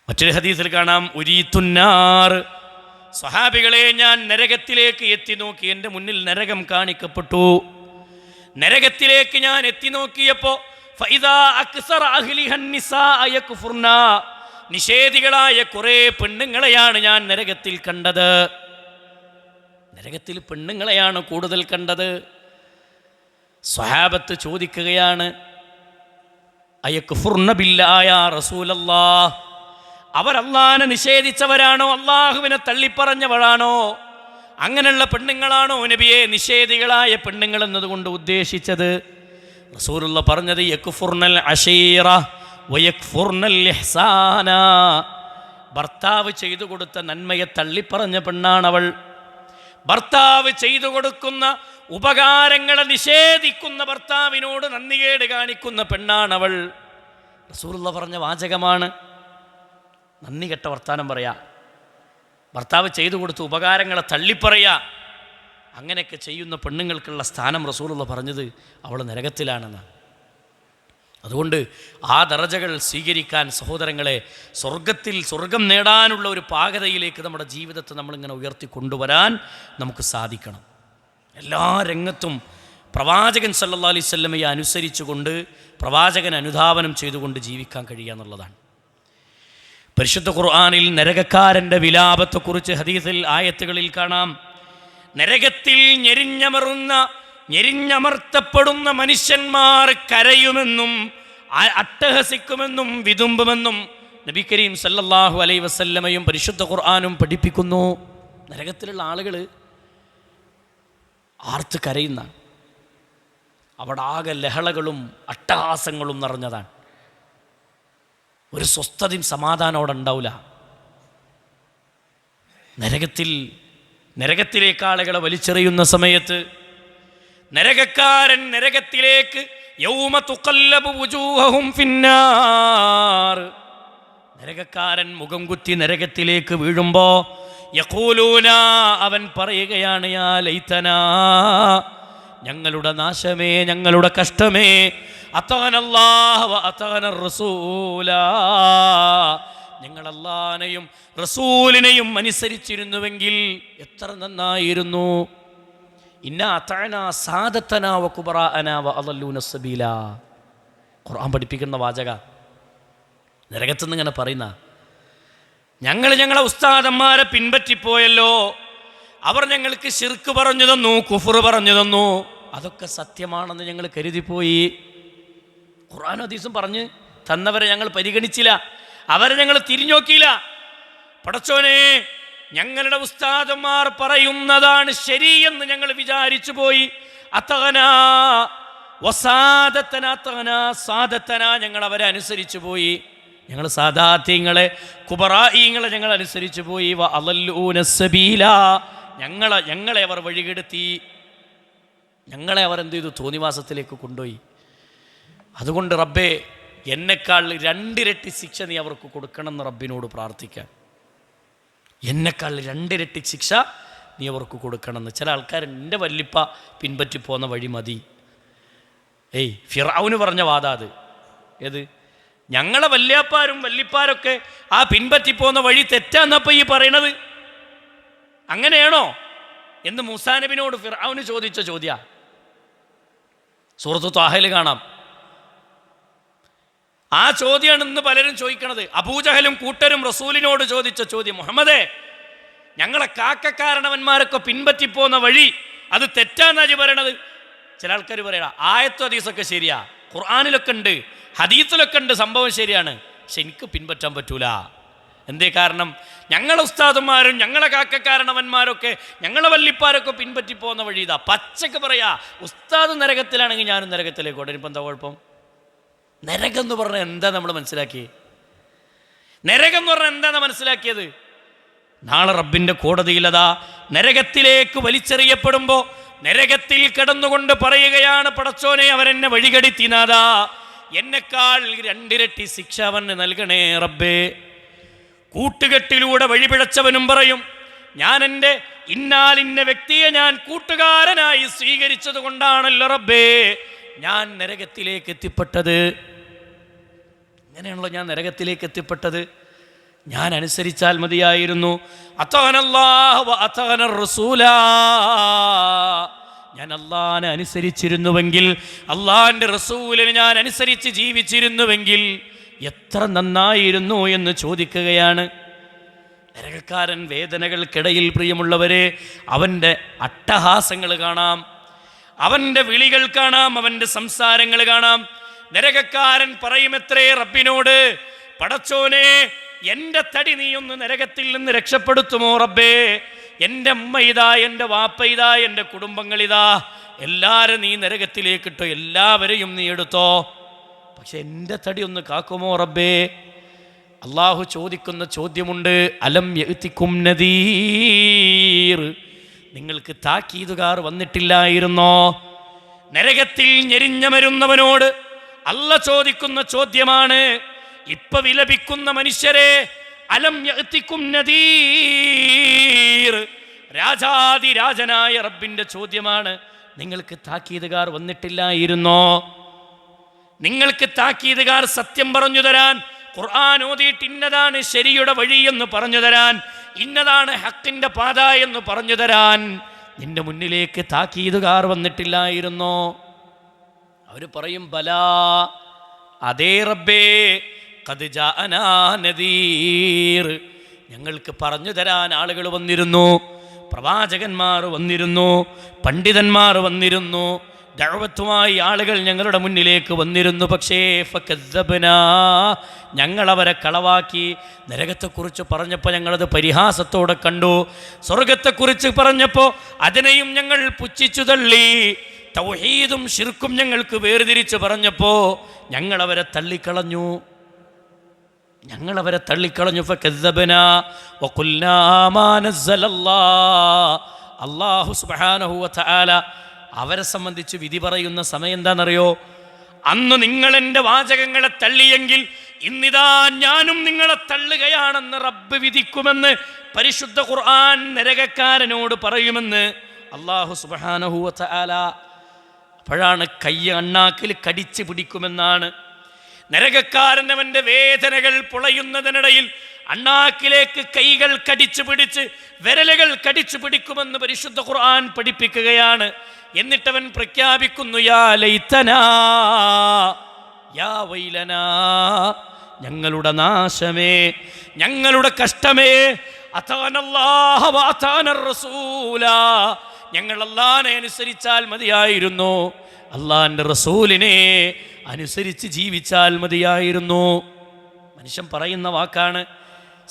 മറ്റൊരു ഹദീസിൽ കാണാം, ഉരീത്തുന്നാർ, സ്വഹാബികളെ ഞാൻ നരകത്തിലേക്ക് എത്തി നോക്കി, എൻ്റെ മുന്നിൽ നരകം കാണിക്കപ്പെട്ടു. നരകത്തിലേക്ക് ഞാൻ എത്തി നോക്കിയപ്പോൾ നിഷേധികളായ കുറേ പെണ്ണുങ്ങളെയാണ് ഞാൻ നരകത്തിൽ കണ്ടത്. നരകത്തിൽ പെണ്ണുങ്ങളെയാണ് കൂടുതൽ കണ്ടത്. സ്വഹാബത്ത് ചോദിക്കുകയാണ്, അയക്ഫുർന ബില്ലാഹി യാ റസൂലല്ലാഹ്, അവർ അള്ളാഹനെ നിഷേധിച്ചവരാണോ, അള്ളാഹുവിനെ തള്ളിപ്പറഞ്ഞവരാണോ? അങ്ങനെയുള്ള പെണ്ണുങ്ങളാണോ നബിയെ നിഷേധികളായ പെണ്ണുങ്ങൾ എന്നതുകൊണ്ട് ഉദ്ദേശിച്ചത്? റസൂലുള്ള പറഞ്ഞത് യക്ഫുർനൽ അശീറ വയക്ഫുർനൽ ഇഹ്സാന, ഭർത്താവ് ചെയ്തു കൊടുത്ത നന്മയെ തള്ളിപ്പറഞ്ഞ പെണ്ണാണവൾ. ഭർത്താവ് ചെയ്തു കൊടുക്കുന്ന ഉപകാരങ്ങളെ നിഷേധിക്കുന്ന ഭർത്താവിനോട് നന്ദികേട് കാണിക്കുന്ന പെണ്ണാണവൾ. റസൂലുള്ള പറഞ്ഞ വാചകമാണ്. നന്ദി കെട്ട വർത്താനം പറയാ, ഭർത്താവ് ചെയ്തു കൊടുത്ത ഉപകാരങ്ങളെ തള്ളിപ്പറയാ, അങ്ങനെയൊക്കെ ചെയ്യുന്ന പെണ്ണുങ്ങൾക്കുള്ള സ്ഥാനം റസൂലുള്ള പറഞ്ഞത് അവൾ നരകത്തിലാണെന്ന്. അതുകൊണ്ട് ആ ദറജകൾ സ്വീകരിക്കാൻ സഹോദരങ്ങളെ, സ്വർഗം നേടാനുള്ള ഒരു പാകതയിലേക്ക് നമ്മുടെ ജീവിതത്തെ നമ്മളിങ്ങനെ ഉയർത്തിക്കൊണ്ടുവരാൻ നമുക്ക് സാധിക്കണം. എല്ലാ രംഗത്തും പ്രവാചകൻ സല്ലല്ലാഹു അലൈഹി വസല്ലമയെ അനുസരിച്ചുകൊണ്ട്, പ്രവാചകൻ അനുധാവനം ചെയ്തുകൊണ്ട് ജീവിക്കാൻ കഴിയുക എന്നുള്ളതാണ്. പരിശുദ്ധ ഖുർആനിൽ നരകക്കാരൻ്റെ വിലാപത്തെക്കുറിച്ച് ഹദീസിൽ ആയത്തുകളിൽ കാണാം. നരകത്തിൽ ഞെരിഞ്ഞമർത്തപ്പെടുന്ന മനുഷ്യന്മാർ കരയുമെന്നും അട്ടഹസിക്കുമെന്നും വിതുമ്പുമെന്നും നബി കരീം സല്ലല്ലാഹു അലൈഹി വസല്ലമയും പരിശുദ്ധ ഖുർആനും പഠിപ്പിക്കുന്നു. നരകത്തിലുള്ള ആളുകൾ ആർത്ത് കരയുന്ന, അവിടെ ആകെ ലഹളകളും അട്ടഹാസങ്ങളും നിറഞ്ഞതാണ്. ഒരു സ്വസ്ഥതയും സമാധാനം അവിടെ ഉണ്ടാവില്ല. നരകത്തിലേക്ക് ആളുകളെ വലിച്ചെറിയുന്ന സമയത്ത് നരകക്കാരൻ നരകത്തിലേക്ക് യൗമ തുഖല്ലബു വുജൂഹും ഫിന്നാർ, നരകക്കാരൻ മുഖം കുത്തി നരകത്തിലേക്ക് വീഴുമ്പോൾ യഖൂലൂന, അവൻ പറയുകയാണ്, യാ ലൈതനാ, ഞങ്ങളുടെ നാശമേ, ഞങ്ങളുടെ കഷ്ടമേ, അത്തഅനല്ലാഹ വ അത്തഅനർ റസൂല, ഞങ്ങൾ അല്ലാഹനെയും റസൂലിനെയും അനുസരിച്ചിരുന്നുവെങ്കിൽ എത്ര നന്നായിരുന്നു. ഇന്നാ അതഅനാ സാദതനാ വ കുബറാഅനാ വ അളല്ലൂന സബീല. ഖുർആൻ പഠിപ്പിക്കുന്ന വാചക. നരകത്തുനിന്ന് ഇങ്ങനെ പറയുന്ന, ഞങ്ങളെ ഉസ്താദന്മാരെ പിൻപറ്റിപ്പോയല്ലോ, അവർ ഞങ്ങൾക്ക് ശിർക്ക് പറഞ്ഞു തന്നു, കുഫർ പറഞ്ഞു തന്നു, അതൊക്കെ സത്യമാണെന്ന് ഞങ്ങൾ കരുതിപ്പോയി. ഖുർആനും ഹദീസും പറഞ്ഞ് തന്നവരെ ഞങ്ങൾ പരിഗണിച്ചില്ല, അവരെ ഞങ്ങൾ തിരിഞ്ഞോക്കിയില്ല. പടച്ചോനെ, ഞങ്ങളുടെ ഉസ്താദന്മാർ പറയുന്നതാണ് ശരിയെന്ന് ഞങ്ങൾ വിചാരിച്ചു പോയി. അത്തഗനാ വസാദത്തന അത്തഗനാ സാദത്തന, ഞങ്ങൾ അവരെ അനുസരിച്ചു പോയി. ഞങ്ങൾ സാദാത്യങ്ങളെ, കുബറായിങ്ങളെ ഞങ്ങൾ അനുസരിച്ചു പോയി. വ അളല്ലൂന സബീല, ഞങ്ങളെ അവർ വഴികെടുത്തി, ഞങ്ങളെ അവർ എന്ത് ചെയ്തു? തോന്നിവാസത്തിലേക്ക് കൊണ്ടുപോയി. അതുകൊണ്ട് റബ്ബേ, എന്നെക്കാൾ 2 ഇരട്ടി ശിക്ഷ നീ അവർക്ക് കൊടുക്കണമെന്ന് റബ്ബിനോട് പ്രാർത്ഥിക്കാം. എന്നെക്കാൾ 2 ഇരട്ടി ശിക്ഷ നീ അവർക്ക് കൊടുക്കണമെന്ന്. ചില ആൾക്കാർ എൻ്റെ വല്ലിപ്പ പിൻപറ്റിപ്പോകുന്ന വഴി മതി. ഫിർഔന് പറഞ്ഞ വാദം അത്. ഏത്? ഞങ്ങളെ വല്യാപ്പാരും വല്ലിപ്പാരൊക്കെ ആ പിൻപറ്റിപ്പോകുന്ന വഴി തെറ്റാന്നപ്പോൾ ഈ പറയണത് അങ്ങനെയാണോ എന്ന് മൂസാ നബിയോട് ഫിർഔന് ചോദിച്ച ചോദ്യ. സൂറത്ത് ത്വാഹയിൽ കാണാം. ആ ചോദ്യമാണ് ഇന്ന് പലരും ചോദിക്കണത്. അബൂജഹലും കൂട്ടരും റസൂലിനോട് ചോദിച്ച ചോദ്യം, മുഹമ്മദേ, ഞങ്ങളെ കാക്കക്കാരണവന്മാരൊക്കെ പിൻപറ്റിപ്പോകുന്ന വഴി അത് തെറ്റാന്നാജി പറയണത്. ചില ആൾക്കാർ പറയണ ആയത്തും ഹദീസൊക്കെ ശരിയാ, ഖുർആനിലൊക്കെ ഉണ്ട്, ഹദീസിലൊക്കെ ഉണ്ട്, സംഭവം ശരിയാണ്, പക്ഷെ എനിക്ക് പിൻപറ്റാൻ പറ്റൂല. എന്തേ കാരണം? ഞങ്ങളെ ഉസ്താദന്മാരും ഞങ്ങളെ കാക്കക്കാരണവന്മാരൊക്കെ ഞങ്ങളെ വല്ലിപ്പാരൊക്കെ പിൻപറ്റിപ്പോകുന്ന വഴി ഇതാ. പച്ചക്ക് പറയാ, ഉസ്താദ് നരകത്തിലാണെങ്കിൽ ഞാനും നരകത്തിലേക്ക് ഓടാൻ. ഇപ്പം എന്താ കുഴപ്പം? നരകം എന്ന് പറഞ്ഞാൽ എന്താ നമ്മൾ മനസ്സിലാക്കിയത്? നരകം എന്ന് പറഞ്ഞാൽ എന്താണെന്ന് മനസ്സിലാക്കിയത്? നാളെ റബ്ബിൻ്റെ കോടതിയിലതാ നരകത്തിലേക്ക് വലിച്ചെറിയപ്പെടുമ്പോൾ നരകത്തിൽ കിടന്നുകൊണ്ട് പറയുകയാണ്, പടച്ചോനെ അവരെന്നെ വഴികെടുത്തിനാഥാ, എന്നെക്കാൾ 2 ഇരട്ടി ശിക്ഷ അവന് നൽകണേ റബ്ബേ. കൂട്ടുകെട്ടിലൂടെ വഴിപിഴച്ചവനും പറയും, ഞാൻ എൻ്റെ ഇന്നാലിന്ന വ്യക്തിയെ ഞാൻ കൂട്ടുകാരനായി സ്വീകരിച്ചത് കൊണ്ടാണല്ലോ റബ്ബേ ഞാൻ നരകത്തിലേക്ക് എത്തിപ്പെട്ടത്. ഇങ്ങനെയാണല്ലോ ഞാൻ നരകത്തിലേക്ക് എത്തിപ്പെട്ടത്. ഞാൻ അനുസരിച്ചാൽ മതിയായിരുന്നു. അതാനല്ലാഹു വ അതാനർ റസൂലാ, ഞാൻ അള്ളാഹിനെ അനുസരിച്ചിരുന്നുവെങ്കിൽ, അള്ളാഹിൻ്റെ റസൂലിനെ ഞാൻ അനുസരിച്ച് ജീവിച്ചിരുന്നുവെങ്കിൽ എത്ര നന്നായിരുന്നു എന്ന് ചോദിക്കുകയാണ്. നരകക്കാരൻ വേദനകൾക്കിടയിൽ പ്രിയമുള്ളവരെ അവൻ്റെ അട്ടഹാസങ്ങൾ കാണാം, അവൻ്റെ വിളികൾ കാണാം, അവൻ്റെ സംസാരങ്ങൾ കാണാം. നരകക്കാരൻ പറയുമെത്രേ റബ്ബിനോട്, പടച്ചോനെ എൻ്റെ തടി നീ ഒന്ന് നരകത്തിൽ നിന്ന് രക്ഷപ്പെടുത്തുമോ റബ്ബേ? എൻ്റെ അമ്മ ഇതാ, എൻ്റെ വാപ്പ ഇതാ, എൻ്റെ കുടുംബങ്ങളിതാ, എല്ലാവരും നീ നരകത്തിലേക്കിട്ടോ, എല്ലാവരെയും നീ എടുത്തോ, പക്ഷെ എൻ്റെ തടി ഒന്ന് കാക്കുമോ റബ്ബേ? അള്ളാഹു ചോദിക്കുന്ന ചോദ്യമുണ്ട്, അലം യഅ്തികും നദീർ, നിങ്ങൾക്ക് താക്കീതുകാർ വന്നിട്ടില്ലായിരുന്നോ? നരകത്തിൽ ഞെരിഞ്ഞമരുന്നവനോട് അല്ല ചോദിക്കുന്ന ചോദ്യമാണ്. ഇപ്പൊ വിലപിക്കുന്ന മനുഷ്യരെ, അലം യഅ്തികും നദീർ, രാജാതിരാജനായ റബ്ബിന്റെ ചോദ്യമാണ്, നിങ്ങൾക്ക് താക്കീതുകാർ വന്നിട്ടില്ലായിരുന്നോ? നിങ്ങൾക്ക് താക്കീതുകാർ സത്യം പറഞ്ഞു തരാൻ, ഖുർആൻ ഓതിയിട്ട് ഇന്നതാണ് ശരിയുടെ വഴി എന്ന് പറഞ്ഞു തരാൻ, ഇന്നതാണ് ഹക്കിന്റെ പാത എന്ന് പറഞ്ഞു തരാൻ നിന്റെ മുന്നിലേക്ക് താക്കീതുകാർ വന്നിട്ടില്ലായിരുന്നോ? അവർ പറയും, ബലാ, അതേ റബ്ബേ, ഖദ് ജാഅനാ നദീർ, ഞങ്ങൾക്ക് പറഞ്ഞു തരാൻ ആളുകൾ വന്നിരുന്നു, പ്രവാചകന്മാർ വന്നിരുന്നു, പണ്ഡിതന്മാർ വന്നിരുന്നു, ദഅവത്തുമായി ആളുകൾ ഞങ്ങളുടെ മുന്നിലേക്ക് വന്നിരുന്നു. പക്ഷേ ഫകദ്ദബ്നാ, ഞങ്ങളവരെ കളവാക്കി. നരകത്തെക്കുറിച്ച് പറഞ്ഞപ്പോൾ ഞങ്ങളത് പരിഹാസത്തോടെ കണ്ടു, സ്വർഗത്തെക്കുറിച്ച് പറഞ്ഞപ്പോൾ അതിനെയും ഞങ്ങൾ പുച്ഛിച്ചു തള്ളി, തൗഹീദും ശിർക്കും ഞങ്ങൾക്ക് വേർതിരിച്ച് പറഞ്ഞപ്പോൾ ഞങ്ങളവരെ തള്ളിക്കളഞ്ഞു. ഫകദ്ദബ്നാ വഖുൽനാ മാ നസ്സലല്ലാഹ്, അല്ലാഹു സുബ്ഹാനഹു വ തആല അവരെ സംബന്ധിച്ച് വിധി പറയുന്ന സമയം എന്താണെന്നറിയോ? അന്ന് നിങ്ങൾ എൻ്റെ വാചകങ്ങളെ തള്ളിയെങ്കിൽ ഇന്നിതാ ഞാനും നിങ്ങളെ തള്ളുകയാണെന്ന് റബ്ബ് വിധിക്കുമെന്ന് പരിശുദ്ധ ഖുർആൻ നരകക്കാരനോട് പറയുമെന്ന് അല്ലാഹു സുബ്ഹാനഹു വ തആല. അപ്പോഴാണ് കൈ അണ്ണാക്കിൽ കടിച്ചു പിടിക്കുമെന്നാണ്. നരകക്കാരൻ അവൻ്റെ വേദനകൾ പുളയുന്നതിനിടയിൽ അണ്ണാക്കിലേക്ക് കൈകൾ കടിച്ചു പിടിച്ച്, വിരലുകൾ കടിച്ചു പിടിക്കുമെന്ന് പരിശുദ്ധ ഖുർആൻ പഠിപ്പിക്കുകയാണ്. എന്നിട്ടവൻ പ്രഖ്യാപിക്കുന്നു, യാ ലൈതനാ, യാ വൈലനാ, ഞങ്ങളുടെ നാശമേ, ഞങ്ങളുടെ കഷ്ടമേ, അതാനല്ലാഹ വ അതാനർ റസൂല, ഞങ്ങൾ അല്ലാഹനെ അനുസരിച്ചാൽ മതിയായിരുന്നു, അല്ലാഹന്റെ റസൂലിനെ അനുസരിച്ച് ജീവിച്ചാൽ മതിയായിരുന്നു. മനുഷ്യൻ പറയുന്ന വാക്കാണ്.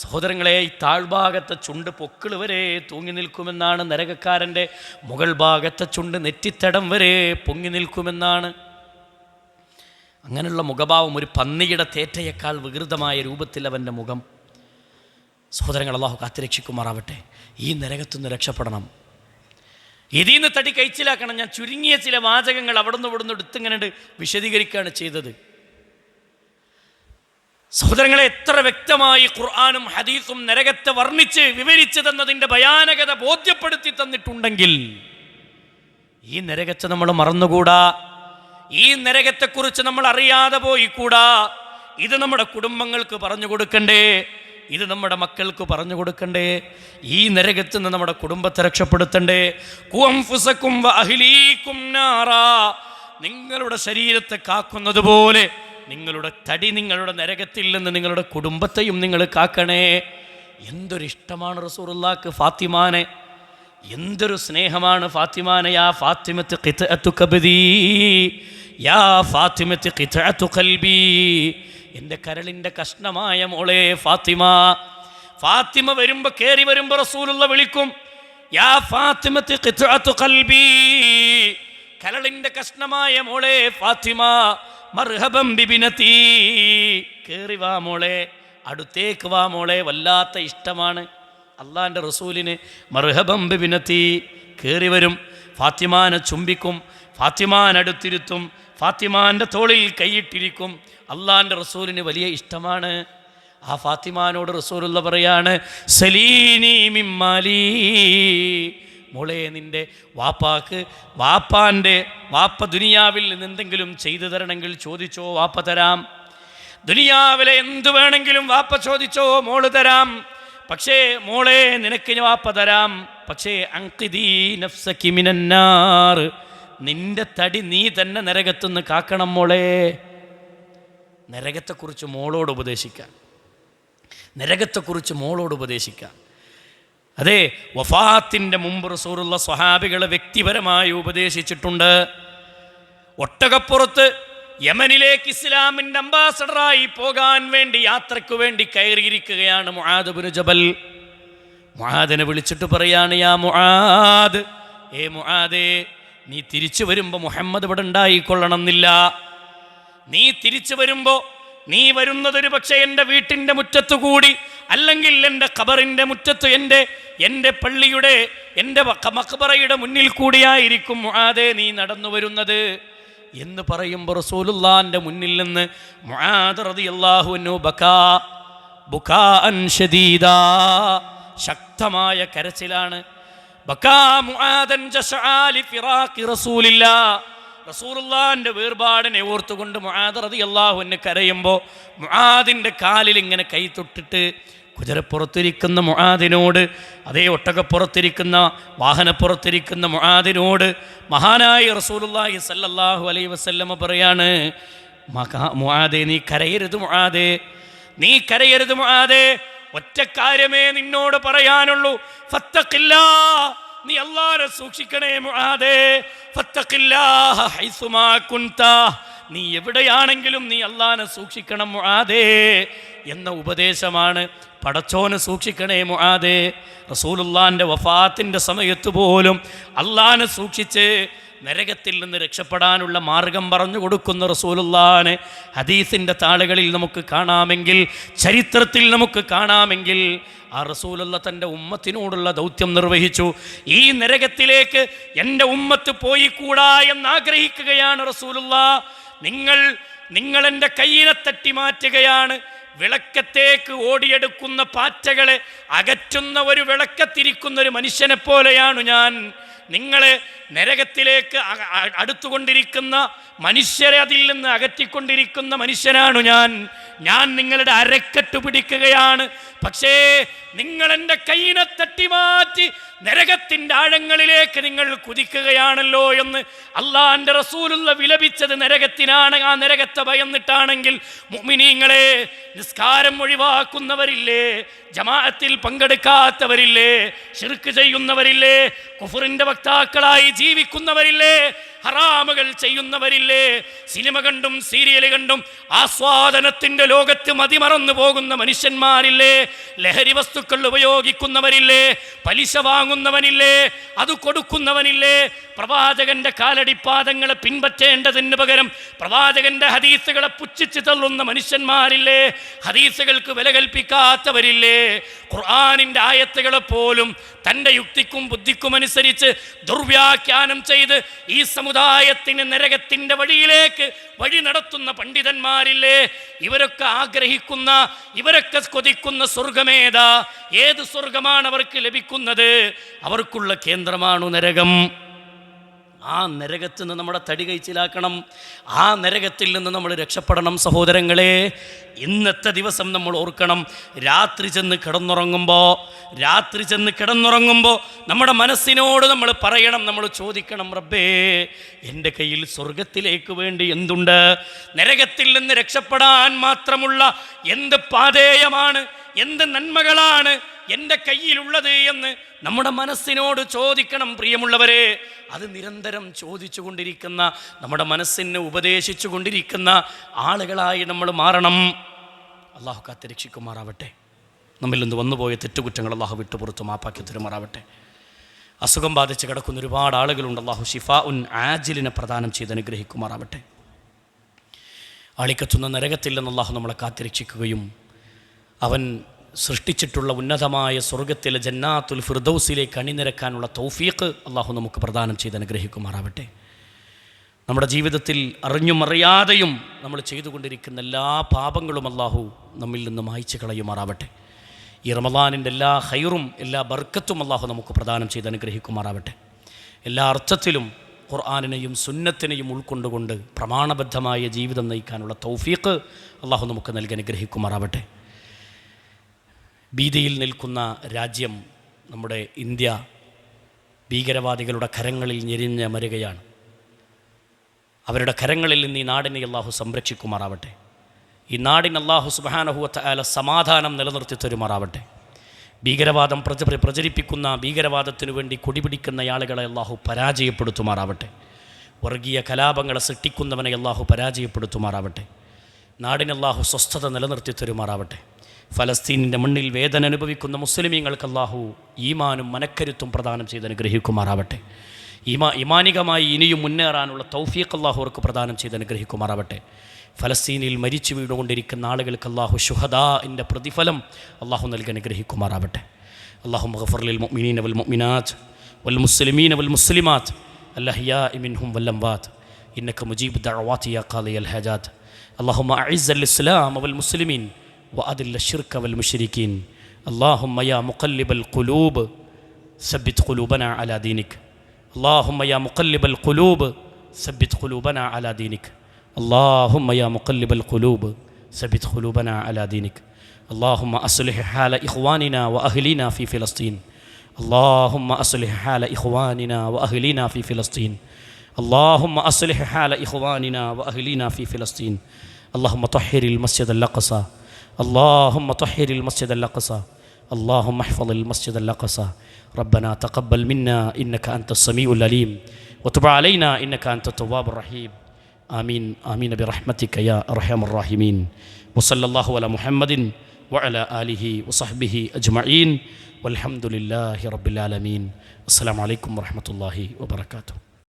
സഹോദരങ്ങളെ, ഈ താഴ്ഭാഗത്തെ ചുണ്ട് പൊക്കിൾ വരെ തൂങ്ങി നിൽക്കുമെന്നാണ്. നരകക്കാരൻ്റെ മുകൾ ഭാഗത്തെ ചുണ്ട് നെറ്റിത്തടം വരെ പൊങ്ങി നിൽക്കുമെന്നാണ്. അങ്ങനെയുള്ള മുഖഭാവം ഒരു പന്നിയുടെ തേറ്റയേക്കാൾ വികൃതമായ രൂപത്തിൽ അവൻ്റെ മുഖം. സഹോദരങ്ങൾ, അല്ലാഹു കാത്തുരക്ഷിക്കുമാറാവട്ടെ. ഈ നരകത്തുനിന്ന് രക്ഷപ്പെടണം, ഇതിൽ നിന്ന് തടി കഴിച്ചിലാക്കണം. ഞാൻ ചുരുങ്ങിയ ചില വാചകങ്ങൾ അവിടുന്ന് ഇവിടുന്ന് എടുത്തിങ്ങനെ വിശദീകരിക്കുകയാണ് ചെയ്തത്. സഹോദരങ്ങളെ, എത്ര വ്യക്തമായി ഖുർആനും ഹദീസും നരകത്തെ വർണ്ണിച്ച് വിവരിച്ചു തന്നതിൻ്റെ ഭയാനകത ബോധ്യപ്പെടുത്തി തന്നിട്ടുണ്ടെങ്കിൽ ഈ നരകത്തെ നമ്മൾ മറന്നുകൂടാ, ഈ നരകത്തെക്കുറിച്ച് നമ്മൾ അറിയാതെ പോയിക്കൂടാ. ഇത് നമ്മുടെ കുടുംബങ്ങൾക്ക് പറഞ്ഞു കൊടുക്കണ്ടേ, ഇത് നമ്മുടെ മക്കൾക്ക് പറഞ്ഞു കൊടുക്കണ്ടേ? ഈ നരകത്തിൽ നിന്ന് നമ്മുടെ കുടുംബത്തെ രക്ഷപ്പെടുത്തണ്ടേ? ഖു അൻഫുസകും വ അഹ്ലീകും നാറാ, നിങ്ങളുടെ ശരീരത്തെ കാക്കുന്നത് പോലെ നിങ്ങളുടെ തടി, നിങ്ങളുടെ നരകത്തിൽ നിന്ന് നിങ്ങളുടെ കുടുംബത്തെയും നിങ്ങൾ കാക്കണേ. എന്തൊരു ഇഷ്ടമാണ് റസൂലുള്ളാഹിക്ക് ഫാത്തിമാനെ, എന്തൊരു സ്നേഹമാണ് ഫാത്തിമാനെ. യാ ഫാത്തിമത്ത് ഖിത്അതു കബ്ദി, യാ ഫാത്തിമത്ത് ഖിത്അതു ഖൽബി, എൻ്റെ കരളിൻ്റെ കഷ്ണമായ മോളെ ഫാത്തിമ, ഫാത്തിമ വരുമ്പോ കേറി വരുമ്പോ റസൂലുള്ള വിളിക്കും, യാ ഫാത്തിമത്തി ഖിത്അത്തു ഖൽബി, കരളിന്റെ കഷ്ണമായ മോളെ ഫാത്തിമ, മർഹബം ബിബിനതി, കേറി വാ മോളെ, അടുത്തേക്ക് വാ മോളെ. വല്ലാത്ത ഇഷ്ടമാണ് അള്ളാന്റെ റസൂലിന്. മർഹബം ബിബിനതി, കേറി വരും, ഫാത്തിമാനെ ചുംബിക്കും, ഫാത്തിമാനടുത്തിരുത്തും, ഫാത്തിമാന്റെ തോളിൽ കൈയിട്ടിരിക്കും. അള്ളാന്റെ റസൂലിന് വലിയ ഇഷ്ടമാണ്. ആ ഫാത്തിമാനോട് റസൂലുള്ള പറയാണ്, സലീനി മിമ്മാലി, മോളെ നിന്റെ വാപ്പാക്ക് വാപ്പ ദുനിയാവിൽ നിന്ന് എന്തെങ്കിലും ചെയ്തു തരണമെങ്കിൽ ചോദിച്ചോ, വാപ്പ തരാം. ദുനിയാവിലെ എന്തു വേണമെങ്കിലും വാപ്പ ചോദിച്ചോ, മോള് തരാം. പക്ഷേ മോളെ നിനക്ക് വാപ്പ തരാം, പക്ഷേ അൻഖിദീ നഫ്സകി മിനന്നാർ, നിന്റെ തടി നീ തന്നെ നരകത്തുനിന്ന് കാക്കണം മോളെ. നരകത്തെക്കുറിച്ച് മോളോട് ഉപദേശിക്കാൻ, നരകത്തെക്കുറിച്ച് മോളോട് ഉപദേശിക്കാൻ. അതെ, വഫാത്തിൻ്റെ മുമ്പ് റസൂലുള്ള സ്വഹാബികളെ വ്യക്തിപരമായി ഉപദേശിച്ചിട്ടുണ്ട്. ഒട്ടകപ്പുറത്ത് യമനിലേക്ക് ഇസ്ലാമിൻ്റെ അംബാസഡറായി പോകാൻ വേണ്ടി യാത്രയ്ക്ക് വേണ്ടി കയറിയിരിക്കുകയാണ് മുആദ് ഇബ്നു ജബൽ. മുആദിനെ വിളിച്ചിട്ട് പറയാണ്, യാ മുആദ്, ഏ മുആദേ, നീ തിരിച്ചു വരുമ്പോൾ മുഹമ്മദ് ഇവിടെ ഉണ്ടായിക്കൊള്ളണമെന്നില്ല. നീ തിരിച്ചു വരുമ്പോൾ നീ വരുന്നതൊരു പക്ഷേ എൻ്റെ വീട്ടിൻ്റെ മുറ്റത്തു കൂടി, അല്ലെങ്കിൽ എൻ്റെ ഖബറിൻ്റെ മുറ്റത്ത്, എൻ്റെ പള്ളിയുടെ, എൻ്റെ മഖ്ബറയുടെ മുന്നിൽ കൂടിയായിരിക്കും മുആദേ നീ നടന്നു വരുന്നത് എന്ന് പറയുമ്പോൾ റസൂലുള്ളാഹിന്റെ മുന്നിൽ നിന്ന് മുആദ് റളിയല്ലാഹു അൻഹു ബുകാഅൻ ശദീദാ, ശക്തമായ കരച്ചിലാണ്. ബകാ മുആദൻ ജസ്ആ ലിഫിറാഖി റസൂലില്ലാ, റസൂലുള്ളാഹിന്റെ വേർപാടിനെ ഓർത്തുകൊണ്ട് മുആദ് റളിയല്ലാഹു അൻഹു കരയുമ്പോൾ മുആദിന്റെ കാലിൽ ഇങ്ങനെ കൈ തൊട്ടിട്ട് കുതിരപ്പുറത്തിരിക്കുന്ന മുആദിനോട്, അതേ ഒട്ടകപ്പുറത്തിരിക്കുന്ന വാഹനപ്പുറത്തിരിക്കുന്ന മുആദിനോട് മഹാനായ റസൂലുള്ളാഹി സല്ലല്ലാഹു അലൈഹി വസല്ലമ പറയാണ്, മുആദേ നീ കരയരുത്, മുആദേ നീ കരയരുത് മുആദേ, ഒറ്റ കാര്യമേ നിന്നോട് പറയാനുള്ളൂ, ഫത്തഖില്ലാഹ്, നീ അല്ലാഹനെ സൂക്ഷിക്കണേ മുആദേ, ഫത്തഖില്ലാഹ ഹൈസുമാ കുൻത, നീ എവിടെയാണെങ്കിലും നീ അല്ലാഹനെ സൂക്ഷിക്കണം മുആദേ എന്ന ഉപദേശമാണ്. പടച്ചോനെ സൂക്ഷിക്കണേ മുആദേ. റസൂലുള്ളാഹിന്റെ വഫാത്തിന്റെ സമയത്ത് പോലും അല്ലാഹനെ സൂക്ഷിച്ച് നരകത്തിൽ നിന്ന് രക്ഷപ്പെടാനുള്ള മാർഗം പറഞ്ഞു കൊടുക്കുന്ന റസൂലുള്ളാഹിനെ ഹദീസിൻ്റെ താളുകളിൽ നമുക്ക് കാണാമെങ്കിൽ, ചരിത്രത്തിൽ നമുക്ക് കാണാമെങ്കിൽ, ആ റസൂലുള്ള തൻ്റെ ഉമ്മത്തിനോടുള്ള ദൗത്യം നിർവഹിച്ചു. ഈ നരകത്തിലേക്ക് എൻ്റെ ഉമ്മത്ത് പോയി കൂടാ എന്നാഗ്രഹിക്കുകയാണ് റസൂലുള്ളാഹ്. നിങ്ങൾ എൻ്റെ കയ്യിനെ തട്ടി മാറ്റുകയാണ്. വിളക്കത്തേക്ക് ഓടിയെടുക്കുന്ന പാറ്റകളെ അകറ്റുന്ന ഒരു വിളക്കത്തിരിക്കുന്ന ഒരു മനുഷ്യനെ പോലെയാണ് ഞാൻ. നിങ്ങളെ നരകത്തിലേക്ക് അടുത്തുകൊണ്ടിരിക്കുന്ന മനുഷ്യരെ അതിൽ നിന്ന് അകറ്റിക്കൊണ്ടിരിക്കുന്ന മനുഷ്യനാണ് ഞാൻ നിങ്ങളുടെ അരക്കെട്ട് പിടിക്കുകയാണ്. പക്ഷേ നിങ്ങൾ എൻ്റെ കൈയിനെ തട്ടിമാറ്റി നരകത്തിൻ്റെ ആഴങ്ങളിലേക്ക് നിങ്ങൾ കുതിക്കുകയാണല്ലോ എന്ന് അള്ളാന്റെ റസൂലുള്ള വിലപിച്ചത് നരകത്തിനാണ്. ആ നരകത്തെ ഭയന്നിട്ടാണെങ്കിൽ മുഅ്മിനീങ്ങളെ, നിസ്കാരം ഒഴിവാക്കുന്നവരില്ലേ, ജമാഅത്തിൽ പങ്കെടുക്കാത്തവരില്ലേ, ശിർക്ക് ചെയ്യുന്നവരില്ലേ, കുഫറിന്റെ വക്താക്കളായി ജീവിക്കുന്നവരില്ലേ, ഹറാമുകൾ ചെയ്യുന്നവരില്ലേ, സിനിമ കണ്ടും സീരിയൽ കണ്ടും ആസ്വാദനത്തിന്റെ ലോകത്ത് മതിമറന്നു പോകുന്ന മനുഷ്യന്മാരില്ലേ, ലഹരി വസ്തുക്കൾ ഉപയോഗിക്കുന്നവരില്ലേ, പലിശ വാങ്ങുന്നവനില്ലേ, അത് കൊടുക്കുന്നവനില്ലേ, പ്രവാചകന്റെ കാലടിപ്പാദങ്ങളെ പിൻപറ്റേണ്ടതിന് പകരം പ്രവാചകന്റെ ഹദീസുകളെ പുച്ഛിച്ചു തള്ളുന്ന മനുഷ്യന്മാരില്ലേ, ഹദീസുകൾക്ക് വില കൽപ്പിക്കാത്തവരില്ലേ, ഖുർആനിന്റെ ആയത്തുകളെ പോലും തൻ്റെ യുക്തിക്കും ബുദ്ധിക്കും അനുസരിച്ച് ദുർവ്യാഖ്യാനം ചെയ്ത് ഈ സമുദായത്തിന് നരകത്തിൻ്റെ വഴിയിലേക്ക് വഴി നടത്തുന്ന പണ്ഡിതന്മാരില്ലേ. ഇവരൊക്കെ ആഗ്രഹിക്കുന്ന, ഇവരൊക്കെ കൊതിക്കുന്ന സ്വർഗമേതാ? ഏത് സ്വർഗമാണ് അവർക്ക് ലഭിക്കുന്നത്? അവർക്കുള്ള കേന്ദ്രമാണു നരകം. ആ നരകത്തിൽ നിന്ന് നമ്മുടെ തടി കഴിച്ചിലാക്കണം. ആ നരകത്തിൽ നിന്ന് നമ്മൾ രക്ഷപ്പെടണം സഹോദരങ്ങളെ. ഇന്നത്തെ ദിവസം നമ്മൾ ഓർക്കണം, രാത്രി ചെന്ന് കിടന്നുറങ്ങുമ്പോൾ നമ്മുടെ മനസ്സിനോട് നമ്മൾ പറയണം, നമ്മൾ ചോദിക്കണം, റബ്ബേ എൻ്റെ കയ്യിൽ സ്വർഗത്തിലേക്ക് വേണ്ടി എന്തുണ്ട്? നരകത്തിൽ നിന്ന് രക്ഷപ്പെടാൻ മാത്രമുള്ള എന്ത് പാതേയമാണ്, എന്ത് നന്മകളാണ് എൻ്റെ കയ്യിലുള്ളത് എന്ന് നമ്മുടെ മനസ്സിനോട് ചോദിക്കണം പ്രിയമുള്ളവരെ. അത് നിരന്തരം ചോദിച്ചു കൊണ്ടിരിക്കുന്ന, നമ്മുടെ മനസ്സിനെ ഉപദേശിച്ചു കൊണ്ടിരിക്കുന്ന ആളുകളായി നമ്മൾ മാറണം. അള്ളാഹു കാത്ത് രക്ഷിക്കുമാറാവട്ടെ. നമ്മിൽ നിന്ന് വന്നുപോയ തെറ്റുകുറ്റങ്ങൾ അള്ളാഹു വിട്ടുപുറത്ത് മാപ്പാക്കി തരുമാറാവട്ടെ. അസുഖം ബാധിച്ച് കിടക്കുന്ന ഒരുപാട് ആളുകളുണ്ട്. അള്ളാഹു ഷിഫാ ഉൻ ആജിലിനെ പ്രദാനം ചെയ്ത് അനുഗ്രഹിക്കുമാറാവട്ടെ. ആളിക്കത്തുന്ന നരകത്തിൽ നിന്ന് അള്ളാഹു നമ്മളെ കാത്തിരക്ഷിക്കുകയും അവൻ സൃഷ്ടിച്ചിട്ടുള്ള ഉന്നതമായ സ്വർഗത്തിലെ ജന്നാത്തുൽ ഫിർദൗസിലേക്ക് അണിനിരക്കാനുള്ള തൗഫീഖ് അള്ളാഹു നമുക്ക് പ്രദാനം ചെയ്ത് അനുഗ്രഹിക്കുമാറാവട്ടെ. നമ്മുടെ ജീവിതത്തിൽ അറിഞ്ഞും അറിയാതെയും നമ്മൾ ചെയ്തുകൊണ്ടിരിക്കുന്ന എല്ലാ പാപങ്ങളും അള്ളാഹു നമ്മിൽ നിന്ന് മായ്ച്ചു കളയുമാറാവട്ടെ. ഈ റമളാനിൻ്റെ എല്ലാ ഖൈറും എല്ലാ ബർക്കത്തും അള്ളാഹു നമുക്ക് പ്രദാനം ചെയ്ത് അനുഗ്രഹിക്കുമാറാവട്ടെ. എല്ലാ അർത്ഥത്തിലും ഖുർആനിനെയും സുന്നത്തിനെയും ഉൾക്കൊണ്ടുകൊണ്ട് പ്രമാണബദ്ധമായ ജീവിതം നയിക്കാനുള്ള തൗഫീഖ് അള്ളാഹു നമുക്ക് നൽകി അനുഗ്രഹിക്കുമാറാവട്ടെ. ഭീതിയിൽ നിൽക്കുന്ന രാജ്യം നമ്മുടെ ഇന്ത്യ ഭീകരവാദികളുടെ കരങ്ങളിൽ ഞെരിഞ്ഞ് മരുകയാണ്. അവരുടെ കരങ്ങളിൽ നിന്ന് ഈ നാടിനെ അള്ളാഹു സംരക്ഷിക്കുമാറാവട്ടെ. ഈ നാടിന് അള്ളാഹു സുബ്ഹാനഹു വ തആല സമാധാനം നിലനിർത്തി തരുമാറാവട്ടെ. ഭീകരവാദം പ്രചരിപ്പിക്കുന്ന ഭീകരവാദത്തിനു വേണ്ടി കൊടിപിടിക്കുന്ന ആളുകളെ അള്ളാഹു പരാജയപ്പെടുത്തുമാറാവട്ടെ. വർഗീയ കലാപങ്ങളെ സൃഷ്ടിക്കുന്നവനെ അള്ളാഹു പരാജയപ്പെടുത്തുമാറാവട്ടെ. നാടിന് അള്ളാഹു സ്വസ്ഥത നിലനിർത്തി തരുമാറാവട്ടെ. ഫലസ്തീനിൻ്റെ മണ്ണിൽ വേദന അനുഭവിക്കുന്ന മുസ്ലിമീങ്ങൾക്ക് അള്ളാഹു ഈമാനും മനക്കരുത്തും പ്രദാനം ചെയ്ത് അനുഗ്രഹിക്കുമാറാവട്ടെ. ഈമാനികമായി ഇനിയും മുന്നേറാനുള്ള തൗഫീഖ് അള്ളാഹു അവർക്ക് പ്രദാനം ചെയ്ത് അനുഗ്രഹിക്കുമാറാവട്ടെ. ഫലസ്തീനിൽ മരിച്ചു വീണുകൊണ്ടിരിക്കുന്ന ആളുകൾക്ക് അള്ളാഹു ശുഹദാഇൻ്റെ പ്രതിഫലം അള്ളാഹു നൽകി അനുഗ്രഹിക്കുമാറാവട്ടെ. അല്ലാഹുമ്മ ഗഫിർ ലിൽ മുഅ്മിനീന വൽ മുഅ്മിനാത്ത് വൽ മുസ്ലിമീന വൽ മുസ്ലിമാത്ത് അൽഅഹ്യാഇ മിൻഹും വൽ അംവാത്ത് ഇന്നക മുജീബു ദഅവാതി യാ ഖാദിയൽ ഹാജാത്ത്. അല്ലാഹുമ്മ അഇസ്സൽ ഇസ്ലാമ വൽ മുസ്ലിമീൻ വഅദില്ല ശിർക വൽ മുശ്രിക്കീൻ. അല്ലാഹുമ്മ യാ മുഖല്ലിബൽ ഖുലൂബ് സബ്ബിത് ഖുലൂബനാ അലാ ദീനിക. اللهم يا مقلب القلوب ثبت قلوبنا على دينك. اللهم يا مقلب القلوب ثبت قلوبنا على دينك. اللهم أصلح حال إخواننا وأهلنا في فلسطين. اللهم أصلح حال إخواننا وأهلنا في فلسطين. اللهم أصلح حال إخواننا وأهلنا في فلسطين. اللهم طهر المسجد الأقصى. اللهم طهر المسجد الأقصى. اللهم احفظ المسجد الأقصى. ربنا تقبل منا إنك أنت السميع العليم وتب علينا إنك أنت التواب الرحيم. آمين آمين برحمتك يا أرحم الراحمين. وصلى الله على محمد وعلى آله وصحبه أجمعين والحمد لله رب العالمين. السلام عليكم ورحمة الله وبركاته.